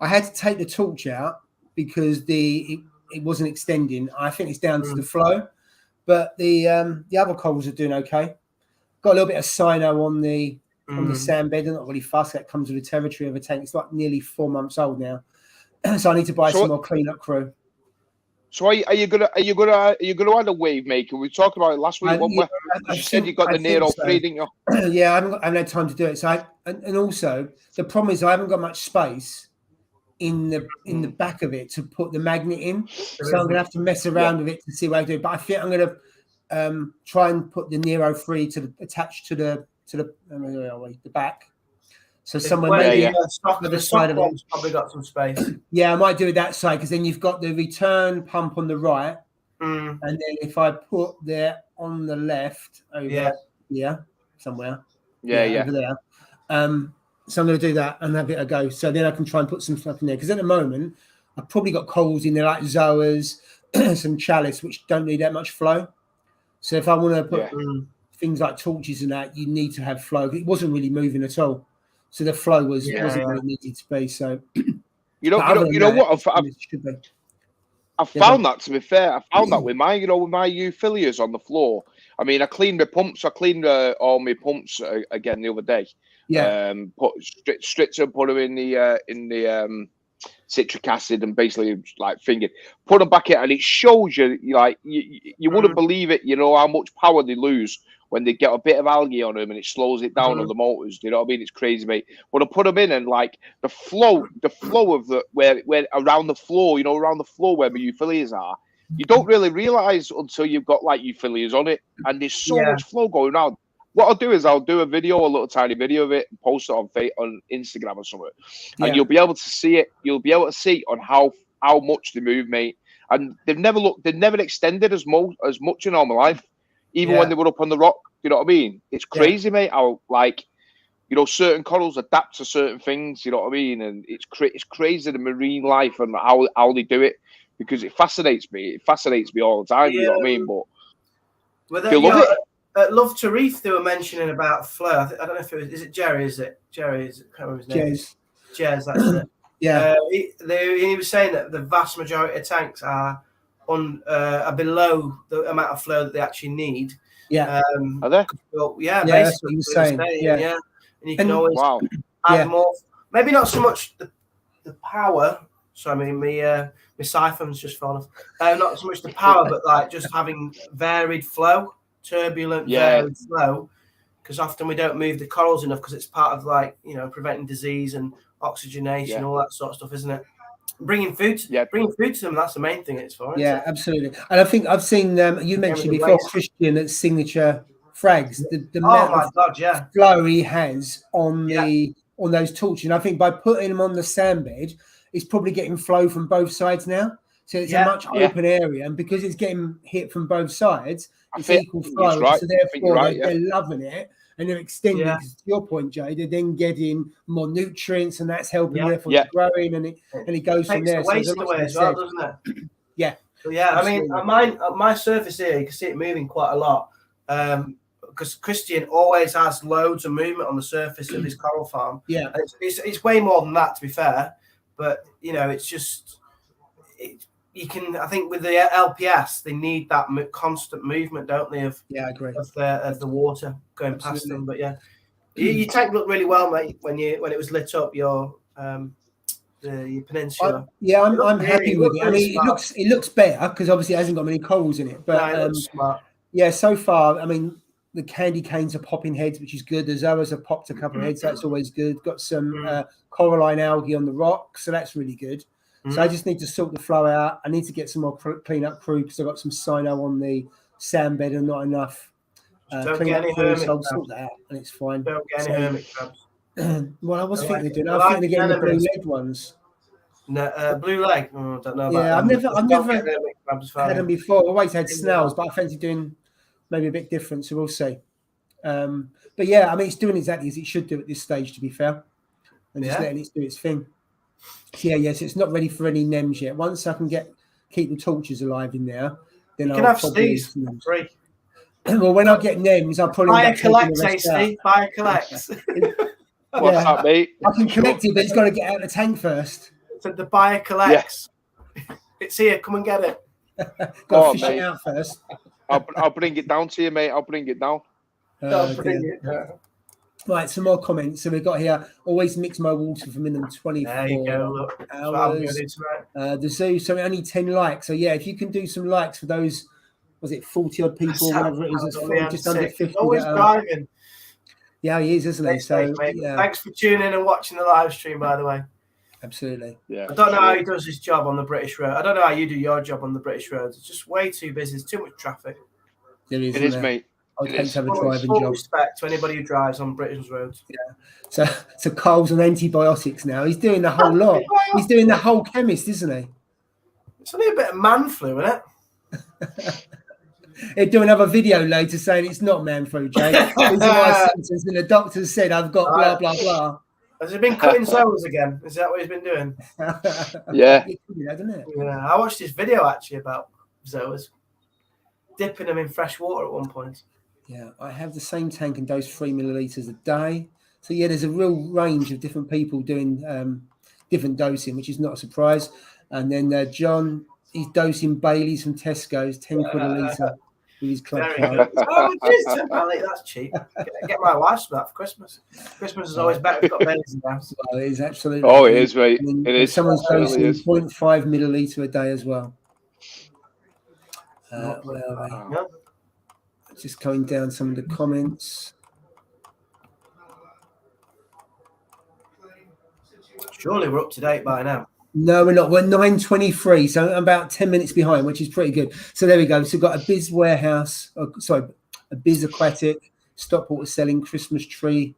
[SPEAKER 4] I had to take the torch out because it wasn't extending. I think it's down to the flow. But the other coals are doing okay. Got a little bit of cyno on the sand bed. They're not really fast. That comes with the territory of a tank. It's like nearly 4 months old now. So I need to buy some more cleanup crew. So
[SPEAKER 3] are you gonna add a wave maker? We talked about it last week. You said you got the Nero 3, didn't you?
[SPEAKER 4] Yeah, I haven't had time to do it. So and also the problem is I haven't got much space in the back of it to put the magnet in. So I'm gonna have to mess around with it to see what I do. But I think I'm gonna try and put the Nero 3 attached to the back. So somewhere maybe
[SPEAKER 2] the side of it's probably got some space.
[SPEAKER 4] Yeah, I might do it that side because then you've got the return pump on the right, and then if I put there on the left over somewhere, over there. So I'm going to do that and have it a go. So then I can try and put some stuff in there because at the moment I've probably got coals in there like Zoas, some chalice which don't need that much flow. So if I want to put things like torches and that, you need to have flow. It wasn't really moving at all. So the flow wasn't where it needed to be. So
[SPEAKER 3] You know what? I found that, to be fair, I found that with my, with my euphyllias on the floor. I mean, I cleaned my pumps. I cleaned all my pumps again the other day.
[SPEAKER 1] Yeah.
[SPEAKER 3] Put stripped them, put them in the citric acid, and basically like fingered, put them back in, and it shows you like you wouldn't believe it. You know how much power they lose when they get a bit of algae on them, and it slows it down on the motors. You know what I mean? It's crazy, mate. But I put them in, and like the flow of the where around the floor, around the floor where my euphyllias are, you don't really realize until you've got like euphyllias on it, and there's so much flow going around. What I'll do is I'll do a little tiny video of it, and post it on Instagram or something, and you'll be able to see it. You'll be able to see on how much they move, mate. And they've never extended as much in all my life, even when they were up on the rock. You know what I mean? It's crazy, mate. How certain corals adapt to certain things. You know what I mean? And it's crazy the marine life and how they do it, because it fascinates me. It fascinates me all the time. You know what I mean? But you love it.
[SPEAKER 2] At Love to Reef, they were mentioning about flow. I don't know if it was. Is it Jerry? Is it Jerry? I can't remember his name. Jez, that's it.
[SPEAKER 1] Yeah.
[SPEAKER 2] He was saying that the vast majority of tanks are below the amount of flow that they actually need.
[SPEAKER 3] Yeah. Are they?
[SPEAKER 2] Well,
[SPEAKER 1] basically that's what he was saying.
[SPEAKER 2] Yeah. And you can always add more. Maybe not so much the power. So I mean, my siphon's just fallen off. Not so much the power, but like just having varied flow. Turbulent, varied flow, because often we don't move the corals enough because it's part of preventing disease and oxygenation and all that sort of stuff, isn't it? Bringing food to them, that's the main thing it's for.
[SPEAKER 1] Yeah, absolutely. And I think I've seen you mentioned before Christian at Signature Frags, the amount of flow he has on those torches. And I think by putting them on the sand bed, it's probably getting flow from both sides now. So it's a much open area, and because it's getting hit from both sides, it's equal flow. Right. So therefore, they're loving it, and they're extending. To your point, Jay, they're then getting more nutrients, and that's helping growing, and it goes from there.
[SPEAKER 2] Waste away as well, doesn't it?
[SPEAKER 1] Yeah.
[SPEAKER 2] So I mean, my surface here, you can see it moving quite a lot. Because Christian always has loads of movement on the surface of his coral farm.
[SPEAKER 1] Yeah,
[SPEAKER 2] and it's way more than that, to be fair. But it's just you can. I think with the LPS, they need that constant movement, don't they?
[SPEAKER 1] I agree.
[SPEAKER 2] Of the water going past them. But your tank looked really well, mate. When it was lit up, your peninsula.
[SPEAKER 1] I'm happy with it. I mean, it looks better because obviously it hasn't got many corals in it. But
[SPEAKER 2] it looks smart.
[SPEAKER 1] Yeah, so far, I mean, the candy canes are popping heads, which is good. The zoas have popped a couple of heads. That's always good. Got some coralline algae on the rock, so that's really good. So I just need to sort the flow out. I need to get some more clean up crew because I've got some cyano on the sand bed and not enough
[SPEAKER 2] clean up crew, so
[SPEAKER 1] I'll sort that out and it's fine.
[SPEAKER 2] Don't get any hermit crabs.
[SPEAKER 1] Well, I was thinking of doing. I was thinking of getting the blue leg ones.
[SPEAKER 2] No, blue leg. Oh, I don't know.
[SPEAKER 1] Yeah, I've never had them before. I've always had snails, but I fancy doing maybe a bit different. So we'll see. But yeah, I mean, it's doing exactly as it should do at this stage, to be fair, and just letting it do its thing. So yes, it's not ready for any NEMs yet. Once I can keep the torches alive in there, then
[SPEAKER 2] I'll have Steve's free.
[SPEAKER 1] Well, when I get NEMs, I'll probably
[SPEAKER 2] buy a collect, Steve. Buy a collect.
[SPEAKER 3] What's that, mate?
[SPEAKER 1] I can collect it, but it's got to get out of the tank first.
[SPEAKER 2] So the buyer collects. It's here. Come and get it.
[SPEAKER 1] Got to fish it out first.
[SPEAKER 3] I'll bring it down to you, mate. I'll bring it down.
[SPEAKER 1] Right, some more comments. So we've got here, always mix my water for minimum 24
[SPEAKER 2] there you go, look.
[SPEAKER 1] hours. The zoo, so only 10 likes. So yeah, if you can do some likes for those, was it 40 odd people, whatever it is, it's just under 50.
[SPEAKER 2] Always driving.
[SPEAKER 1] Yeah, he is, isn't he? So
[SPEAKER 2] thanks for tuning in and watching the live stream, by the way.
[SPEAKER 1] Absolutely.
[SPEAKER 3] Yeah.
[SPEAKER 2] I don't know how he does his job on the British road. I don't know how you do your job on the British roads. It's just way too busy. There's too much traffic.
[SPEAKER 1] It
[SPEAKER 3] is, mate.
[SPEAKER 1] I tend to have a driving
[SPEAKER 2] job.
[SPEAKER 1] Respect
[SPEAKER 2] to anybody who drives on British roads.
[SPEAKER 1] Yeah. So Cole's on antibiotics now. He's doing the whole lot. He's doing the whole chemist, isn't he?
[SPEAKER 2] It's only a bit of man flu, isn't it?
[SPEAKER 1] He'll do another video later saying it's not man flu, Jake. These are my symptoms, and the doctor said I've got blah blah blah.
[SPEAKER 2] Has he been cutting zoas again? Is that what he's been doing?
[SPEAKER 3] Yeah.
[SPEAKER 1] Isn't it?
[SPEAKER 2] Yeah. I watched this video actually about zoas, dipping them in fresh water at one point.
[SPEAKER 1] Yeah, I have the same tank and dose 3 milliliters a day. So yeah, there's a real range of different people doing different dosing, which is not a surprise. And then John, he's dosing Baileys from Tesco's, 10 quid a litre with his club card.
[SPEAKER 2] Oh, it is £10. That's cheap. Get my wife some that for Christmas. Christmas is always better if you've got Baileys in the house.
[SPEAKER 1] Well, it is absolutely.
[SPEAKER 3] Oh, it is, mate. It is.
[SPEAKER 1] Someone's dosing 0.5 millilitre a day as well. Just going down some of the comments.
[SPEAKER 2] Surely we're up to date by now.
[SPEAKER 1] No, we're not. We're 9:23, so I'm about 10 minutes behind, which is pretty good. So there we go. So we've got a Biz Warehouse, a Biz Aquatic, Stockport selling Christmas tree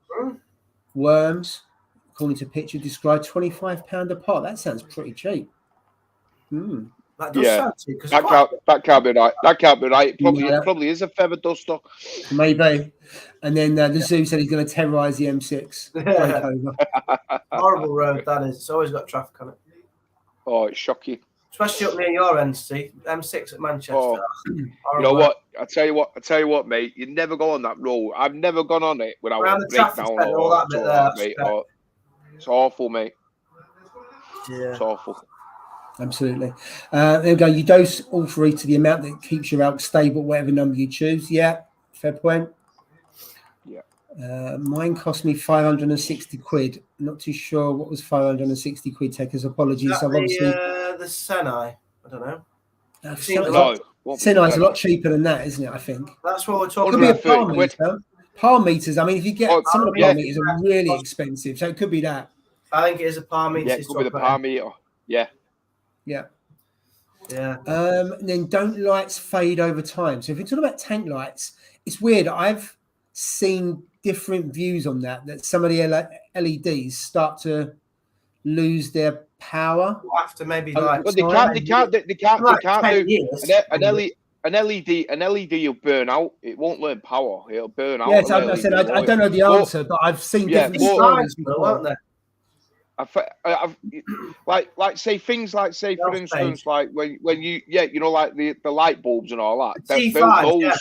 [SPEAKER 1] worms, according to picture described, £25 a pot. That sounds pretty cheap.
[SPEAKER 2] That does sound cheap.
[SPEAKER 3] That can't be right. That can't be right. It probably is a feather duster.
[SPEAKER 1] Maybe. And then the zoo said he's going to terrorise the M6.
[SPEAKER 2] Horrible road, that is. It's always got traffic on it.
[SPEAKER 3] Oh, it's shocking.
[SPEAKER 2] Especially up near your end, Steve. M6 at Manchester.
[SPEAKER 3] Oh. You know what? I tell you what, mate. You never go on that road. I've never gone on it without a breakdown or all that bit there, mate. It's awful, mate.
[SPEAKER 2] Yeah.
[SPEAKER 3] It's awful.
[SPEAKER 1] Absolutely. There we go. You dose all three to the amount that keeps your elk stable, whatever number you choose. Yeah, fair point.
[SPEAKER 3] Yeah.
[SPEAKER 1] Mine cost me 560 quid. Not too sure what was 560 quid. Takers, apologies.
[SPEAKER 2] Is that the Senai? I don't know.
[SPEAKER 1] Senai's a lot cheaper than that, isn't it? I think.
[SPEAKER 2] That's what we're talking
[SPEAKER 1] about. Could be a
[SPEAKER 2] par
[SPEAKER 1] meter. Par meters. I mean, if you get some of the par meters are really expensive, so it could be that.
[SPEAKER 2] I think it is a par meter.
[SPEAKER 3] Yeah, it could be the par meter. Yeah.
[SPEAKER 1] Yeah.
[SPEAKER 2] Yeah.
[SPEAKER 1] And then don't lights fade over time? So if you're talking about tank lights, it's weird. I've seen different views on that some of the LEDs start to lose their power
[SPEAKER 2] after maybe like.
[SPEAKER 3] But they can't do an LED will burn out. It won't learn power. It'll burn out.
[SPEAKER 1] Yes, I said I don't know the answer, but I've seen different stories before, aren't
[SPEAKER 3] I've like say things like for instance like when you like the light bulbs and all that.
[SPEAKER 2] T5s,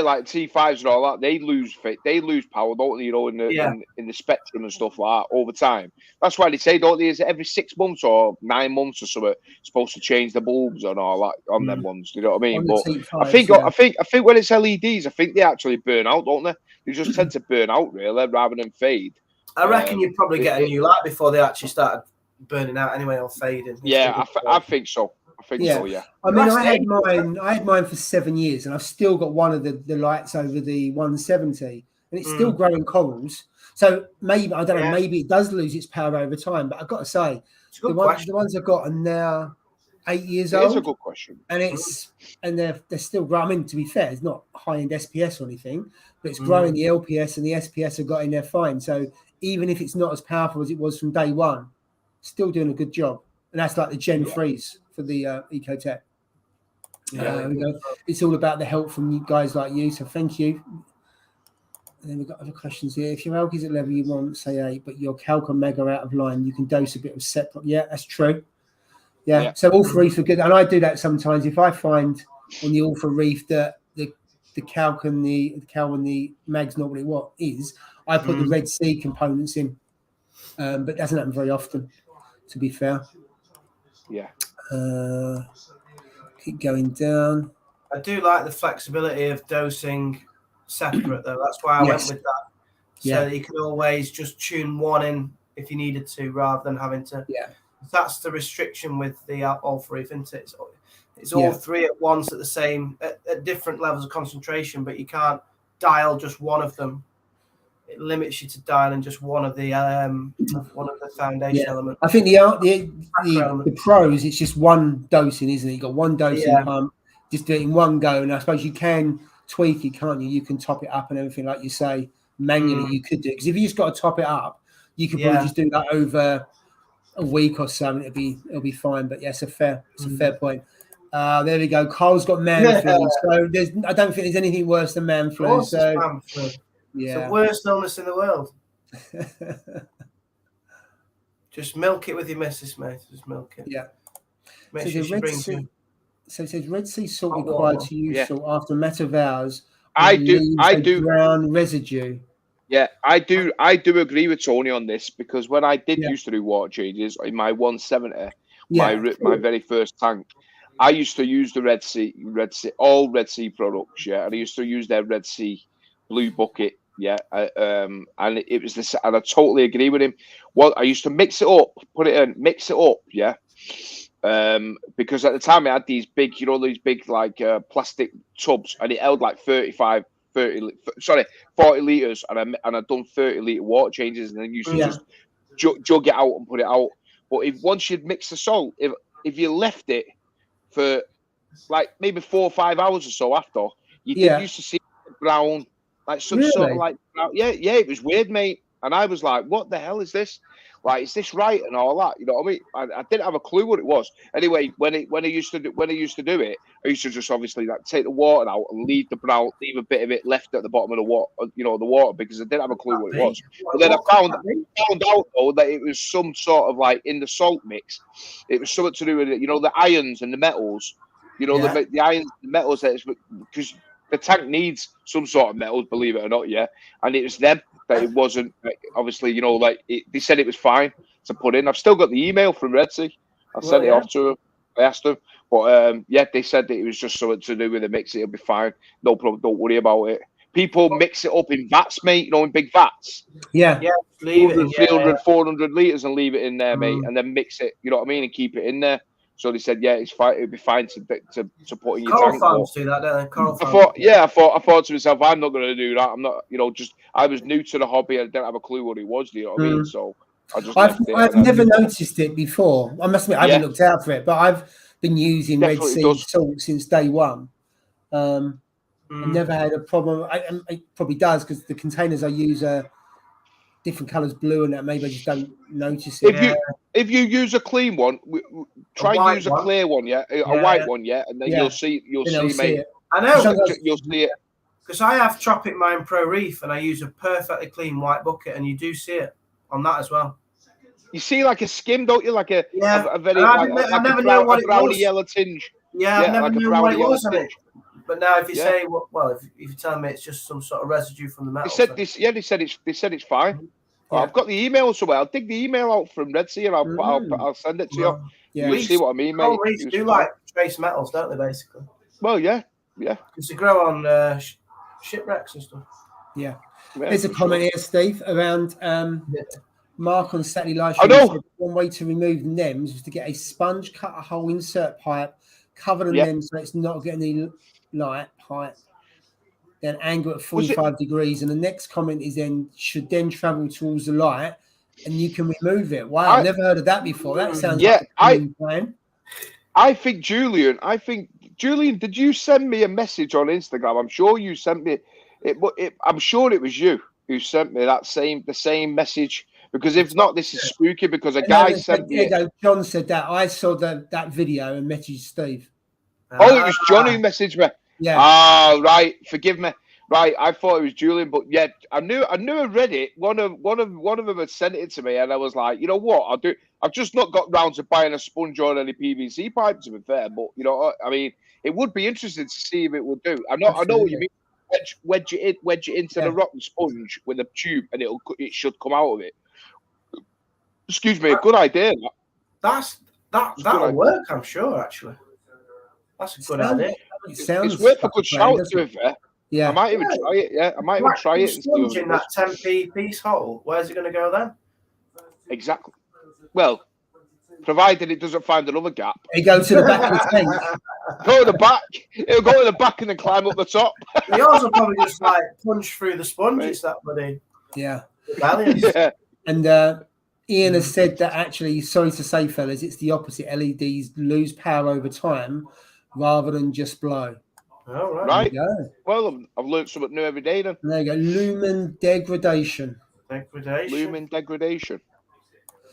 [SPEAKER 3] like T5s and all that, they lose power, don't they? In the spectrum and stuff like that over time. That's why they say, don't they? Is it every 6 months or 9 months or something supposed to change the bulbs and all that on them ones? You know what I mean? But T5s, I think when it's LEDs, I think they actually burn out, don't they? They just tend to burn out really rather than fade.
[SPEAKER 2] I reckon you'd probably get a new light before they actually started burning out anyway or fading.
[SPEAKER 3] Yeah, I think so. I
[SPEAKER 1] mean, I had mine for 7 years, and I've still got one of the lights over the 170, and it's still growing corals. So maybe I don't know. Maybe it does lose its power over time. But I've got to say, the ones I've got are now 8 years old.
[SPEAKER 3] It's a good question,
[SPEAKER 1] and they're still growing. I mean, to be fair, it's not high-end SPS or anything, but it's growing. The LPS and the SPS have got in there fine. So even if it's not as powerful as it was from day one, still doing a good job. And that's like the Gen 3s for the Ecotech. It's all about the help from you guys like you. So thank you. And then we've got other questions here. If your elk is at level you want, say 8, but your calc and meg are out of line, you can dose a bit of separate. Yeah, that's true. Yeah. So all for reef are good. And I do that sometimes. If I find on the all for reef that the calc and the mag's not what it is, I put the Red Sea components in. But it doesn't happen very often, to be fair.
[SPEAKER 3] Yeah.
[SPEAKER 1] Keep going down.
[SPEAKER 2] I do like the flexibility of dosing separate, though. That's why I went with that. So that you could always just tune one in if you needed to, rather than having to.
[SPEAKER 1] Yeah.
[SPEAKER 2] That's the restriction with the all three, isn't it? It's all three at once at the same, at different levels of concentration, but you can't dial just one of them. It limits you to dialing just one of the foundation elements.
[SPEAKER 1] I think the pros, it's just one dosing, isn't it? You got one dosing pump, just do it in one go. And I suppose you can tweak it, can't you? You can top it up and everything, like you say, manually. You could do, because if you just got to top it up, you could probably just do that over a week or so, and it'll be fine. But it's a fair point. There we go. Carl's got man flu, so I don't think there's anything worse than man flu. So
[SPEAKER 2] man flu. It's the worst illness in the world. Just milk it with your missus, mate. Just milk it.
[SPEAKER 1] Yeah.
[SPEAKER 2] Make sure she brings you.
[SPEAKER 1] So it says Red Sea salt required to use salt after a matter of hours.
[SPEAKER 3] I do.
[SPEAKER 1] Brown residue.
[SPEAKER 3] Yeah, I do agree with Tony on this, because when I did used to do water changes in my 170, my very first tank, I used to use the Red Sea, all Red Sea products, and I used to use their Red Sea blue bucket, and it was this, and I totally agree with him. Well, I used to mix it up, mix it up, because at the time I had these big, these big like plastic tubs, and it held like 40 liters, and I'd done 30-liter water changes, and then used to just jug it out and put it out. But once you'd mix the salt, if you left it for like maybe 4 or 5 hours or so after, you used to see brown, like some sort of like brown. It was weird, mate. And I was like, what the hell is this? Like, is this right and all that? You know what I mean? I didn't have a clue what it was. Anyway, when I used to do it, I used to just obviously like take the water out and leave a bit of it left at the bottom of the water, the water, because I didn't have a clue what it was. But then I found out though that it was some sort of like in the salt mix. It was something to do with the irons and the metals. The irons and the metals, because the tank needs some sort of metals, believe it or not, and it was them. That it wasn't, obviously, they said it was fine to put in. I've still got the email from Red Sea. I sent it off to them. I asked them. But, they said that it was just something to do with the mix. It'll be fine. No problem. Don't worry about it. People mix it up in vats, mate, in big vats.
[SPEAKER 2] Yeah.
[SPEAKER 3] Leave 300, 400 litres and leave it in there, mate, and then mix it, you know what I mean, and keep it in there. So they said, it's fine. It'd be fine to put in your
[SPEAKER 2] Coral
[SPEAKER 3] tank.
[SPEAKER 2] farms do that, don't they?
[SPEAKER 3] I thought to myself, I'm not going to do that. I'm not, I was new to the hobby. I didn't have a clue what it was. Do you know what I mean? So
[SPEAKER 1] I've never noticed it before. I must admit, I haven't looked out for it, but I've been using Red Sea salt since day one. I've never had a problem. It probably does, because the containers I use are different colours, blue and that. Maybe I just don't notice it.
[SPEAKER 3] If you use a clean one, try and use a clear one, a white one, and then you'll see, mate.
[SPEAKER 2] I know.
[SPEAKER 3] You'll see it.
[SPEAKER 2] Because I have Tropic Mine Pro Reef, and I use a perfectly clean white bucket, and you do see it on that as well.
[SPEAKER 3] You see like a skim, don't you? Like a very
[SPEAKER 2] I never knew what it was.
[SPEAKER 3] Yellow tinge.
[SPEAKER 2] I never knew what it was on it. But now, if you say, if you tell me it's just some sort of residue from the metal,
[SPEAKER 3] they said it's fine. Well, I've got the email somewhere. I'll dig the email out from Red Sea and I'll send it to you. You'll see what I mean, mate.
[SPEAKER 2] Reefs do like trace metals, don't they? Basically.
[SPEAKER 3] Well, yeah.
[SPEAKER 2] Because they grow on shipwrecks and stuff.
[SPEAKER 1] Yeah. There's a comment here, Steve, around Mark on Saturday Live.
[SPEAKER 3] I know.
[SPEAKER 1] One way to remove NEMS was to get a sponge, cut a hole, insert pipe, cover the NEMS so it's not getting any light pipe. Then angle at 45 degrees, and the next comment is should then travel towards the light, and you can remove it. Wow, I've never heard of that before. That sounds like a plan.
[SPEAKER 3] I think Julian, did you send me a message on Instagram? I'm sure you sent me it, but I'm sure it was you who sent me the same message. Because if not, this is spooky. Because a guy sent me.
[SPEAKER 1] John said that. I saw that video and messaged Steve.
[SPEAKER 3] Oh, it was John who messaged me.
[SPEAKER 1] Yeah.
[SPEAKER 3] Ah, right. Forgive me. Right, I thought it was Julian, but I knew I read it. One of them had sent it to me, and I was like, you know what, I've just not got round to buying a sponge or any PVC pipe, to be fair. But I mean, it would be interesting to see if it would do. I know what you mean. Wedge it into the rotten sponge with a tube, and it should come out of it. Excuse me, a good idea.
[SPEAKER 2] That'll work, I'm sure. Actually, that's a good idea.
[SPEAKER 3] It's worth a good shout, to be fair.
[SPEAKER 1] Yeah,
[SPEAKER 3] I might even try it. Yeah, I might even try it.
[SPEAKER 2] Sponge in that 10p piece hole. Where's it going to go then?
[SPEAKER 3] Exactly. Well, provided it doesn't find another gap.
[SPEAKER 1] It goes to the back of the tank.
[SPEAKER 3] Go to the back. It'll go to the back and then climb up the top.
[SPEAKER 2] They also probably just like punch through the sponge. It's that bloody.
[SPEAKER 1] Yeah.
[SPEAKER 2] Yeah.
[SPEAKER 1] And Ian has said that actually, sorry to say, fellas, it's the opposite. LEDs lose power over time rather than just blow.
[SPEAKER 2] All right.
[SPEAKER 3] Right. Well, I've learned something new every day then.
[SPEAKER 1] There you go. Lumen degradation.
[SPEAKER 3] Lumen degradation.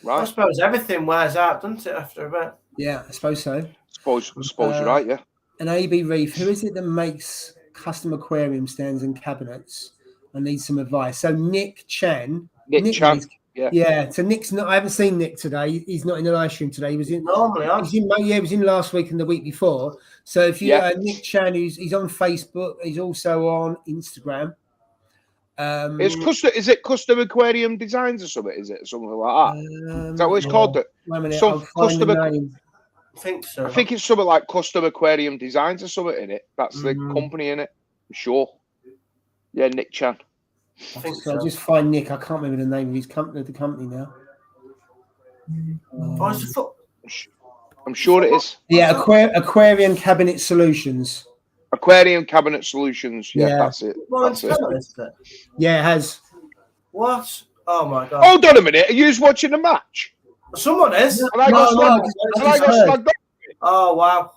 [SPEAKER 3] Right.
[SPEAKER 2] I suppose everything wears out, doesn't it, after a bit?
[SPEAKER 1] Yeah, I suppose so.
[SPEAKER 3] Suppose you're right, yeah.
[SPEAKER 1] And AB Reef, who is it that makes custom aquarium stands and cabinets? I need some advice. So Nick Chan.
[SPEAKER 3] Nick Chan.
[SPEAKER 1] Yeah. So Nick's not. I haven't seen Nick today. He's not in the live stream today. He was in.
[SPEAKER 2] Normally,
[SPEAKER 1] he was in last week and the week before. So if you Nick Chan, he's on Facebook. He's also on Instagram.
[SPEAKER 3] Is it custom aquarium designs or something? Is it something like that? Is that what it's called?
[SPEAKER 4] Wait a minute,
[SPEAKER 3] Some
[SPEAKER 4] I'll find the name.
[SPEAKER 2] I think so.
[SPEAKER 3] I think it's something like custom aquarium designs or something in it. That's the company in it. I'm sure. Yeah, Nick Chan.
[SPEAKER 2] I think
[SPEAKER 4] so. I'll just find Nick. I can't remember the name of his company. The company now.
[SPEAKER 3] I'm sure it is.
[SPEAKER 4] Yeah, Aquarium Cabinet Solutions.
[SPEAKER 3] Aquarium Cabinet Solutions. Yeah, that's it. That's it.
[SPEAKER 4] Yeah, it has.
[SPEAKER 2] What? Oh my god!
[SPEAKER 3] Hold on a minute. Are you just watching the match?
[SPEAKER 2] Someone is.
[SPEAKER 3] And I got slagged off.
[SPEAKER 2] Oh wow!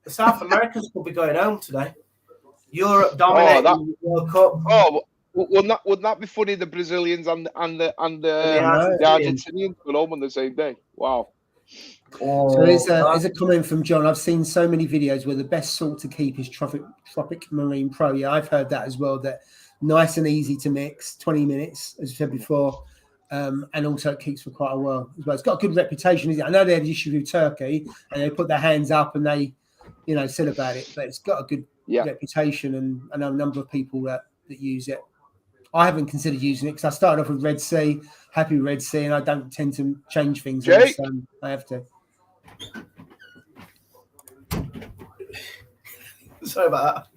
[SPEAKER 2] The South Americans will be going home today. Europe dominating the World Cup.
[SPEAKER 3] Oh, wouldn't that be funny? The Brazilians and the Argentinians were home on the same day. Wow.
[SPEAKER 4] So there's a comment from John. I've seen so many videos where the best salt to keep is Tropic Marine Pro. Yeah, I've heard that as well. That nice and easy to mix, 20 minutes, as I said before, and also it keeps for quite a while as well. It's got a good reputation, isn't it? I know they had issues with Turkey and they put their hands up and they, said about it, but it's got a good reputation, and I know a number of people that use it. I haven't considered using it because I started off with Red Sea, happy with Red Sea, and I don't tend to change things.
[SPEAKER 3] Jay?
[SPEAKER 4] I have to.
[SPEAKER 2] Sorry about that.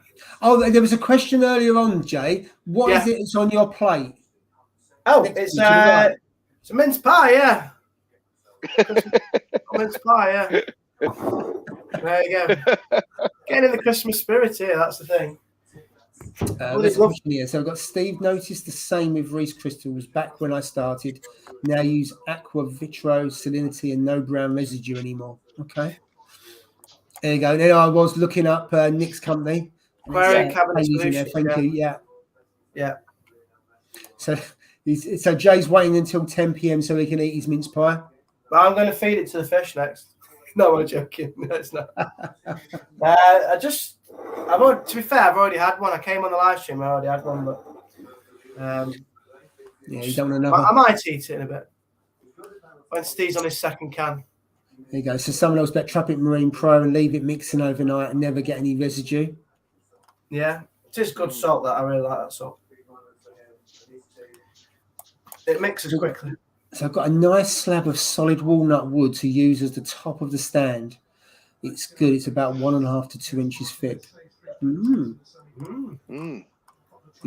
[SPEAKER 4] Oh, there was a question earlier on, Jay. What is it that's on your plate?
[SPEAKER 2] Oh, it's a mince pie, yeah. Mince pie, yeah. There you go. Getting in the Christmas spirit here, that's the thing.
[SPEAKER 4] There's a question here. So I've got Steve noticed the same with Reese crystals back when I started. Now use aqua vitro salinity and no brown residue anymore. Okay. There you go. Then I was looking up Nick's company.
[SPEAKER 2] Aquarium Cabinet Solutions.
[SPEAKER 4] Thank you.
[SPEAKER 2] Yeah.
[SPEAKER 4] So Jay's waiting until 10 p.m. so he can eat his mince pie.
[SPEAKER 2] Well, I'm going to feed it to the fish next. No, I'm joking. No, it's not. To be fair, I've already had one. I came on the live stream. I already had one, but
[SPEAKER 4] you don't want another.
[SPEAKER 2] I might eat it in a bit when Steve's on his second can.
[SPEAKER 4] There you go. So someone else bet Tropic Marine Pro and leave it mixing overnight and never get any residue.
[SPEAKER 2] Yeah, it is good salt. That I really like that salt. It mixes quickly.
[SPEAKER 4] So I've got a nice slab of solid walnut wood to use as the top of the stand. It's good. It's about 1.5 to 2 inches thick. Be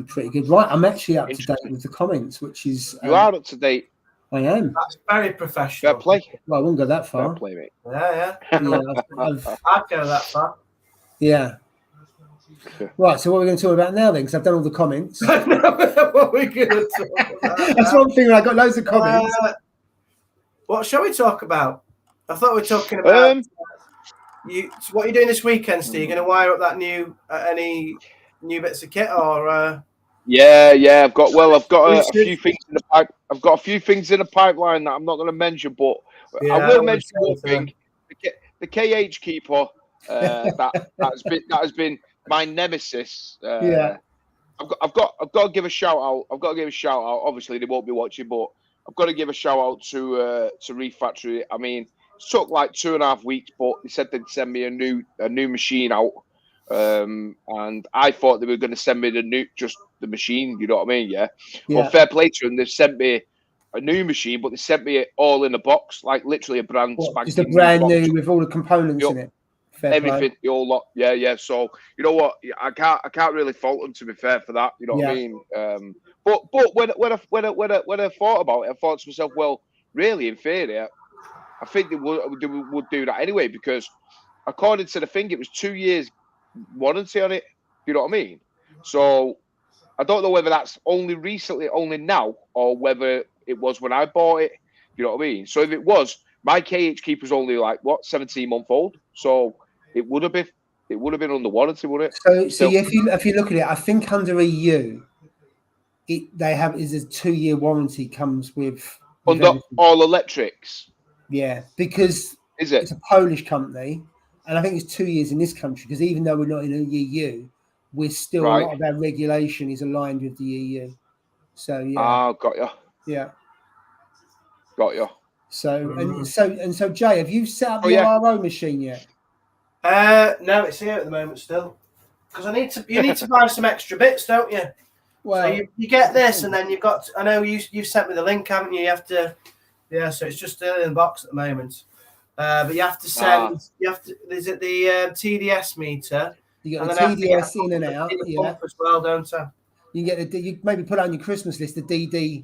[SPEAKER 4] pretty good. Right, I'm actually up to date with the comments, which is...
[SPEAKER 3] You are up to date.
[SPEAKER 4] I am.
[SPEAKER 2] That's very professional.
[SPEAKER 3] Fair play.
[SPEAKER 4] Well, I won't go that far.
[SPEAKER 3] Fair play, mate.
[SPEAKER 2] Yeah.
[SPEAKER 4] I'd
[SPEAKER 2] go that far.
[SPEAKER 4] Yeah. Right, so what are we going to talk about now then? Because I've done all the comments.
[SPEAKER 2] What are we going to talk about?
[SPEAKER 4] That's one thing. I got loads of comments.
[SPEAKER 2] What shall we talk about? I thought we were talking about what are you doing this weekend, Steve? You going to wire up that any new bits of kit or?
[SPEAKER 3] Yeah. I've got a few things in the pipe. I've got a few things in the pipeline that I'm not going to mention, but I will mention one thing: the KH keeper. That has been my nemesis. I've got to give a shout out. Obviously, they won't be watching, but I've got to give a shout out to Reef Factory. I mean, it took like 2.5 weeks, but they said they'd send me a new machine out. And I thought they were going to send me the machine. You know what I mean? Yeah. Well, fair play to them. They've sent me a new machine, but they sent me it all in a box, like literally a brand spanking.
[SPEAKER 4] Just a brand new with all the components in it.
[SPEAKER 3] Everything, the whole lot, yeah. So you know what, I can't really fault them, to be fair, for that. You know what I mean? But when I thought about it, I thought to myself, well, really, in theory, I think they would do that anyway, because according to the thing, it was 2 years warranty on it. You know what I mean? So I don't know whether that's only recently, only now, or whether it was when I bought it. You know what I mean? So if it was, my KH keeper was only 17-month old. So it would have been under warranty, wouldn't it?
[SPEAKER 4] So if you look at it, I think under EU, they have is a 2-year warranty comes with
[SPEAKER 3] under everything. All electrics.
[SPEAKER 4] Yeah, because it's a Polish company, and I think it's 2 years in this country. Because even though we're not in the EU, we're still a lot of our regulation is aligned with the EU. So
[SPEAKER 3] got you.
[SPEAKER 4] Yeah,
[SPEAKER 3] got you.
[SPEAKER 4] So Jay, have you set up the RO machine yet?
[SPEAKER 2] No, it's here at the moment still. Because you need to buy some extra bits, don't you? Well, so you get this, and then you've got. I know you sent me the link, haven't you? You have to. Yeah, so it's just still in the box at the moment. But you have to send. You have to. Is it the TDS meter?
[SPEAKER 1] You got the TDS in and out. Yeah.
[SPEAKER 2] As well, don't you?
[SPEAKER 1] You get you maybe put on your Christmas list the DD.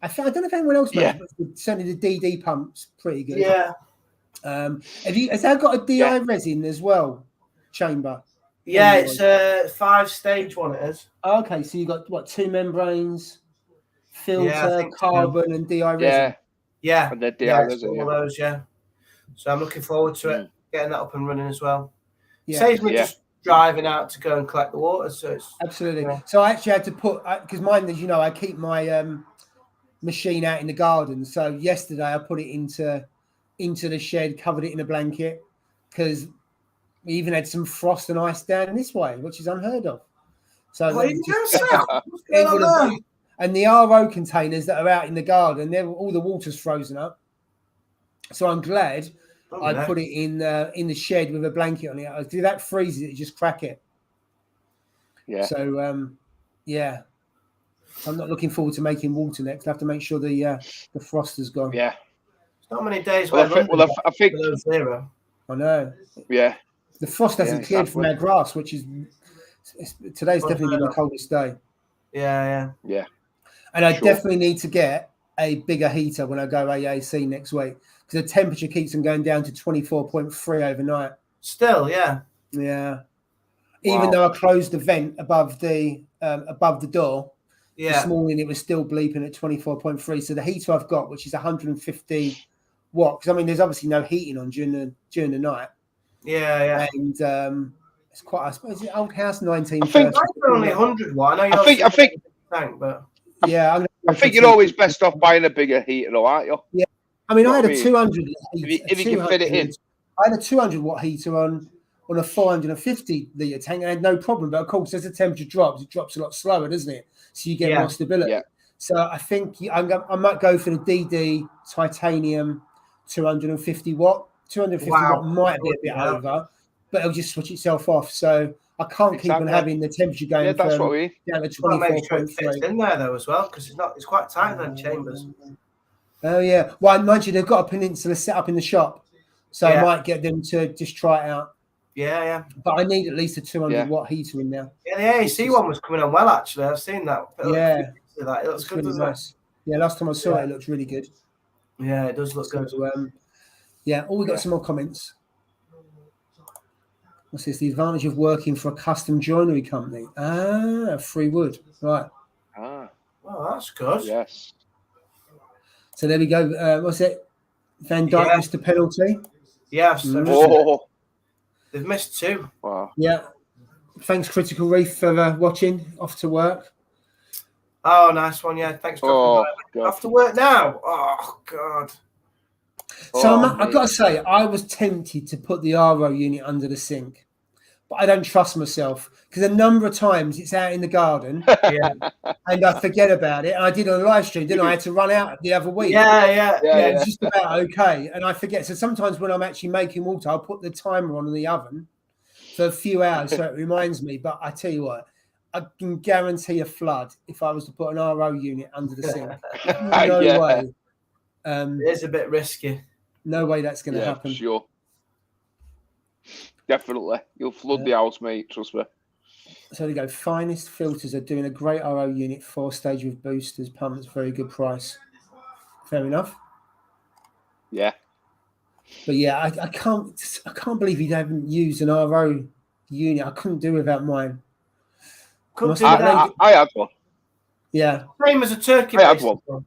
[SPEAKER 1] I don't know if anyone else makes it, but certainly the DD pump's pretty good.
[SPEAKER 2] Yeah.
[SPEAKER 1] Has that got a DI resin as well? Chamber.
[SPEAKER 2] Yeah, it's a 5-stage one. It is.
[SPEAKER 1] Okay, so you got what, 2 membranes, filter, carbon, and DI resin.
[SPEAKER 2] Yeah,
[SPEAKER 3] and the DI resin.
[SPEAKER 2] All those, yeah. So I'm looking forward to it, getting that up and running as well. Saves me just driving out to go and collect the water. So it's
[SPEAKER 1] absolutely. So I actually had to put, because mine, as you know, I keep my machine out in the garden. So yesterday I put it into the shed, covered it in a blanket, because we even had some frost and ice down this way, which is unheard of. So and the RO containers that are out in the garden, all the water's frozen up. So I'm glad I put it in the shed with a blanket on it. If that freezes it, just crack it.
[SPEAKER 3] Yeah.
[SPEAKER 1] So I'm not looking forward to making water next. I have to make sure the frost has gone.
[SPEAKER 3] Yeah.
[SPEAKER 2] It's not many days.
[SPEAKER 3] I think
[SPEAKER 2] zero.
[SPEAKER 1] I know.
[SPEAKER 3] Yeah.
[SPEAKER 1] The frost hasn't cleared from our grass, which is today's definitely been the coldest day.
[SPEAKER 2] Yeah.
[SPEAKER 1] And I definitely need to get a bigger heater when I go AAC next week, because the temperature keeps on going down to 24.3 overnight.
[SPEAKER 2] Still, yeah.
[SPEAKER 1] Even though I closed the vent above the door, this morning it was still bleeping at 24.3. So the heater I've got, which is 150 watt, because I mean there's obviously no heating on during the night.
[SPEAKER 2] Yeah.
[SPEAKER 1] And it's quite, I suppose, it's old house 19.
[SPEAKER 3] I think
[SPEAKER 2] only 100 watt. I think. But
[SPEAKER 1] yeah,
[SPEAKER 3] I think you're always best off buying a bigger heater, though, aren't you?
[SPEAKER 1] Yeah, I mean, I had a 200.
[SPEAKER 3] If you can fit it in.
[SPEAKER 1] I had a 200 watt heater on a 450 litre tank, and I had no problem. But of course, as the temperature drops, it drops a lot slower, doesn't it? So you get more stability. Yeah. So I think I might go for the DD titanium 250 watt. 250 watt might be a bit over, but it'll just switch itself off. So I can't keep on having the temperature going down to 24.3.
[SPEAKER 2] In there though as well, because it's quite tight in the chambers.
[SPEAKER 1] Oh yeah. Well, mind you, they've got a peninsula set up in the shop, so I might get them to just try it out.
[SPEAKER 2] Yeah.
[SPEAKER 1] But I need at least a 200 watt heater in there.
[SPEAKER 2] Yeah, the AAC one was coming on well actually. I've seen that.
[SPEAKER 1] It
[SPEAKER 2] looks good,
[SPEAKER 1] really nice. Yeah, last time I saw it looks really good.
[SPEAKER 2] Yeah, it does look good.
[SPEAKER 1] We got some more comments. What's this? The advantage of working for a custom joinery company. Free wood. Right.
[SPEAKER 2] Well, that's good.
[SPEAKER 3] Yes.
[SPEAKER 1] So there we go. What's it? Van Dijk missed a penalty.
[SPEAKER 2] Yeah. They've missed 2.
[SPEAKER 3] Wow.
[SPEAKER 1] Yeah. Thanks, Critical Reef, for watching. Off to work.
[SPEAKER 2] Oh, nice one. Yeah. Thanks. Off to work now. Oh, God.
[SPEAKER 1] So I've got to say, I was tempted to put the RO unit under the sink, but I don't trust myself, because a number of times it's out in the garden and I forget about it. And I did on a live stream, didn't I? I had to run out the other week.
[SPEAKER 2] Yeah.
[SPEAKER 1] It's just about okay. And I forget. So sometimes when I'm actually making water, I'll put the timer on in the oven for a few hours so it reminds me. But I tell you what, I can guarantee a flood if I was to put an RO unit under the sink. No way.
[SPEAKER 2] It is a bit risky.
[SPEAKER 1] No way that's going to happen.
[SPEAKER 3] Sure. Definitely. You'll flood the house, mate. Trust me.
[SPEAKER 1] So there you go. Finest Filters are doing a great RO unit, 4-stage with boosters, pumps, very good price. Fair enough.
[SPEAKER 3] Yeah.
[SPEAKER 1] But yeah, I can't believe you haven't used an RO unit. I couldn't do without mine.
[SPEAKER 3] I had one.
[SPEAKER 1] Yeah.
[SPEAKER 2] Same as a turkey.
[SPEAKER 3] I had one.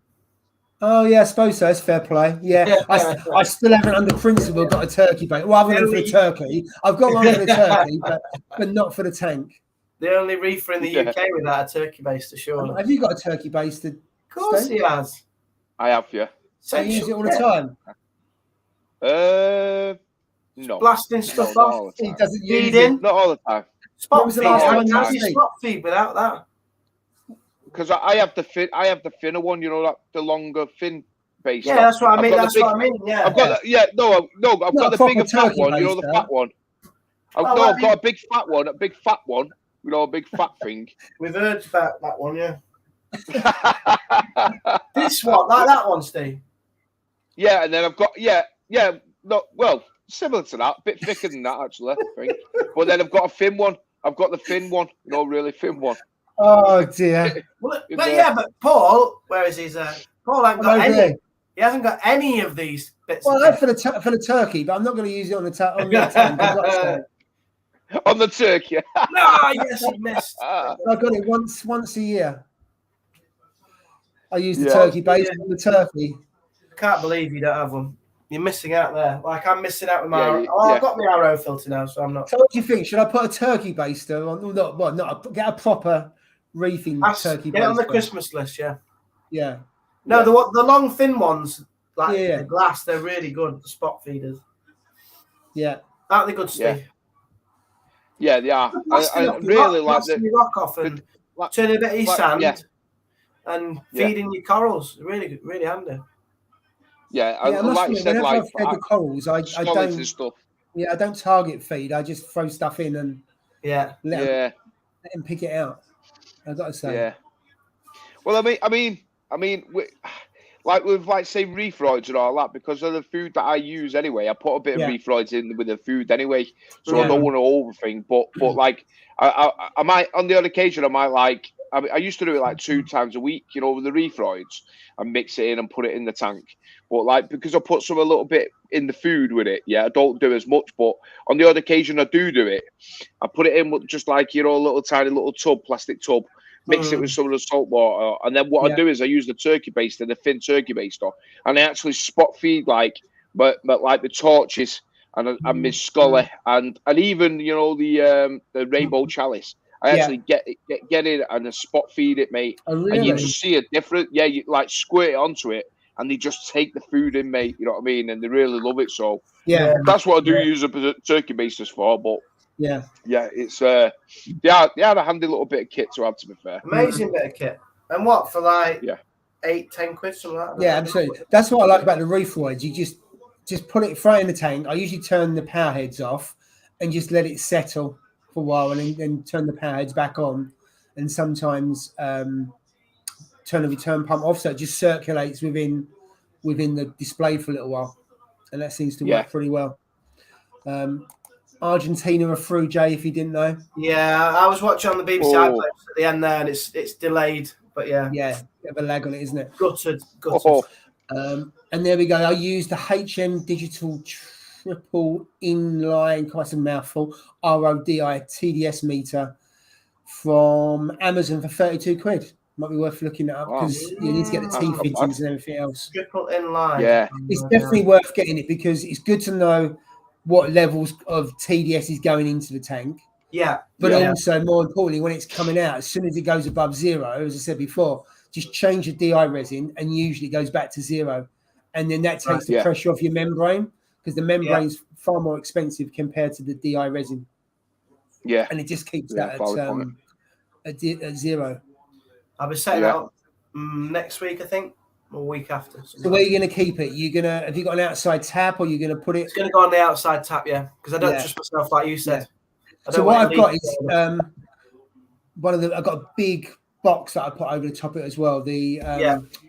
[SPEAKER 1] Oh yeah, I suppose so. It's fair play. Yeah, I still haven't, under principle, got a turkey bait. Well, other than for the turkey, I've got one for the turkey, but not for the tank.
[SPEAKER 2] The only reefer in the UK without a turkey baster, surely.
[SPEAKER 1] Have you got a turkey basted?
[SPEAKER 2] Of course he has.
[SPEAKER 3] I have, yeah.
[SPEAKER 1] So you use it all the time?
[SPEAKER 3] No.
[SPEAKER 2] Blasting stuff off.
[SPEAKER 1] He doesn't use it.
[SPEAKER 3] Not all the time.
[SPEAKER 2] Spot feed. How do you spot feed without that?
[SPEAKER 3] Because I have the thinner one, you know, like the longer fin base.
[SPEAKER 2] Yeah, that's what I mean. That's what I mean. Yeah.
[SPEAKER 3] I've got I've got the bigger fat one, you know, the fat one. I've got a big fat one, You know, a big fat thing.
[SPEAKER 2] We've heard about that one, yeah. This one, like that one, Steve.
[SPEAKER 3] Yeah, and then I've got similar to that, a bit thicker than that actually, I think. But then I've got a thin one. I've got the thin one, really thin one.
[SPEAKER 1] Oh dear.
[SPEAKER 2] But Paul, where is his? Paul hasn't got any. There. He hasn't got any of these bits.
[SPEAKER 1] Well, that's for the turkey, but I'm not going to use it on the tank.
[SPEAKER 3] On the turkey.
[SPEAKER 2] No, yes, he missed.
[SPEAKER 1] I got it once a year. I use the turkey base on the turkey.
[SPEAKER 2] Can't believe you don't have one. You're missing out there. Like I'm missing out with my. I've got my RO filter now, so I'm not.
[SPEAKER 1] So what do you think? Should I put a turkey baster on? Get a proper reefing turkey.
[SPEAKER 2] Get it on the Christmas list, yeah.
[SPEAKER 1] Yeah.
[SPEAKER 2] No, the long thin ones, like the glass, they're really good. The spot feeders.
[SPEAKER 1] Yeah.
[SPEAKER 2] Aren't they good, Steve?
[SPEAKER 3] Yeah, they are. I really like the
[SPEAKER 2] rock off and turn a bit of sand and feeding your corals. Really good, really handy.
[SPEAKER 3] Yeah, like you said, like
[SPEAKER 1] I've fed the corals, I don't.
[SPEAKER 3] And stuff.
[SPEAKER 1] Yeah, I don't target feed. I just throw stuff in and let them pick it out. I've got to say.
[SPEAKER 3] Yeah. Well, I mean, like with say reef roids and all that, because of the food that I use anyway, I put a bit of reef roids in with the food anyway, so I don't want to overthink. But like I might on the odd occasion I used to do it like 2 times a week, with the reef roids and mix it in and put it in the tank. But like because I put a little bit in the food with it, I don't do as much. But on the odd occasion I do it. I put it in with just like a little tiny plastic tub. Mix it with some of the salt water, and then what I do is I use the turkey baster, the thin turkey baster, and I actually spot feed like the torches and my scully and even the rainbow chalice. I actually get in and I spot feed it, mate.
[SPEAKER 1] Oh, really?
[SPEAKER 3] And you just see a different, you like squirt it onto it, and they just take the food in, mate. You know what I mean? And they really love it. So that's what I do use a turkey basters for, but. Yeah, it's a handy little bit of kit to have, to be fair.
[SPEAKER 2] Amazing bit of kit. And what for like 8-10 quid, something like that?
[SPEAKER 1] Yeah, absolutely. That's what I like about the reef roids. You just put it throw it in the tank. I usually turn the power heads off and just let it settle for a while, and then turn the power heads back on, and sometimes turn the return pump off so it just circulates within the display for a little while, and that seems to work pretty well. Argentina are through, Jay, if you didn't know.
[SPEAKER 2] Yeah, I was watching on the BBC iPlayer at the end there, and it's delayed, but yeah,
[SPEAKER 1] bit of a lag on it, isn't it?
[SPEAKER 2] Gutted.
[SPEAKER 1] And there we go. I used the HM Digital Triple Inline, quite a mouthful, RODI TDS meter from Amazon for 32 quid. Might be worth looking at up because you need to get the T fittings and everything else.
[SPEAKER 2] Triple inline.
[SPEAKER 3] Yeah,
[SPEAKER 1] it's definitely worth getting it because it's good to know what levels of TDS is going into the tank.
[SPEAKER 2] Yeah.
[SPEAKER 1] But also, more importantly, when it's coming out, as soon as it goes above 0, as I said before, just change the DI resin and usually it goes back to 0. And then that takes the pressure off your membrane because the membrane's far more expensive compared to the DI resin.
[SPEAKER 3] Yeah.
[SPEAKER 1] And it just keeps that at 0.
[SPEAKER 2] I'll be setting that up next week, I think. Or week after.
[SPEAKER 1] So where are you going to keep it? Have you got an outside tap, or you're going to put it?
[SPEAKER 2] It's going to go on the outside tap, because I don't trust myself, like you said.
[SPEAKER 1] So what I've got is I've got a big box that I put over the top of it as well. The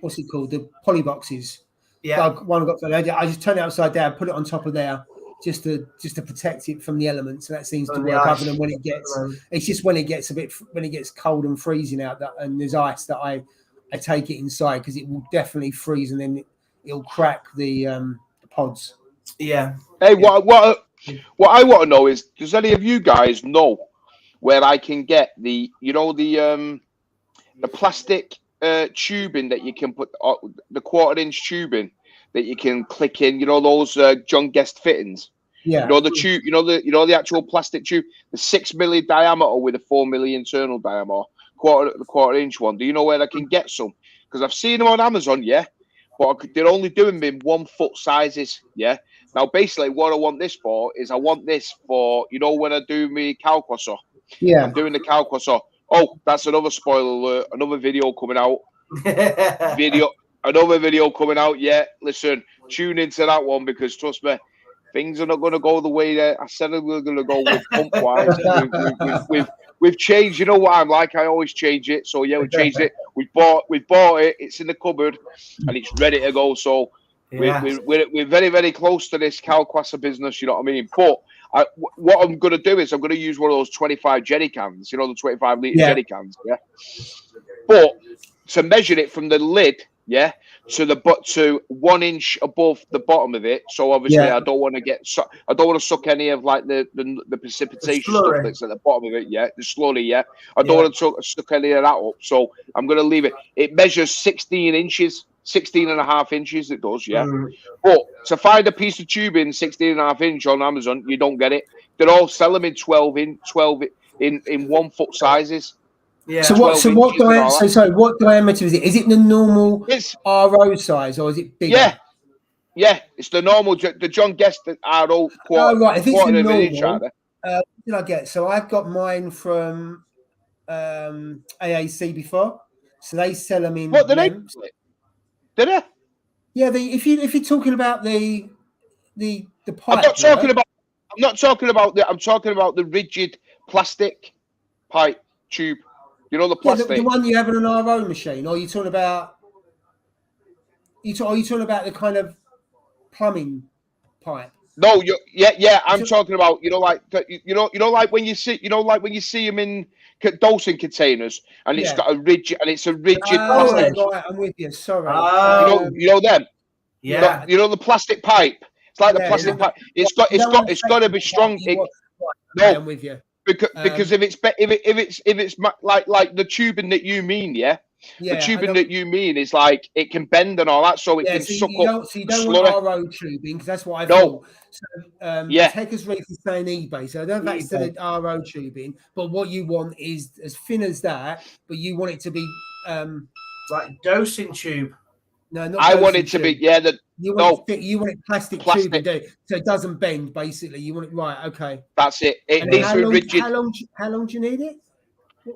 [SPEAKER 1] what's it called? The poly boxes.
[SPEAKER 2] Yeah.
[SPEAKER 1] I just turn it upside down, put it on top of there, just to protect it from the elements, and that seems to work. Other than when it gets cold and freezing out, and there's ice that I take it inside because it will definitely freeze and then it'll crack the pods.
[SPEAKER 2] Yeah.
[SPEAKER 3] Hey, what I want to know is, does any of you guys know where I can get the plastic tubing that you can put the 1/4-inch tubing that you can click in? Those John Guest fittings.
[SPEAKER 1] Yeah.
[SPEAKER 3] The tube. The actual plastic tube, the 6 mm diameter with a 4 mm internal diameter. The 1/4-inch one. Do you know where I can get some? Because I've seen them on Amazon, but they're only doing them in 1 foot sizes, Now, basically, what I want this for is I want this for, when I do my cow crosser.
[SPEAKER 1] Yeah.
[SPEAKER 3] I'm doing the cow crosser. Oh, that's another spoiler alert. Another video coming out. Another video coming out. Yeah, listen, tune into that one because trust me, things are not going to go the way that I said they were going to go with pump wise, we've changed. You know what I'm like? I always change it. So yeah, we changed it. We bought it. It's in the cupboard, and it's ready to go. So we're very, very close to this Calquasa business. You know what I mean? But what I'm going to do is I'm going to use one of those 25 jerry cans. You know, the 25 litre jerry cans. Yeah. But to measure it from the lid, to 1 inch above the bottom of it. So obviously, I don't want to suck any of like the precipitation stuff that's at the bottom of it. Yeah, the slurry. Yeah, I don't want to suck any of that up. So I'm going to leave it. It measures 16 inches. 16 and a half inches it does, but to find a piece of tubing 16 and a half inch on Amazon, you don't get it. They're all selling in 12 in 1 foot sizes.
[SPEAKER 4] Yeah. So what diameter is it? Is it the normal RO size or is it bigger?
[SPEAKER 3] Yeah, it's the normal, the John Guest RO quarter.
[SPEAKER 4] Oh right, if it's the normal, what did I get? So I've got mine from AAC before, so they sell them in.
[SPEAKER 3] What did they? Did it?
[SPEAKER 4] Yeah, if you're talking about the pipe,
[SPEAKER 3] I'm not talking about the rigid plastic pipe tube. You know the plastic.
[SPEAKER 4] The one you have in an RO machine, or are you talking about? Are you talking about the kind of plumbing pipe?
[SPEAKER 3] No, I'm talking about like when you see them in dosing containers, and it's got a rigid plastic.
[SPEAKER 4] Right, I'm with you. Sorry.
[SPEAKER 3] You know them. Yeah. You know the plastic pipe. It's like the plastic pipe. It's got to be strong.
[SPEAKER 4] I'm with you.
[SPEAKER 3] Because if it's like the tubing that you mean, the tubing that you mean is like it can bend and all that, so it can suck up.
[SPEAKER 4] So you don't want RO tubing because that's what I thought. So Techers Reef is saying eBay, so I don't think it's the RO tubing, but what you want is as thin as that, but you want it to be
[SPEAKER 2] like dosing tube.
[SPEAKER 4] No, not.
[SPEAKER 3] I want it to be
[SPEAKER 4] You want it plastic tubing, so it doesn't bend. Basically, you want it right. Okay,
[SPEAKER 3] that's it. It needs to be rigid.
[SPEAKER 4] How long do you need it?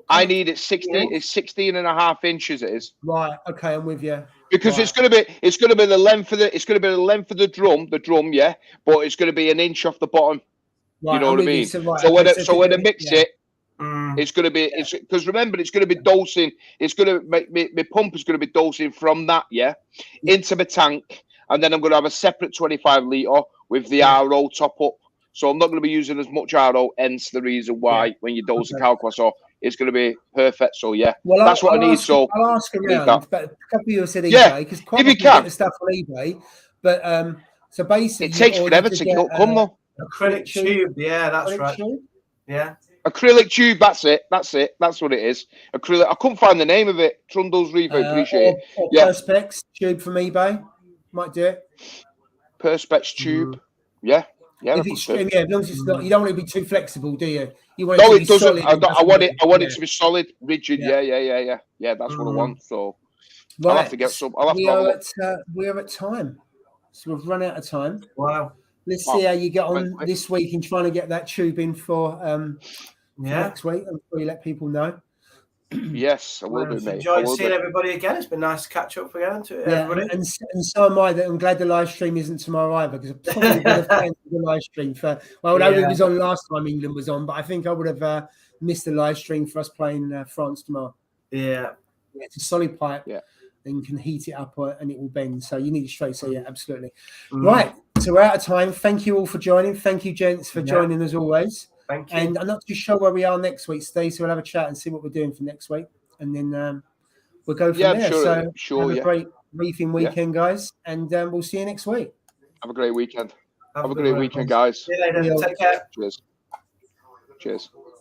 [SPEAKER 3] I need it 16. It's 16 and a half inches. It is
[SPEAKER 4] right. Okay, I'm with you.
[SPEAKER 3] Because it's gonna be the length of the drum, but it's gonna be an inch off the bottom. Right, you know what I mean? So when I mix it. It's going to be, because remember, it's going to be dosing. It's going to make my pump is going to be dosing from that, into my tank, and then I'm going to have a separate 25 litre with the RO top up. So I'm not going to be using as much RO. Hence the reason why when you dose the Calquasa, it's going to be perfect. So that's what I need. So
[SPEAKER 4] I'll ask around, but a couple of you said eBay because quite often you get the stuff on eBay. But so basically,
[SPEAKER 3] it takes forever to come though.
[SPEAKER 2] Acrylic tube, that's right. Yeah.
[SPEAKER 3] Acrylic tube, that's it. That's what it is. Acrylic. I couldn't find the name of it. Trundle's Revo, appreciate it.
[SPEAKER 4] Or Perspex tube from eBay. Might do it.
[SPEAKER 3] Perspex tube. Yeah.
[SPEAKER 4] As long as it's not, you don't want it to be too flexible, do you? You
[SPEAKER 3] want it to be solid. I want it to be solid, rigid. Yeah. That's what I want. So I'll have to get some.
[SPEAKER 4] We are at time. So we've run out of time.
[SPEAKER 2] Wow.
[SPEAKER 4] Let's see how you get on this week in trying to get that tube in for next week. I'm sure you let people know.
[SPEAKER 3] Yes, I will do, mate.
[SPEAKER 2] Enjoyed seeing everybody again. It's been nice to catch up again to everybody.
[SPEAKER 4] And so am I. I'm glad the live stream isn't tomorrow either, because I probably would have cancelled the live stream for. Well, no, it was on last time England was on, but I think I would have missed the live stream for us playing France tomorrow.
[SPEAKER 2] Yeah,
[SPEAKER 4] it's a solid pipe. Yeah. And can heat it up and it will bend. So you need it straight. So absolutely. Right. So we're out of time. Thank you all for joining. Thank you, gents, for joining as always.
[SPEAKER 2] Thank you.
[SPEAKER 4] And I'm not too sure where we are next week, Steve. So we'll have a chat and see what we're doing for next week. And then we'll go from there. Have a great reefing weekend, guys. And we'll see you next week.
[SPEAKER 3] Have a great weekend. Have a great weekend, guys.
[SPEAKER 2] See you later. Take care.
[SPEAKER 3] Cheers.